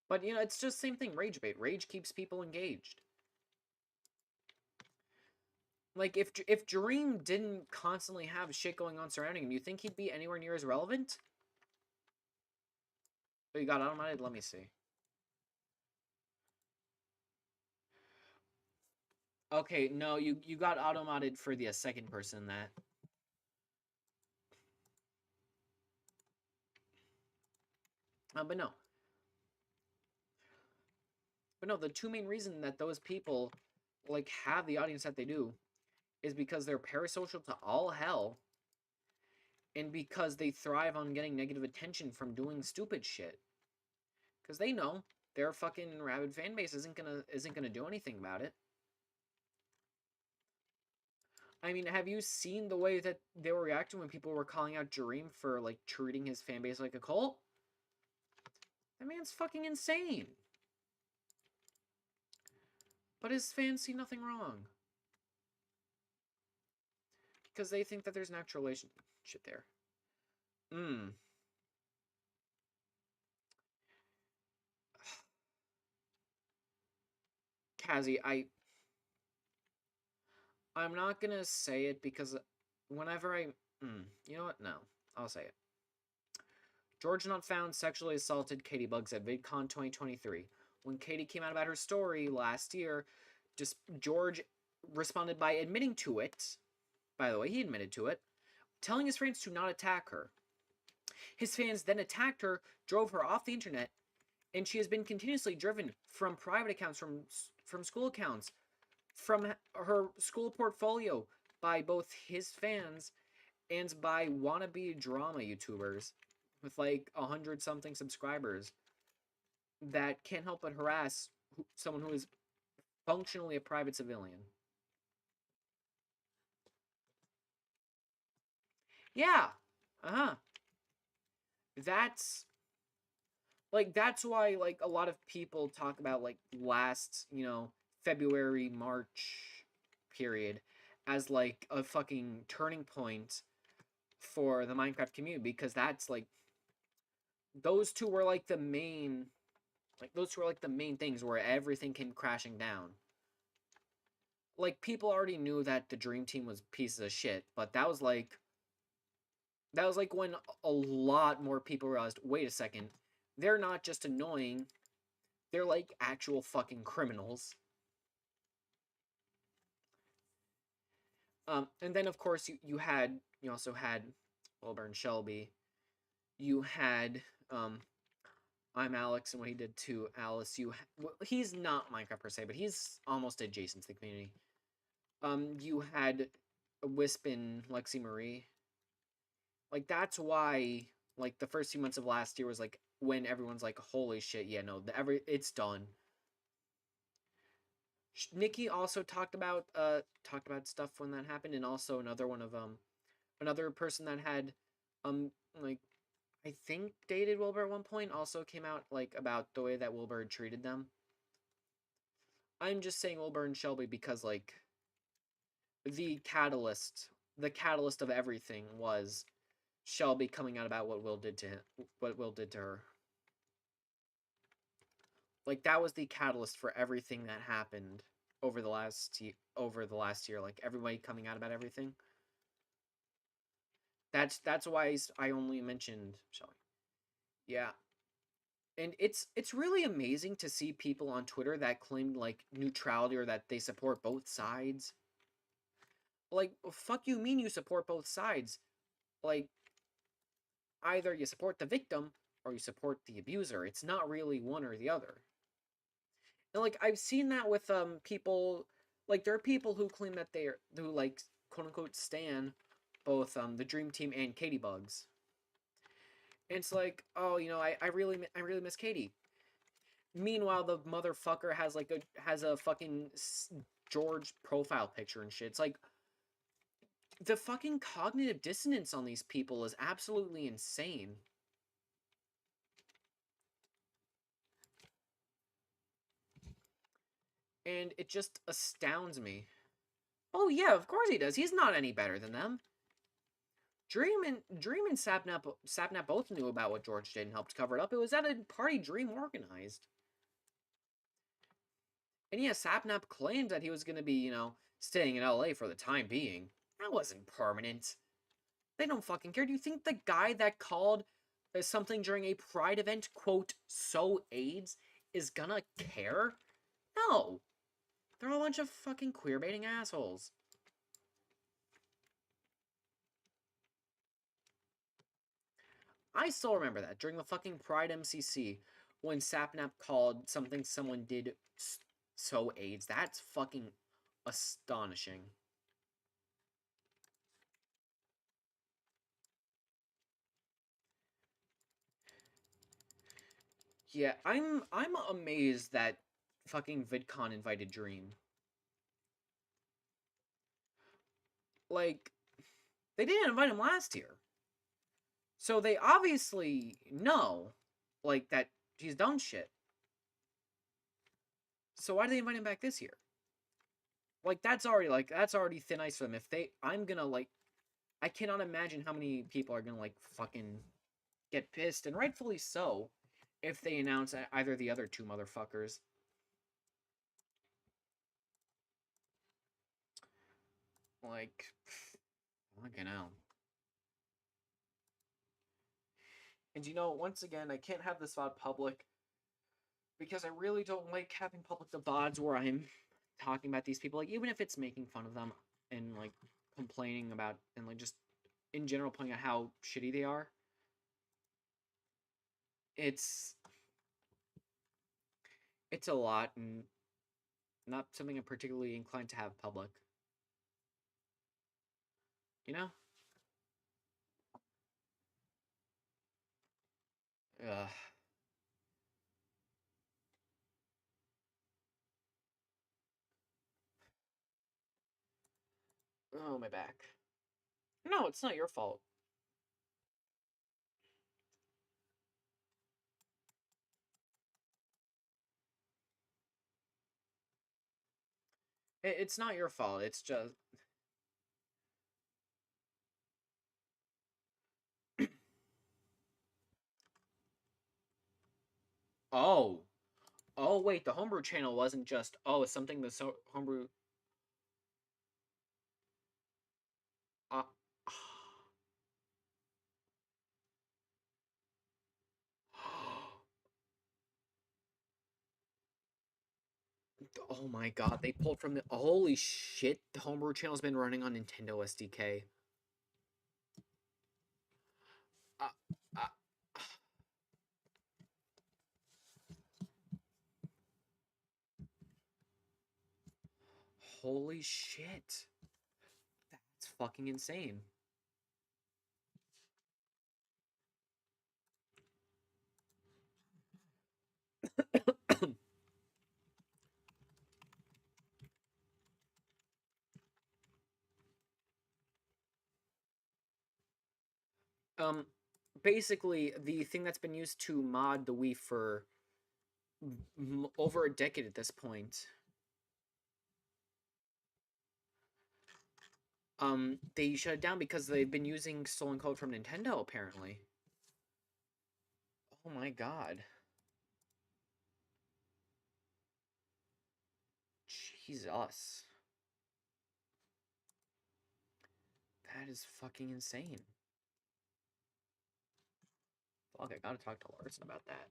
But, you know, it's just the same thing, rage bait. Rage keeps people engaged. Like, if Dream didn't constantly have shit going on surrounding him, you think he'd be anywhere near as relevant? Oh, you got automated? Let me see. Okay, no, you got auto-modded for the second person that. But no. But no, the two main reasons that those people, like, have the audience that they do is because they're parasocial to all hell, and because they thrive on getting negative attention from doing stupid shit. Because they know their fucking rabid fan base isn't gonna do anything about it. I mean, have you seen the way that they were reacting when people were calling out Jareem for, like, treating his fan base like a cult? That man's fucking insane. But his fans see nothing wrong. Because they think that there's an actual relationship there. Kazi, I'm not gonna say it because whenever you know what? No, I'll say it. George Not Found sexually assaulted Katie Bugs at VidCon 2023. When Katie came out about her story last year, just George responded by admitting to it. By the way, he admitted to it, telling his friends to not attack her. His fans then attacked her, drove her off the internet, and she has been continuously driven from private accounts, from school accounts, from her school portfolio by both his fans and by wannabe drama YouTubers with like 100-something subscribers that can't help but harass someone who is functionally a private civilian. Yeah. That's why, like, a lot of people talk about, like, last, you know, February, March period as, like, a fucking turning point for the Minecraft community, because that's, like, those two were, like, the main things where everything came crashing down. Like, people already knew that the Dream Team was pieces of shit, but that was, like, when a lot more people realized, wait a second, they're not just annoying, they're, like, actual fucking criminals. And then, of course, you also had Wilburn Shelby. You had, I'm Alex and what he did to Alice. Well, he's not Minecraft per se, but he's almost adjacent to the community. You had Wisp and Lexi Marie. Like, that's why, like, the first few months of last year was, like, when everyone's like, holy shit, yeah, no, it's done. Nikki also talked about stuff when that happened, and also another person that had, like, I think dated Wilbur at one point also came out, like, about the way that Wilbur had treated them. I'm just saying Wilbur and Shelby because, like, the catalyst of everything was Shelby coming out about what Will did to her. Like, that was the catalyst for everything that happened over the last year. Like, everybody coming out about everything. That's why I only mentioned Shelby. Yeah. And it's really amazing to see people on Twitter that claim, like, neutrality or that they support both sides. Like, fuck you mean you support both sides? Like, either you support the victim or you support the abuser. It's not really one or the other. And, like, I've seen that with people, like, there are people who claim that who, like, quote unquote stan both the Dream Team and Katie Bugs. And it's like, oh, you know, I really miss Katie. Meanwhile, the motherfucker has a fucking George profile picture and shit. It's like, the fucking cognitive dissonance on these people is absolutely insane. And it just astounds me. Oh yeah, of course he does. He's not any better than them. Dream and Sapnap both knew about what George did and helped cover it up. It was at a party Dream organized. And yeah, Sapnap claimed that he was going to be, staying in LA for the time being. That wasn't permanent. They don't fucking care. Do you think the guy that called something during a Pride event, quote, "so AIDS," is gonna care? No. They're all a bunch of fucking queerbaiting assholes. I still remember that during the fucking Pride MCC when Sapnap called something someone did "so AIDS." That's fucking astonishing. Yeah, I'm amazed that fucking VidCon invited Dream. Like, they didn't invite him last year. So they obviously know, like, that he's done shit. So why do they invite him back this year? Like, that's already thin ice for them. I cannot imagine how many people are gonna, like, fucking get pissed, and rightfully so, if they announce either the other two motherfuckers. Like, fucking hell. And once again, I can't have this VOD public because I really don't like having public the VODs where I'm talking about these people, like, even if it's making fun of them and, like, complaining about, and, like, just in general pointing out how shitty they are. It's a lot, and not something I'm particularly inclined to have public. You know? Ugh. Oh, my back. No, it's not your fault. It's not your fault. It's just... Oh. Oh, wait, the homebrew channel wasn't just, it's something the homebrew... Uh... Oh my god, they pulled from the... Holy shit, the homebrew channel's been running on Nintendo SDK. Holy shit. That's fucking insane. Basically, the thing that's been used to mod the Wii for over a decade at this point. They shut it down because they've been using stolen code from Nintendo, apparently. Oh my god. Jesus. That is fucking insane. Fuck, I gotta talk to Larson about that.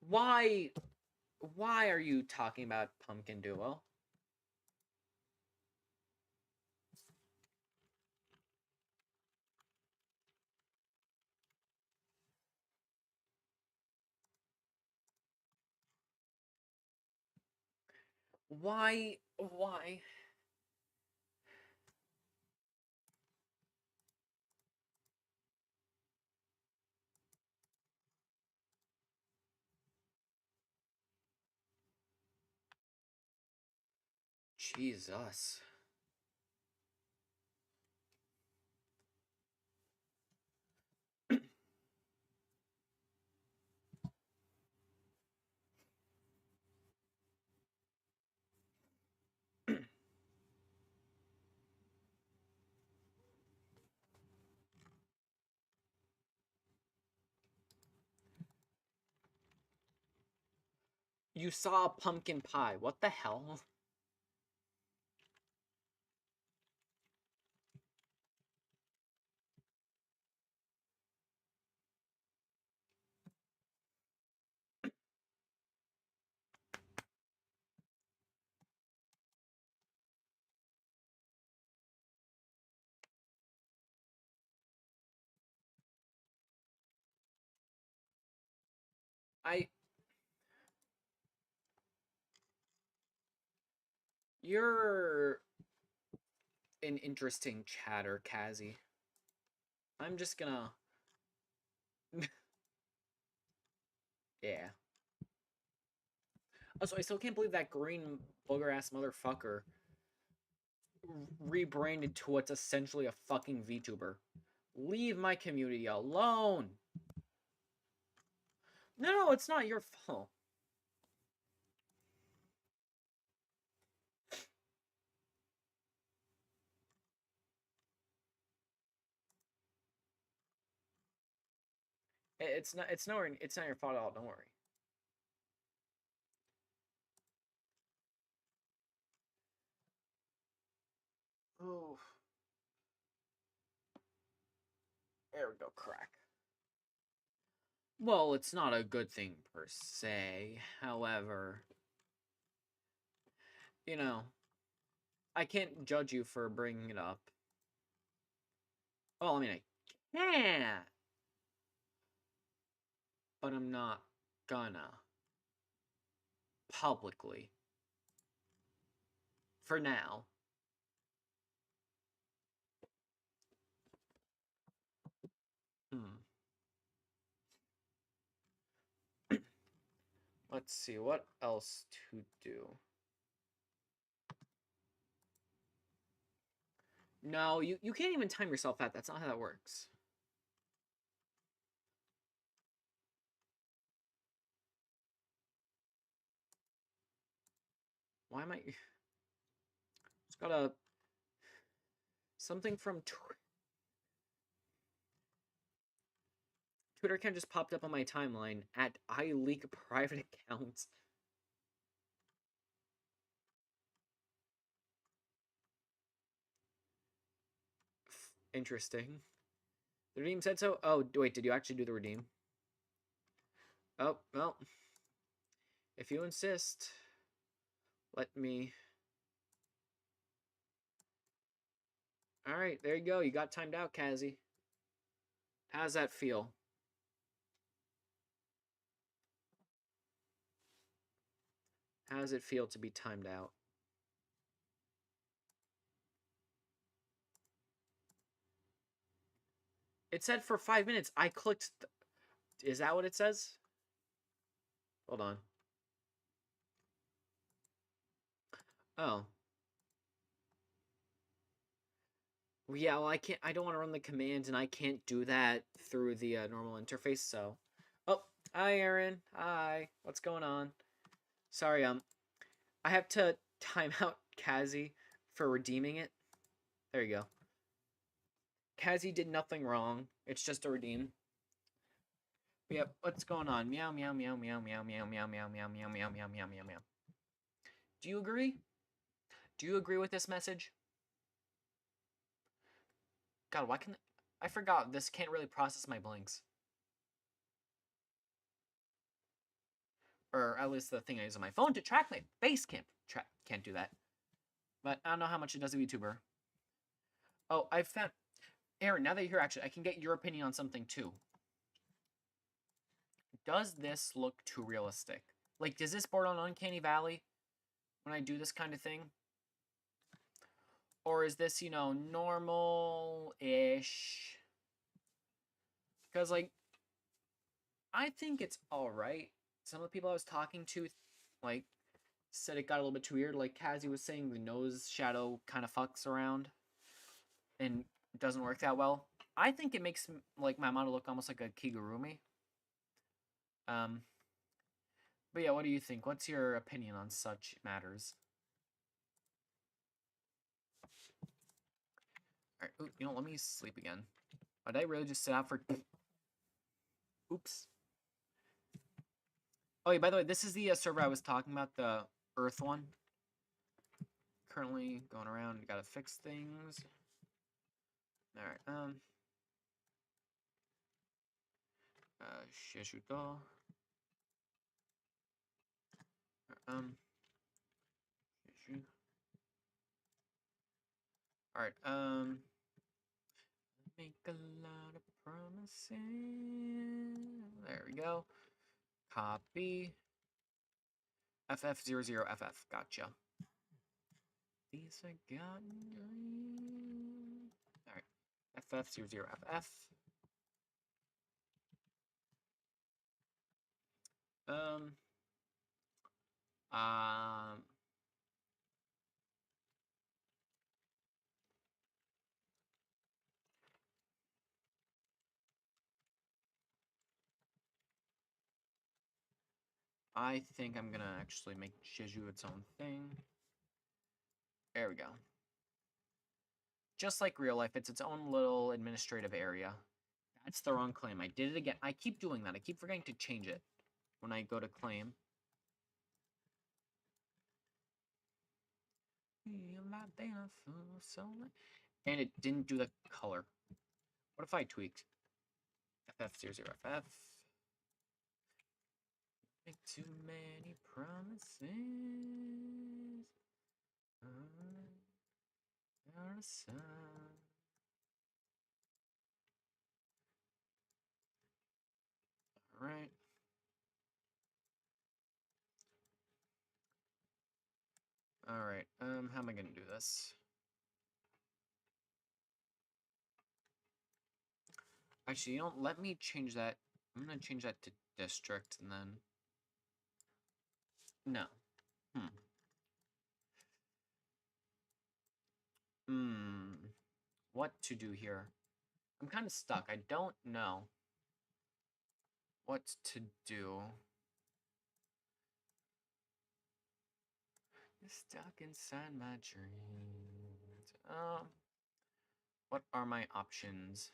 Why are you talking about Pumpkin Duo? Why? Jesus. You saw a pumpkin pie. What the hell? You're an interesting chatter, Kazi. I'm just gonna... yeah. Also, I still can't believe that green booger-ass motherfucker rebranded to what's essentially a fucking VTuber. Leave my community alone! No, it's not your fault. It's not your fault at all, don't worry. Oh. There we go, crack. Well, it's not a good thing per se. However, you know, I can't judge you for bringing it up. Well, I mean, I can, but I'm not gonna publicly for now. Let's see, what else to do? No, you can't even time yourself out. That's not how that works. Why am I... It's got a... Something from Twitter account just popped up on my timeline at I leak private accounts. Interesting. The redeem said so? Oh, wait, did you actually do the redeem? Oh, well. If you insist, let me... Alright, there you go. You got timed out, Kazi. How's that feel? How does it feel to be timed out? It said for 5 minutes. I clicked... Is that what it says? Hold on. Oh. Yeah, well, I don't want to run the commands, and I can't do that through the normal interface, so... Oh, hi, Aaron. Hi. What's going on? Sorry, I have to time out Kazi for redeeming it. There you go. Kazi did nothing wrong. It's just a redeem. Yep, what's going on? Meow, meow, meow, meow, meow, meow, meow, meow, meow, meow, meow, meow, meow, meow, meow. Do you agree? Do you agree with this message? God, why can... I forgot, this can't really process my blinks. Or at least the thing I use on my phone to track my face can't do that. But I don't know how much it does a VTuber. Oh, I found... Aaron, now that you're here, actually, I can get your opinion on something, too. Does this look too realistic? Like, does this board on Uncanny Valley when I do this kind of thing? Or is this, you know, normal-ish? Because, like, I think it's alright. Some of the people I was talking to, like, said it got a little bit too weird. Like Kazi was saying, the nose shadow kind of fucks around and doesn't work that well. I think it makes, like, my model look almost like a Kigurumi. But yeah, what do you think? What's your opinion on such matters? Alright, you know, let me sleep again. Did I really just sit out for... Oops. Oh, yeah, by the way, this is the server I was talking about, the Earth one. Currently going around, gotta fix things. Alright, Sheshuto. Sheshu. Alright, make a lot of promises. There we go. Copy. FF00FF. Gotcha. These forgotten dreams. Alright. FF00FF. Um. I think I'm gonna actually make Jeju its own thing. There we go. Just like real life, it's its own little administrative area. That's the wrong claim. I did it again. I keep doing that. I keep forgetting to change it when I go to claim. And it didn't do the color. What if I tweaked? FF00FF. Make too many promises. Alright. Alright, how am I gonna do this? Actually, you don't let me change that. I'm gonna change that to district and then. No. What to do here? I'm kind of stuck. I don't know what to do. You're stuck inside my dreams. What are my options?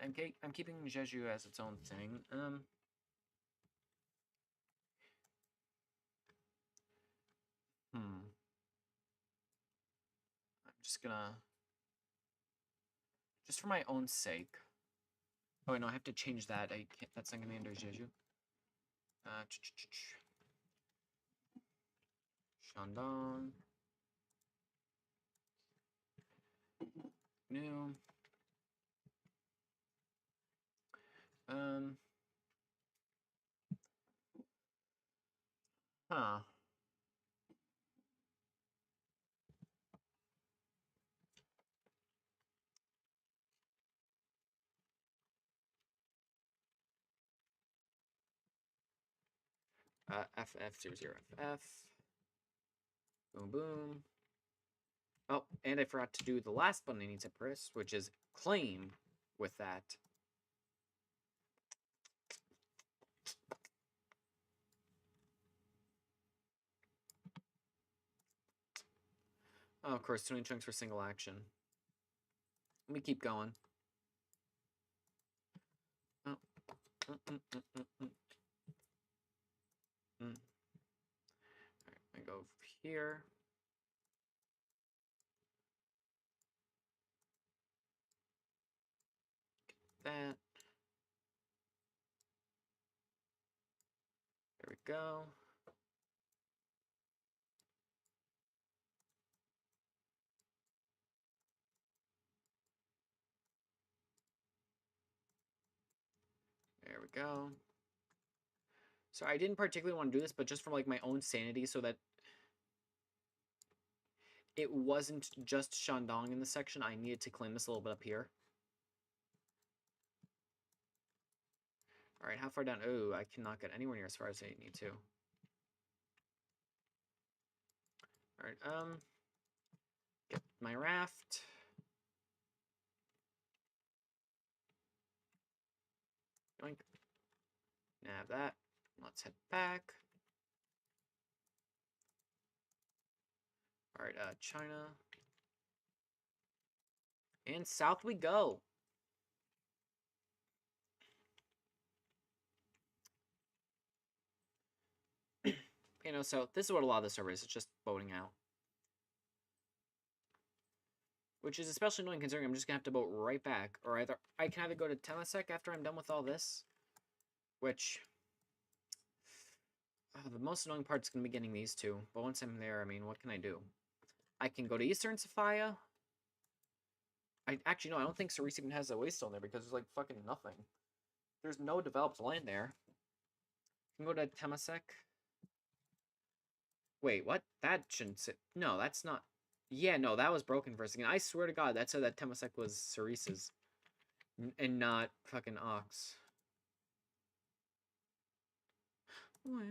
I'm keeping Jeju as its own thing. I'm just gonna, just for my own sake. Oh wait, no, I have to change that. I can't. That's not gonna be under Jeju. Shandong. New. Huh. FF00FF. Boom, boom. Oh, and I forgot to do the last button I need to press, which is claim with that. Oh, of course, 20 chunks for single action. Let me keep going. Oh. Alright, I go here. Get that. There we go. There we go. So I didn't particularly want to do this, but just for like my own sanity, so that it wasn't just Shandong in the section, I needed to claim this a little bit up here. Alright, how far down? Oh, I cannot get anywhere near as far as I need to. Alright, get my raft. Yoink. Nab that. Let's head back. Alright, China. And south we go. You know, so this is what a lot of the server is. It's just boating out. Which is especially annoying considering I'm just going to have to boat right back. Or either I can either go to Temasek after I'm done with all this. Which... the most annoying part is going to be getting these two. But once I'm there, I mean, what can I do? I can go to Eastern Sophia. Actually, no, I don't think Cerise even has a waste on there because there's, like, fucking nothing. There's no developed land there. I can go to Temasek. Wait, what? That shouldn't sit. No, that's not... Yeah, no, that was broken for a second. I swear to God, that said that Temasek was Cerise's. And not fucking Ox. Alright,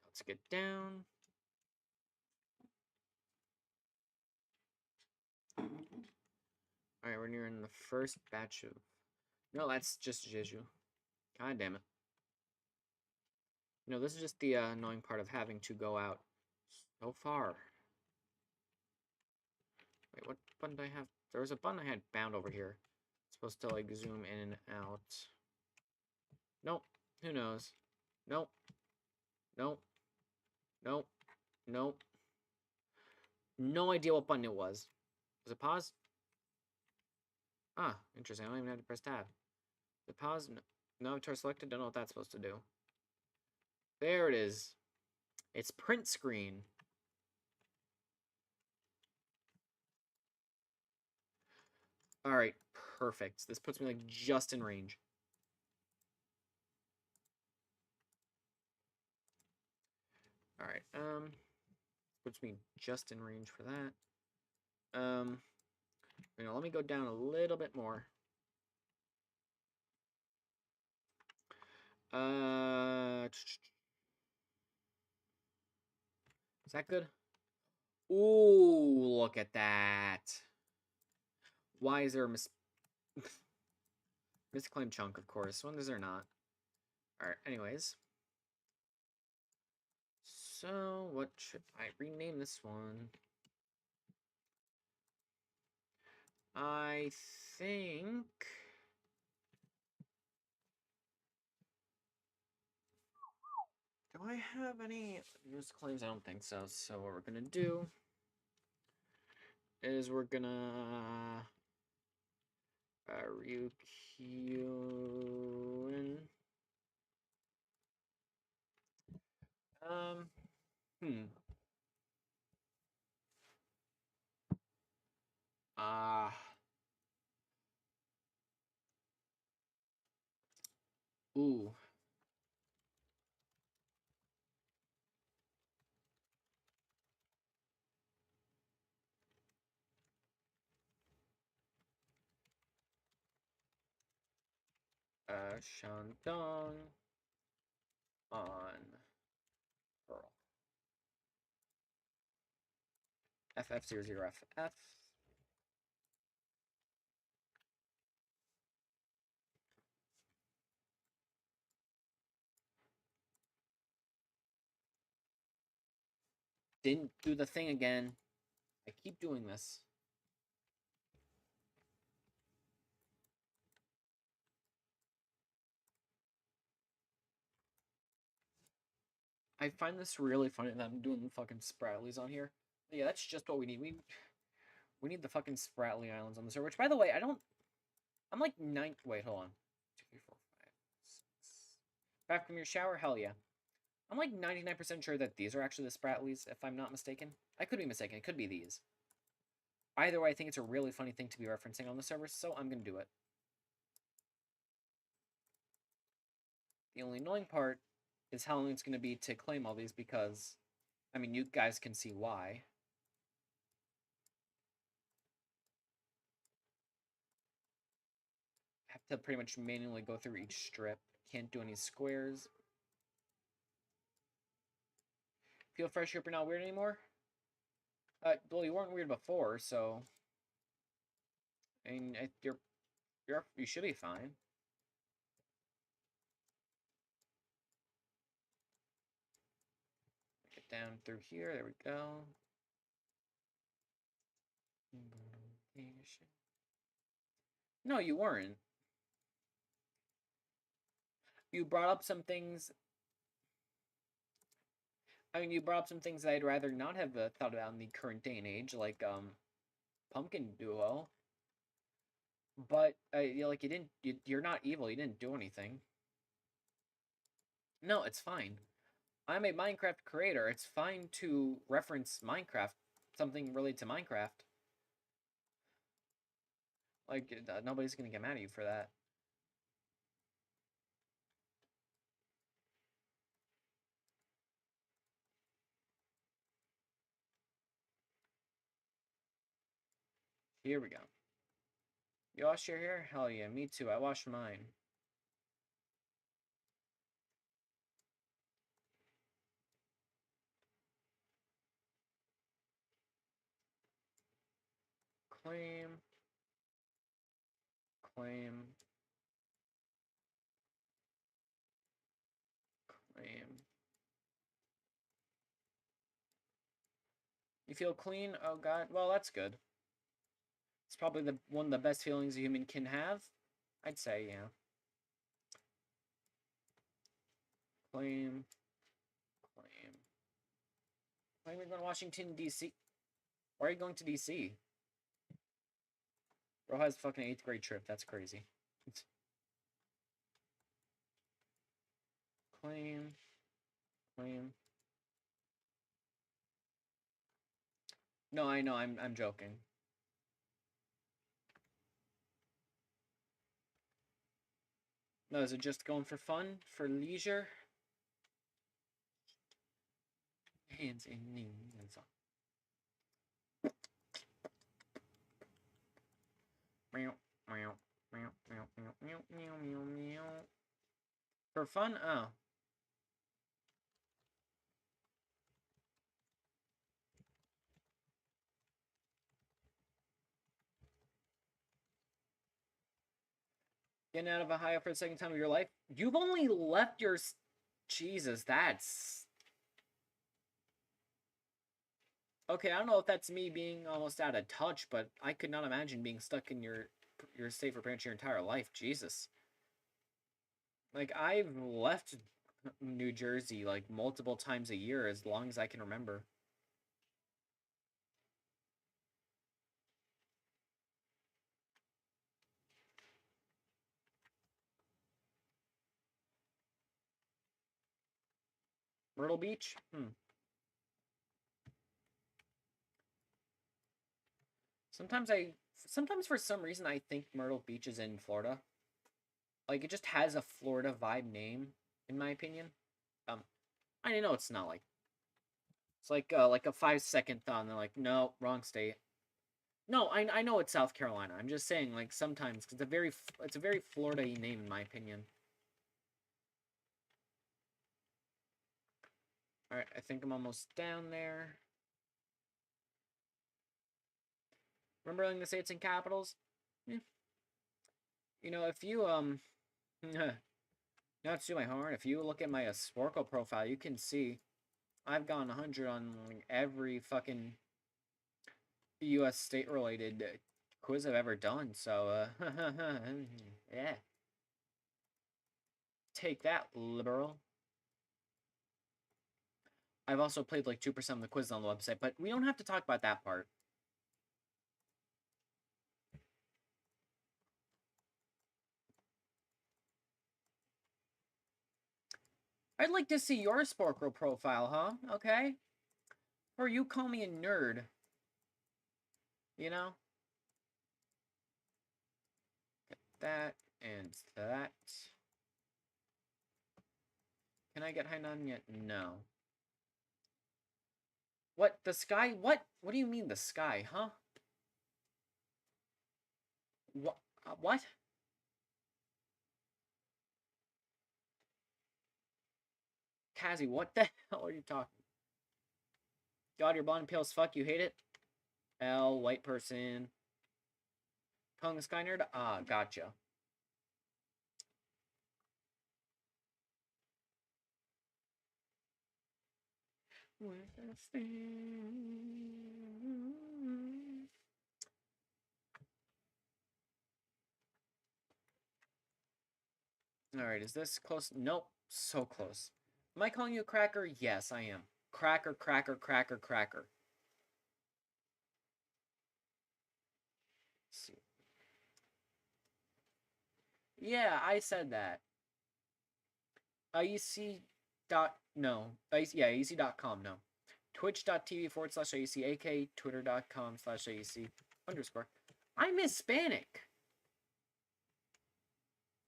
let's get down. Alright, we're nearing the first batch of... No, that's just Jeju. God damn it. You know, this is just the annoying part of having to go out so far. Wait, what button do I have? There was a button I had bound over here. It's supposed to, like, zoom in and out. Nope. Who knows? Nope. Nope. Nope. Nope. No idea what button it was. Was it pause? Ah, interesting. I don't even have to press tab. The pause? No avatar selected? Don't know what that's supposed to do. There it is. It's print screen. Alright, perfect. This puts me, like, just in range. Alright, puts me just in range for that. You know, let me go down a little bit more. Is that good? Ooh, look at that. Why is there a misclaimed chunk, of course. When is there not? Alright, anyways. So, what should I rename this one? I think... Do I have any misclaims? I don't think so. So what we're gonna do is we're gonna... Ryukyuin. Ah. Ooh. Shandong on Pearl. FF00FF. Didn't do the thing again. I keep doing this. I find this really funny that I'm doing the fucking Spratleys on here. But yeah, that's just what we need. We need the fucking Spratly Islands on the server. Which, by the way, I'm like 9... Wait, hold on. 2, 3, 4, 5, 6. Back from your shower? Hell yeah. I'm like 99% sure that these are actually the Spratleys, if I'm not mistaken. I could be mistaken. It could be these. Either way, I think it's a really funny thing to be referencing on the server, so I'm going to do it. The only annoying part is how long it's going to be to claim all these because, I mean, you guys can see why. I have to pretty much manually go through each strip. Can't do any squares. Feel fresh, you're not weird anymore? Well, you weren't weird before, so... I mean, you should be fine. Get down through here, there we go. No, you weren't. You brought up some things. I mean, you brought up some things that I'd rather not have thought about in the current day and age, like Pumpkin Duo. But like you didn't. You're not evil. You didn't do anything. No, it's fine. I'm a Minecraft creator. It's fine to reference Minecraft, something related to Minecraft. Like, nobody's gonna get mad at you for that. Here we go. You wash your hair? Hell yeah, me too. I washed mine. Claim. Claim. Claim. You feel clean? Oh god. Well, that's good. It's probably one of the best feelings a human can have. I'd say, yeah. Claim. Claim. Why are we going to Washington, D.C.? Why are you going to D.C.? Bro has a fucking 8th grade trip. That's crazy. Claim. Claim. No, I know. I'm joking. No, is it just going for fun? For leisure? Hands in knees. For fun? Oh. Getting out of a high for the second time of your life? You've only left your... Jesus, that's... Okay, I don't know if that's me being almost out of touch, but I could not imagine being stuck in your state for pretty much your entire life. Jesus. Like, I've left New Jersey, like, multiple times a year as long as I can remember. Myrtle Beach? Sometimes for some reason I think Myrtle Beach is in Florida. Like, it just has a Florida vibe name, in my opinion. I know it's not like... It's like a 5-second thought, and they're like, no, wrong state. No, I know it's South Carolina. I'm just saying, like, sometimes, because it's a very Florida-y name, in my opinion. Alright, I think I'm almost down there. Remembering the states and capitals? Yeah. You know, if you, not to do my horn, if you look at my Sporkle profile, you can see I've gone 100 on like, every fucking U.S. state-related quiz I've ever done, so, yeah. Take that, liberal. I've also played like 2% of the quiz on the website, but we don't have to talk about that part. I'd like to see your Sporkle profile, huh? Okay? Or you call me a nerd. You know? Get that and that. Can I get high none yet? No. What? The sky? What? What do you mean the sky, huh? What? What? Kazzy, what the hell are you talking? God, you're blonde and pale as fuck. You hate it? L, white person. Calling the sky nerd? Ah, gotcha. Alright, is this close? Nope. So close. Am I calling you a cracker? Yes, I am. Cracker, cracker, cracker, cracker. Let's see. Yeah, I said that. IEC dot no. Yeah, IEC.com, no. Twitch.tv/IEC, aka Twitter.com/IEC _. I'm Hispanic.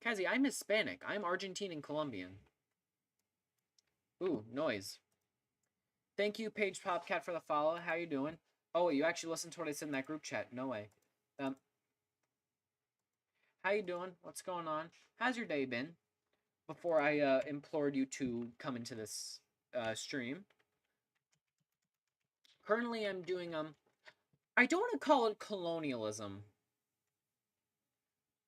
Kazi, I'm Hispanic. I'm Argentine and Colombian. Ooh, noise. Thank you, Paige Popcat, for the follow. How you doing? Oh, wait, you actually listened to what I said in that group chat. No way. How you doing? What's going on? How's your day been? Before I implored you to come into this stream. Currently, I'm doing I don't want to call it colonialism.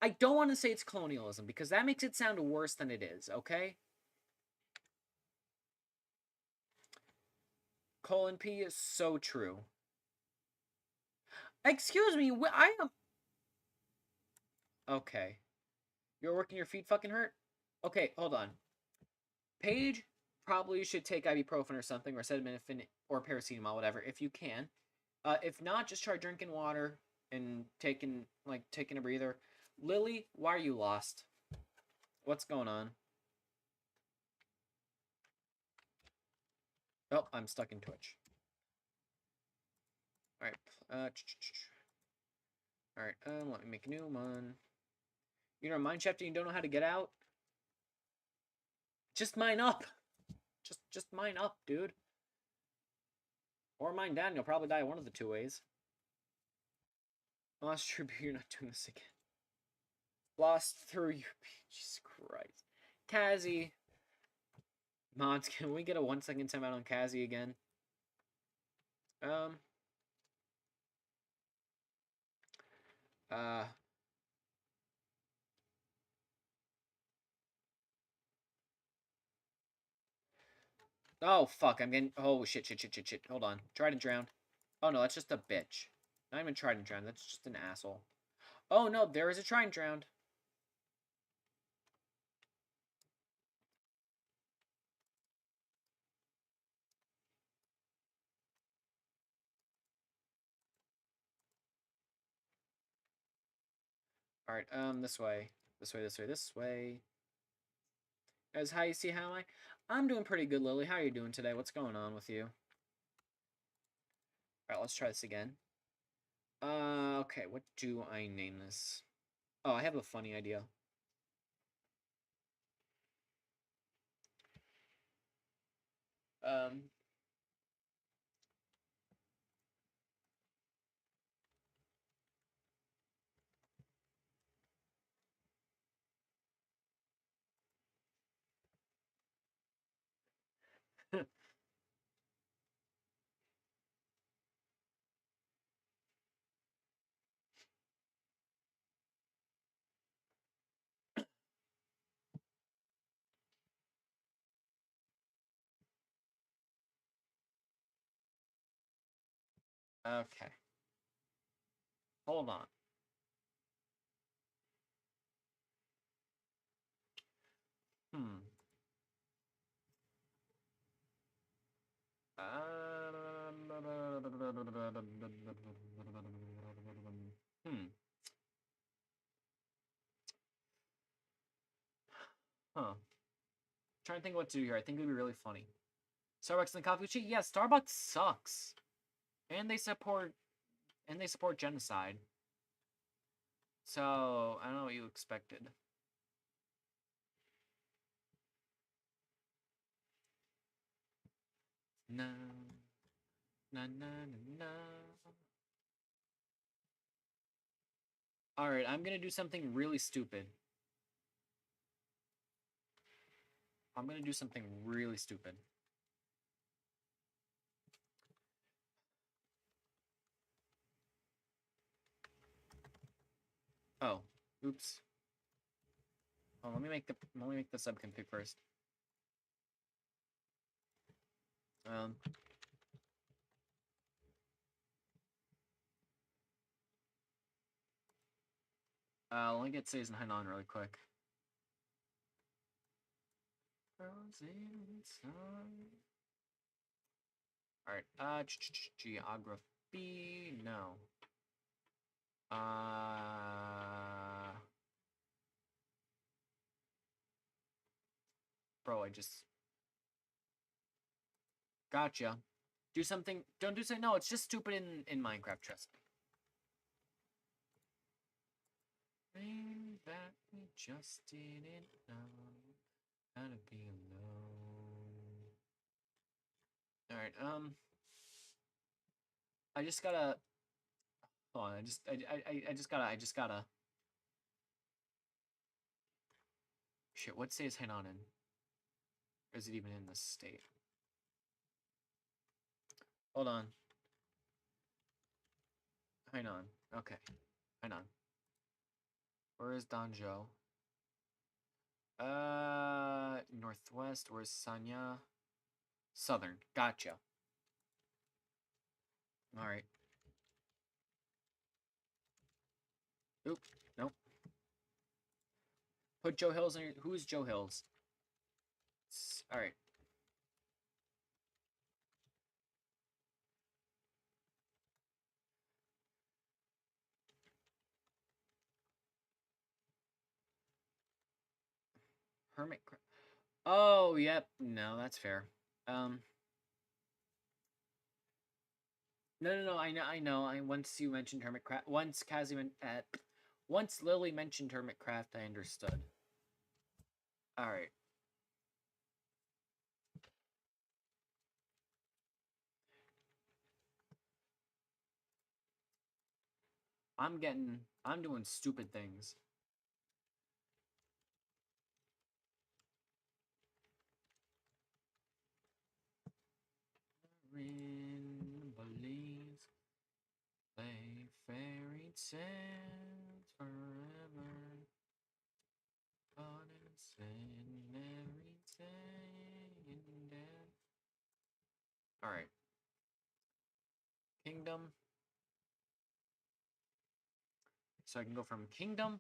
I don't want to say it's colonialism because that makes it sound worse than it is. Okay. Colon P is so true. Excuse me, I am. Okay. You're working your feet fucking hurt? Okay, hold on. Paige probably should take ibuprofen or something, or acetaminophen, or paracetamol, whatever, if you can. If not, just try drinking water and taking a breather. Lily, why are you lost? What's going on? Oh, I'm stuck in Twitch. Alright, alright, let me make a new one. You're in a mine shaft and you don't know how to get out? Just mine up! Just mine up, dude. Or mine down, you'll probably die one of the two ways. Lost true, you're not doing this again. Lost through your... Jesus Christ. Kazi. Mods, can we get a 1 second timeout on Kazi again? Oh, fuck, I'm getting... Oh, shit. Hold on. Tried and drowned. Oh, no, that's just a bitch. Not even tried and drowned. That's just an asshole. Oh, no, there is a try and drowned. Alright, this way. This way. Guys, how you see how am I? I'm doing pretty good, Lily. How are you doing today? What's going on with you? Alright, let's try this again. Okay, what do I name this? Oh, I have a funny idea. Okay. Hold on. Huh. Trying to think what to do here. I think it would be really funny. Starbucks and the coffee machine? Yeah, Starbucks sucks. And they support genocide. So, I don't know what you expected. No. Na na na na. Alright, I'm gonna do something really stupid. Oh, oops. Oh, let me make the subconfig first. Let me get Seizen on really quick. frozen sun. All right. Geography. No. Bro, I just gotcha. Do something. Don't do something. No, it's just stupid in Minecraft. Trust me. Rain that we just didn't know how to be alone. All right. I just gotta. Hold on. I just gotta. Shit. What state is Hainan in? Or is it even in this state? Hold on. Hainan. Okay. Hainan. Where is Danzhou? Northwest. Where's Sanya? Southern. Gotcha. Alright. Oop. Nope. Put Joe Hills on your... Who's Joe Hills? Alright. Hermit crab. Oh, yep. No, that's fair. No. I know. Once you mentioned hermit crab, once Lily mentioned hermit craft, I understood. All right. I'm doing stupid things. Believes play fairy tales forever. All right. Kingdom. So I can go from kingdom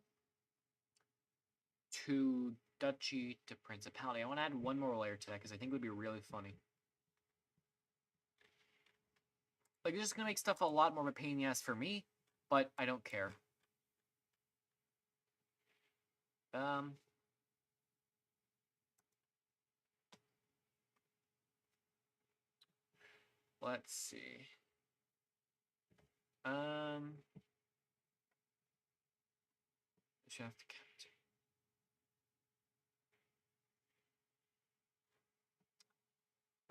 to duchy to principality. I want to add one more layer to that because I think it would be really funny. Like, it's just going to make stuff a lot more of a pain in the ass for me, but I don't care. Let's see. Should have to count.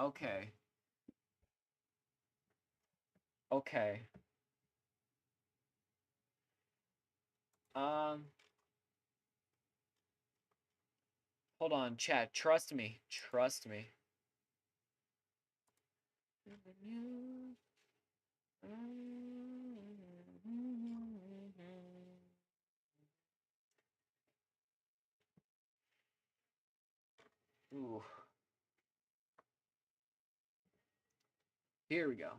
Okay. Okay. Hold on, chat. Trust me. Trust me. Ooh. Here we go.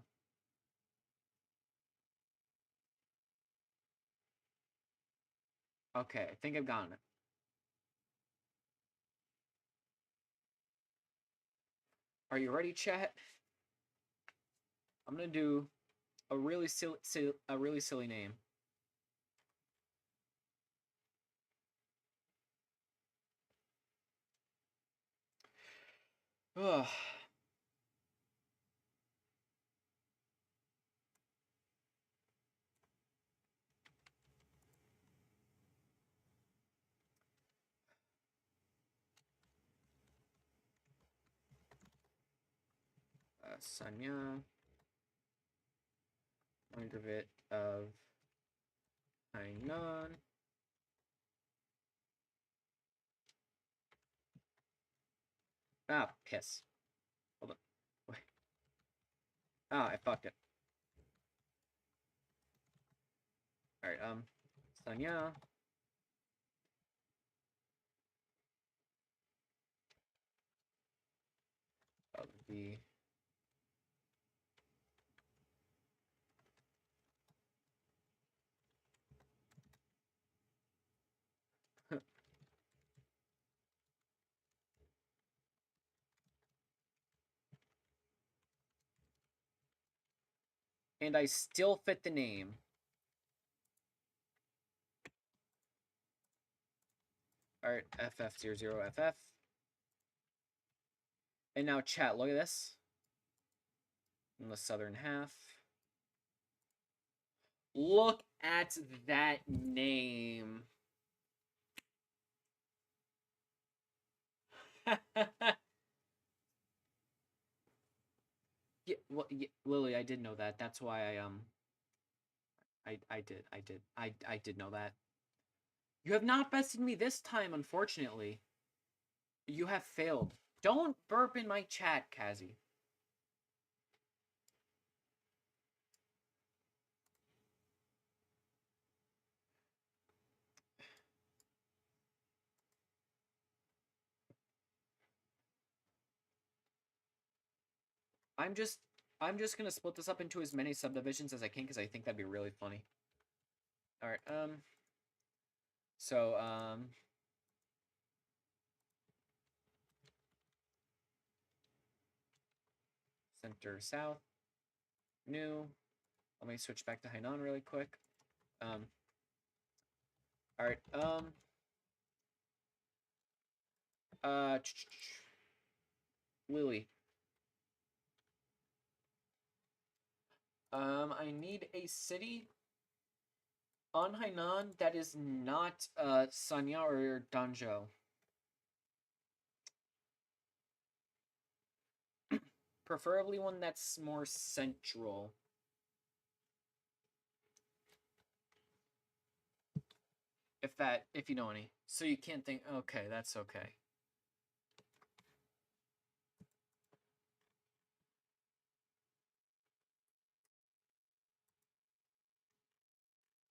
Okay, I think I've gotten it. Are you ready, chat? I'm gonna do a really silly name. Ugh. Sanya. Underbit of Hainan. Ah, piss. Hold on. Wait. Ah, I fucked it. Alright, Sanya. Of the And I still fit the name. Alright, FF00FF. And now chat, look at this. In the southern half. Look at that name. Yeah, well, yeah, Lily, I did know that. That's why I did know that. You have not bested me this time, unfortunately. You have failed. Don't burp in my chat, Kazi. I'm just gonna split this up into as many subdivisions as I can because I think that'd be really funny. Alright, so, center south, new. Let me switch back to Hainan really quick. Alright, Lily. I need a city on Hainan that is not, Sanya or Danzhou. Preferably one that's more central. If you know any. So you can't think, okay, that's okay.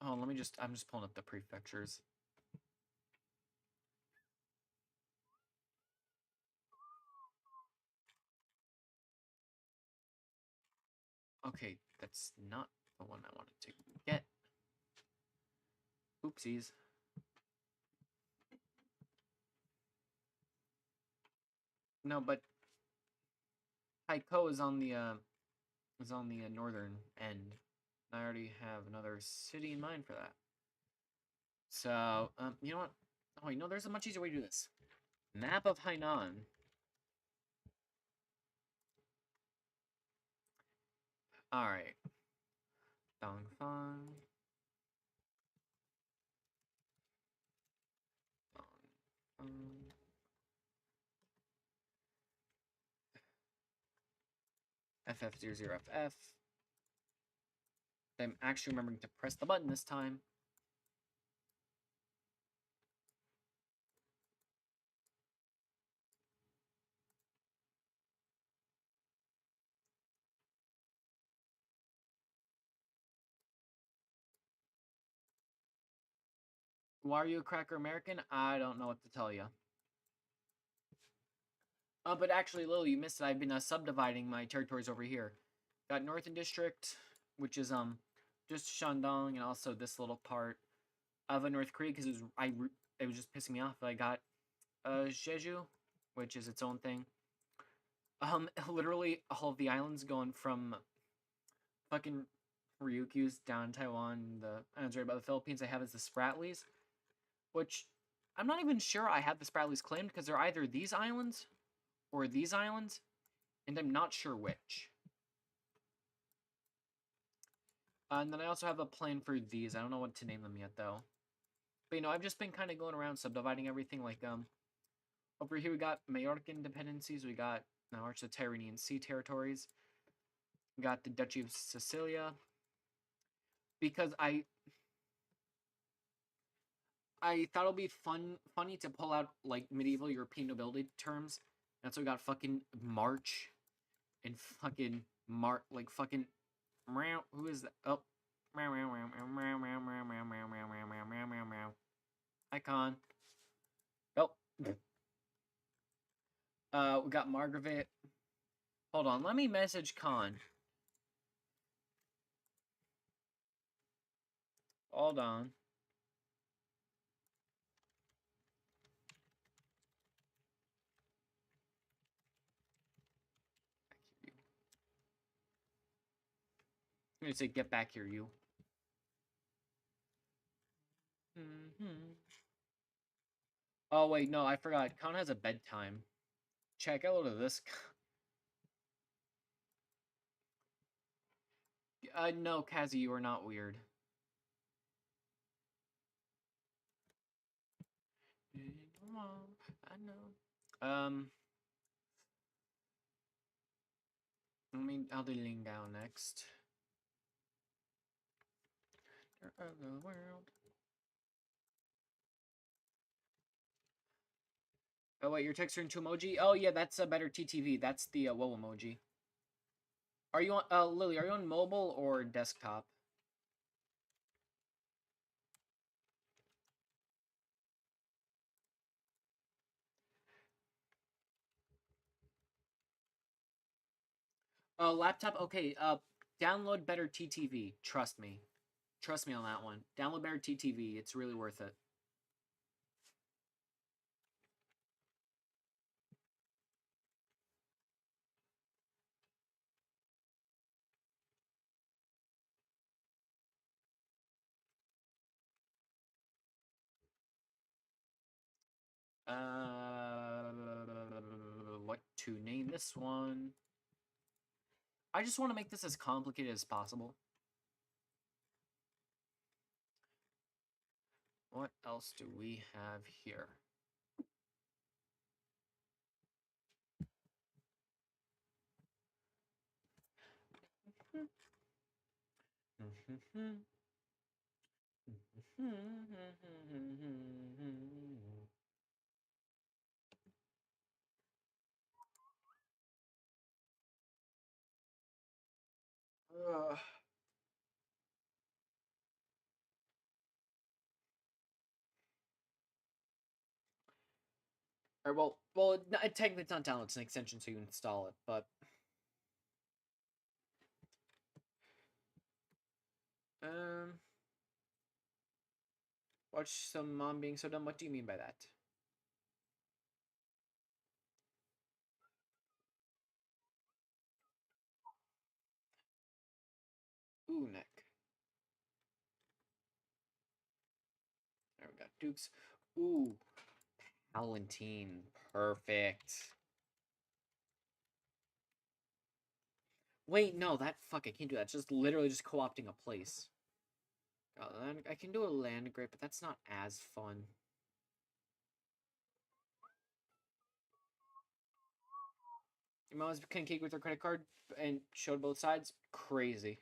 Oh, I'm just pulling up the prefectures. Okay, that's not the one I wanted to get. Oopsies. No, but Haikou is on the northern end. I already have another city in mind for that. So, you know what? Oh, you know, there's a much easier way to do this. Map of Hainan. Alright. Dongfang. FF00FF. I'm actually remembering to press the button this time. Why are you a cracker American? I don't know what to tell you. But actually, Lily, you missed it. I've been subdividing my territories over here. Got Northern District, which is just Shandong, and also this little part of North Korea because it was just pissing me off. I got Jeju, which is its own thing. Literally all of the islands going from fucking Ryukyu's down Taiwan, the islands right by the Philippines. I have is the Spratlys, which I'm not even sure I have the Spratlys claimed because they're either these islands or these islands, and I'm not sure which. And then I also have a plan for these. I don't know what to name them yet, though. But, you know, I've just been kind of going around subdividing everything. Like, over here we got Majorcan dependencies. We got now Arch the Tyrrhenian Sea territories. We got the Duchy of Sicilia. Because I thought it'll be funny to pull out, like, medieval European nobility terms. That's why we got fucking March and fucking fucking... Who is that? Oh. Icon. Oh. We got Margaret. Hold on, let me message Khan. Hold on. I'm gonna say, get back here, you. Oh, wait, no, I forgot. Con has a bedtime. Check out of this. No, Kazi, you are not weird. I know. I'll do Ling down next. The world. Oh wait, you're texting to emoji? Oh yeah, that's a better TTV. That's the whoa emoji. Are you on Lily, are you on mobile or desktop? Laptop, okay, download better TTV. Trust me. Trust me on that one. Download better TTV. It's really worth it. What to name this one? I just want to make this as complicated as possible. What else do we have here? Or well, technically it's not download, it's an extension, so you install it. But watch some mom being so dumb. What do you mean by that? Ooh, neck. There we go. Dukes. Ooh, Palantine. Perfect. Wait, no, fuck, I can't do that. It's just literally just co-opting a place. I can do a land grip, but that's not as fun. Your mom's cutting cake with her credit card and showed both sides. Crazy.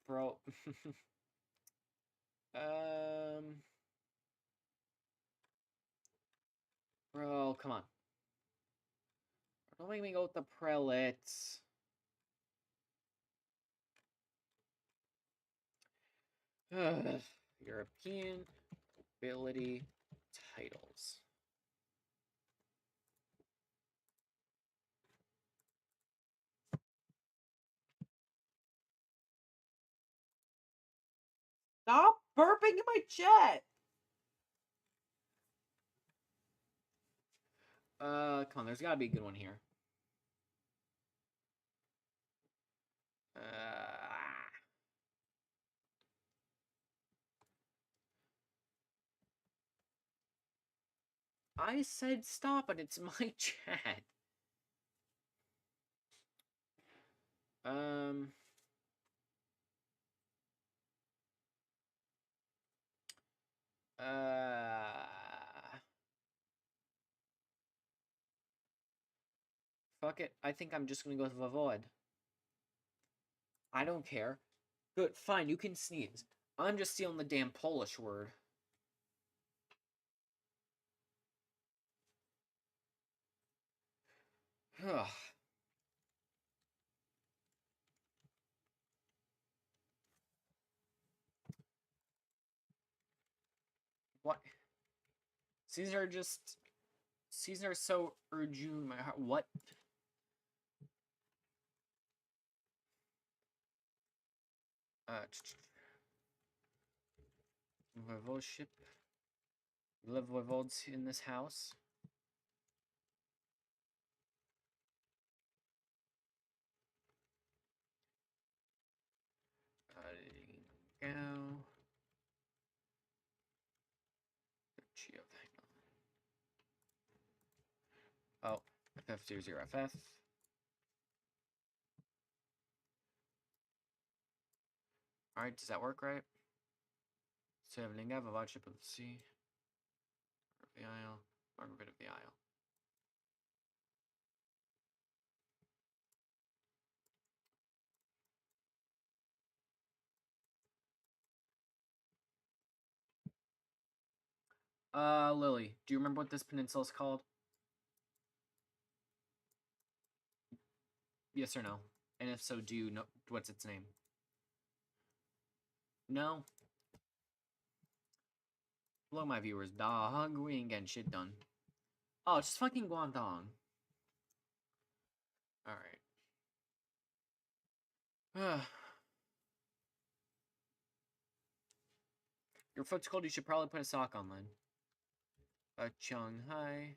Bro. Bro, come on. Don't make me go with the prelates. European ability titles. Stop burping in my chat! Come on, there's gotta be a good one here. I said stop, but it's my chat. Fuck it. I think I'm just gonna go with Vavod. I don't care. Good, fine, you can sneeze. I'm just stealing the damn Polish word. Ugh. What? Caesar so urging my heart. What? Voivodeship. You live voivodes in this house. Go. Geo, hang on. Oh, FF00FF. Alright, does that work right? Traveling up a large ship of the sea. Of the Isle. Margaret of the Isle. Lily, do you remember what this peninsula is called? Yes or no? And if so, do you know what's its name? No? Hello, my viewers. Dog, we ain't getting shit done. Oh, it's just fucking Guangdong. Alright. Your foot's cold, you should probably put a sock on then. Shanghai.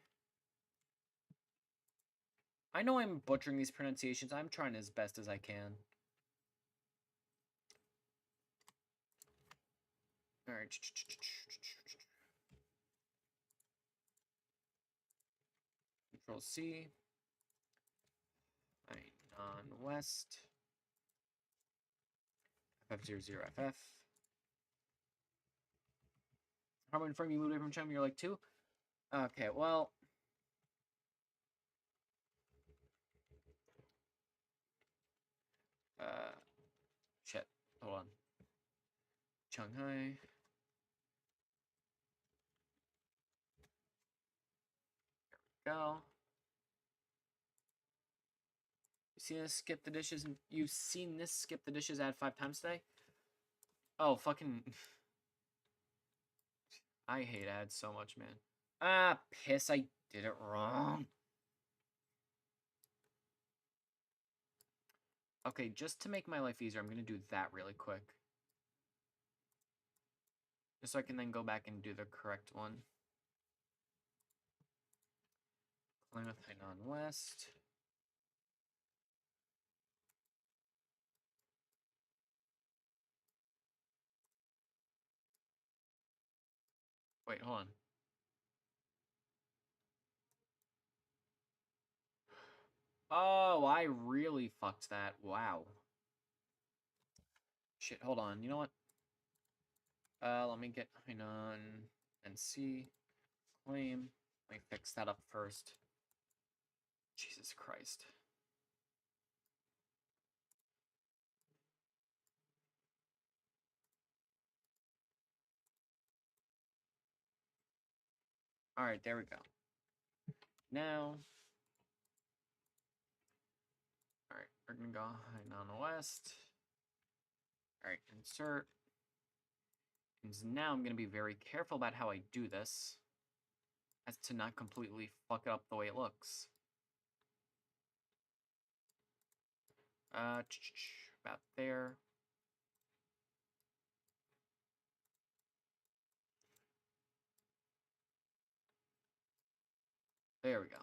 I know I'm butchering these pronunciations. I'm trying as best as I can. Alright. Control C. Hainan West. FF00FF. How many from you moved away from China? You're like 2? Okay, well. Shit. Hold on. Shanghai. Go. You've seen this skip the dishes add 5 times today? Oh, fucking. I hate ads so much, man. Ah, piss, I did it wrong. Okay, just to make my life easier, I'm gonna do that really quick. Just so I can then go back and do the correct one. Plymouth, Hainan West. Wait, hold on. Oh, I really fucked that. Wow. Shit, hold on. You know what? Let me get Hainan and C. Claim. Let me fix that up first. Jesus Christ. Alright, there we go. Now. Alright, we're gonna go Hainan West. Alright, insert. And now I'm gonna be very careful about how I do this, as to not completely fuck it up the way it looks. About there. There we go.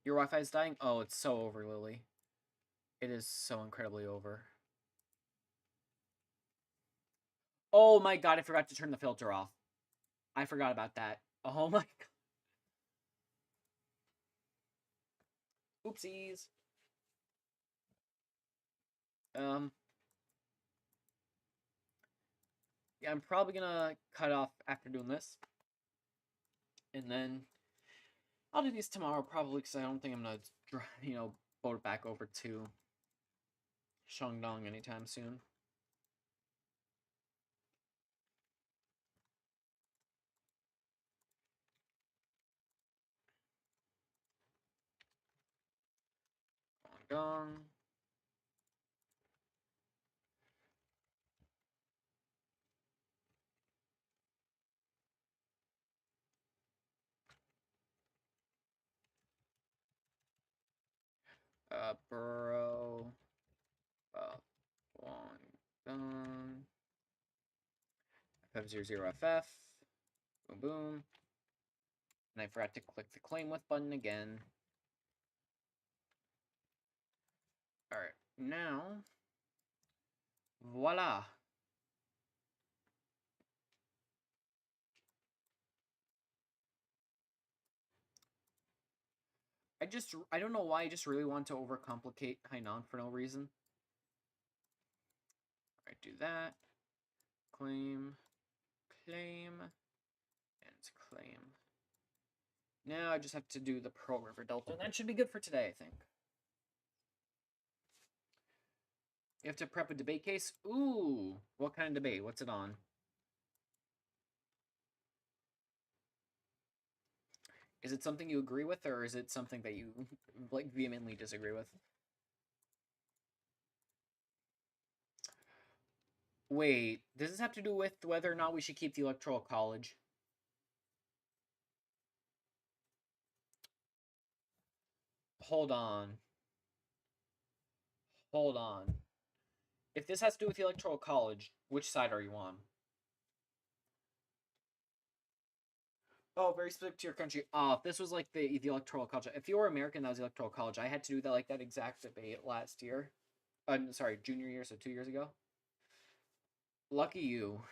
Your Wi-Fi is dying? Oh, it's so over, Lily. It is so incredibly over. Oh my god, I forgot to turn the filter off. I forgot about that. Oh my god. Oopsies. Yeah, I'm probably gonna cut off after doing this. And then I'll do these tomorrow probably, because I don't think I'm gonna, boat back over to Shandong anytime soon. Guangdong. Borough. Guangdong. FF00FF. Boom, boom. And I forgot to click the claim with button again. Alright, now... voila! I don't know why, I just really want to overcomplicate Hainan for no reason. Alright, do that. Claim. Claim. And claim. Now I just have to do the Pearl River Delta, and that should be good for today, I think. You have to prep a debate case? Ooh! What kind of debate? What's it on? Is it something you agree with, or is it something that you, like, vehemently disagree with? Wait, does this have to do with whether or not we should keep the Electoral College? Hold on. Hold on. If this has to do with the Electoral College, which side are you on? Oh, very specific to your country. If this was like the Electoral College. If you were American, that was the Electoral College. I had to do that like that exact debate last year. Sorry, junior year, so 2 years ago. Lucky you.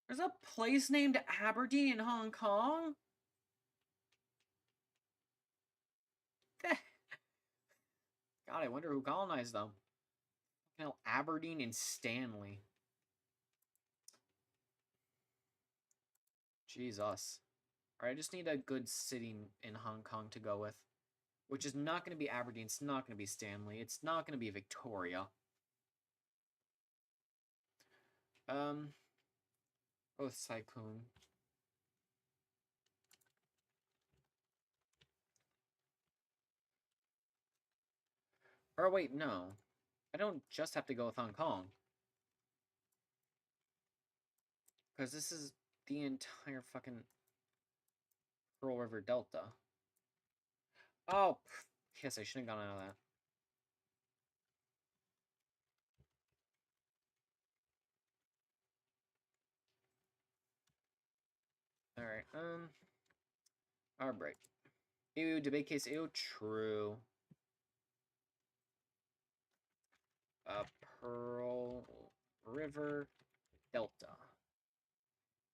There's a place named Aberdeen in Hong Kong? God, I wonder who colonized them. Hell, Aberdeen and Stanley. Jesus. Alright, I just need a good city in Hong Kong to go with. Which is not going to be Aberdeen, it's not going to be Stanley, it's not going to be Victoria. Oh, Cyclone. Or wait, no. I don't just have to go with Hong Kong. Because this is the entire fucking Pearl River Delta. Oh, yes, I should have gone out of that. Alright, our break. Ew, debate case, ew, true. Pearl River Delta.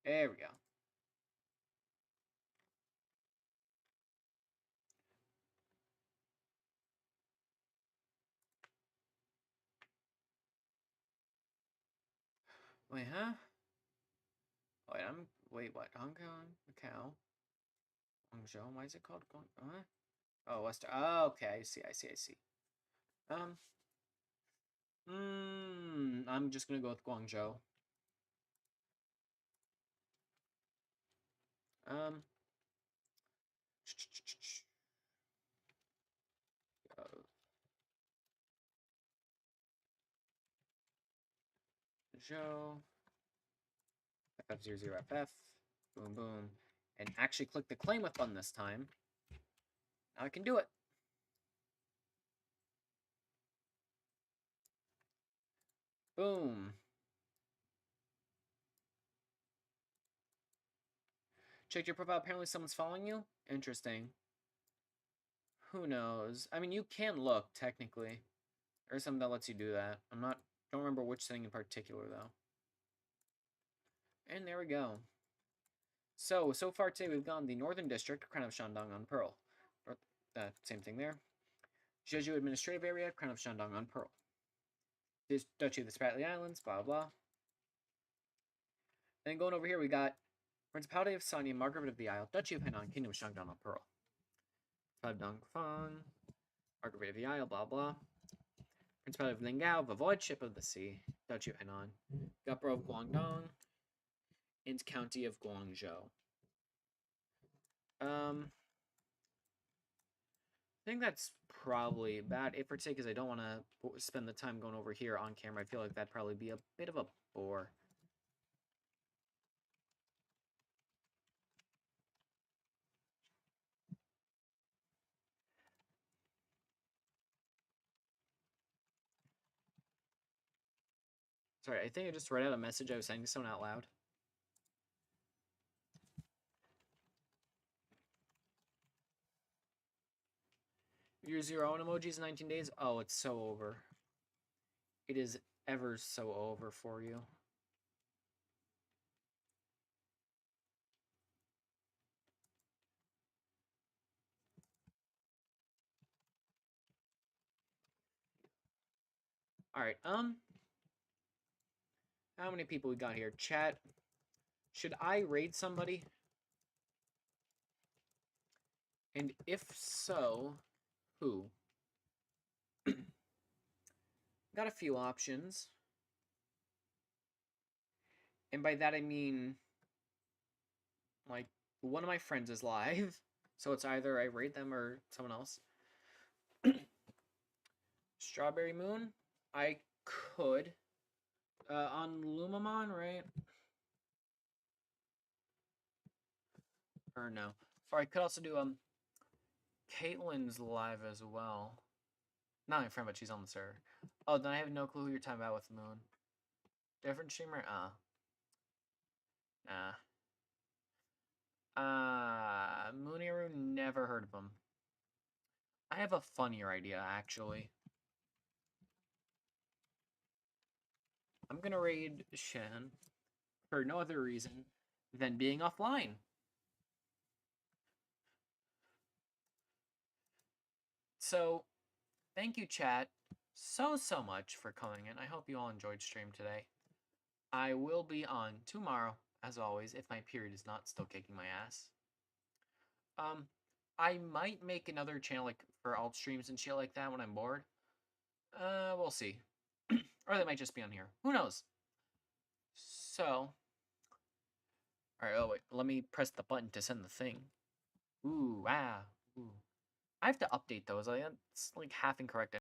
There we go. Wait, huh? Wait, what? Hong Kong? Macau? Guangzhou? Why is it called Guangzhou? Oh, Western. Oh, okay, I see. I'm just gonna go with Guangzhou. Guangzhou. FF00FF. Boom, boom. And actually click the claim with button this time. Now I can do it. Boom. Check your profile. Apparently someone's following you. Interesting. Who knows? I mean, you can look, technically. There's something that lets you do that. Don't remember which thing in particular, though. And there we go. So far today we've gone the Northern District, Crown of Shandong on Pearl. Same thing there. Jeju Administrative Area, Crown of Shandong on Pearl. This Duchy of the Spratly Islands, blah, blah. Then going over here, we got Principality of Sanya, Margaret of the Isle, Duchy of Hainan, Kingdom of Shandong on Pearl. Dong Fang, Margaret of the Isle, blah, blah. Principality of Ningao, Vavoid Ship of the Sea, Duchy of Henan, Gupro of Guangdong, and County of Guangzhou. I think that's probably about it for today because I don't want to spend the time going over here on camera. I feel like that'd probably be a bit of a bore. Sorry, I think I just read out a message I was sending to someone out loud. Use your own emojis in 19 days? Oh, it's so over. It is ever so over for you. Alright, how many people we got here? Chat, should I raid somebody? And if so, who? Got a few options. And by that I mean, like, one of my friends is live, so it's either I raid them or someone else. Strawberry Moon, I could. On Lumamon, right? Or no. Or I could also do, Caitlin's live as well. Not my friend, but she's on the server. Oh, then I have no clue who you're talking about with Moon. Different streamer? Nah. Mooniru, never heard of him. I have a funnier idea, actually. I'm gonna raid Shen for no other reason than being offline. So, thank you, chat, so much for coming in. I hope you all enjoyed stream today. I will be on tomorrow, as always, if my period is not still kicking my ass. I might make another channel like for alt streams and shit like that when I'm bored. We'll see. Or they might just be on here. Who knows? So, alright, oh wait, let me press the button to send the thing. Ooh, wow. Ooh. I have to update those. It's like half incorrect.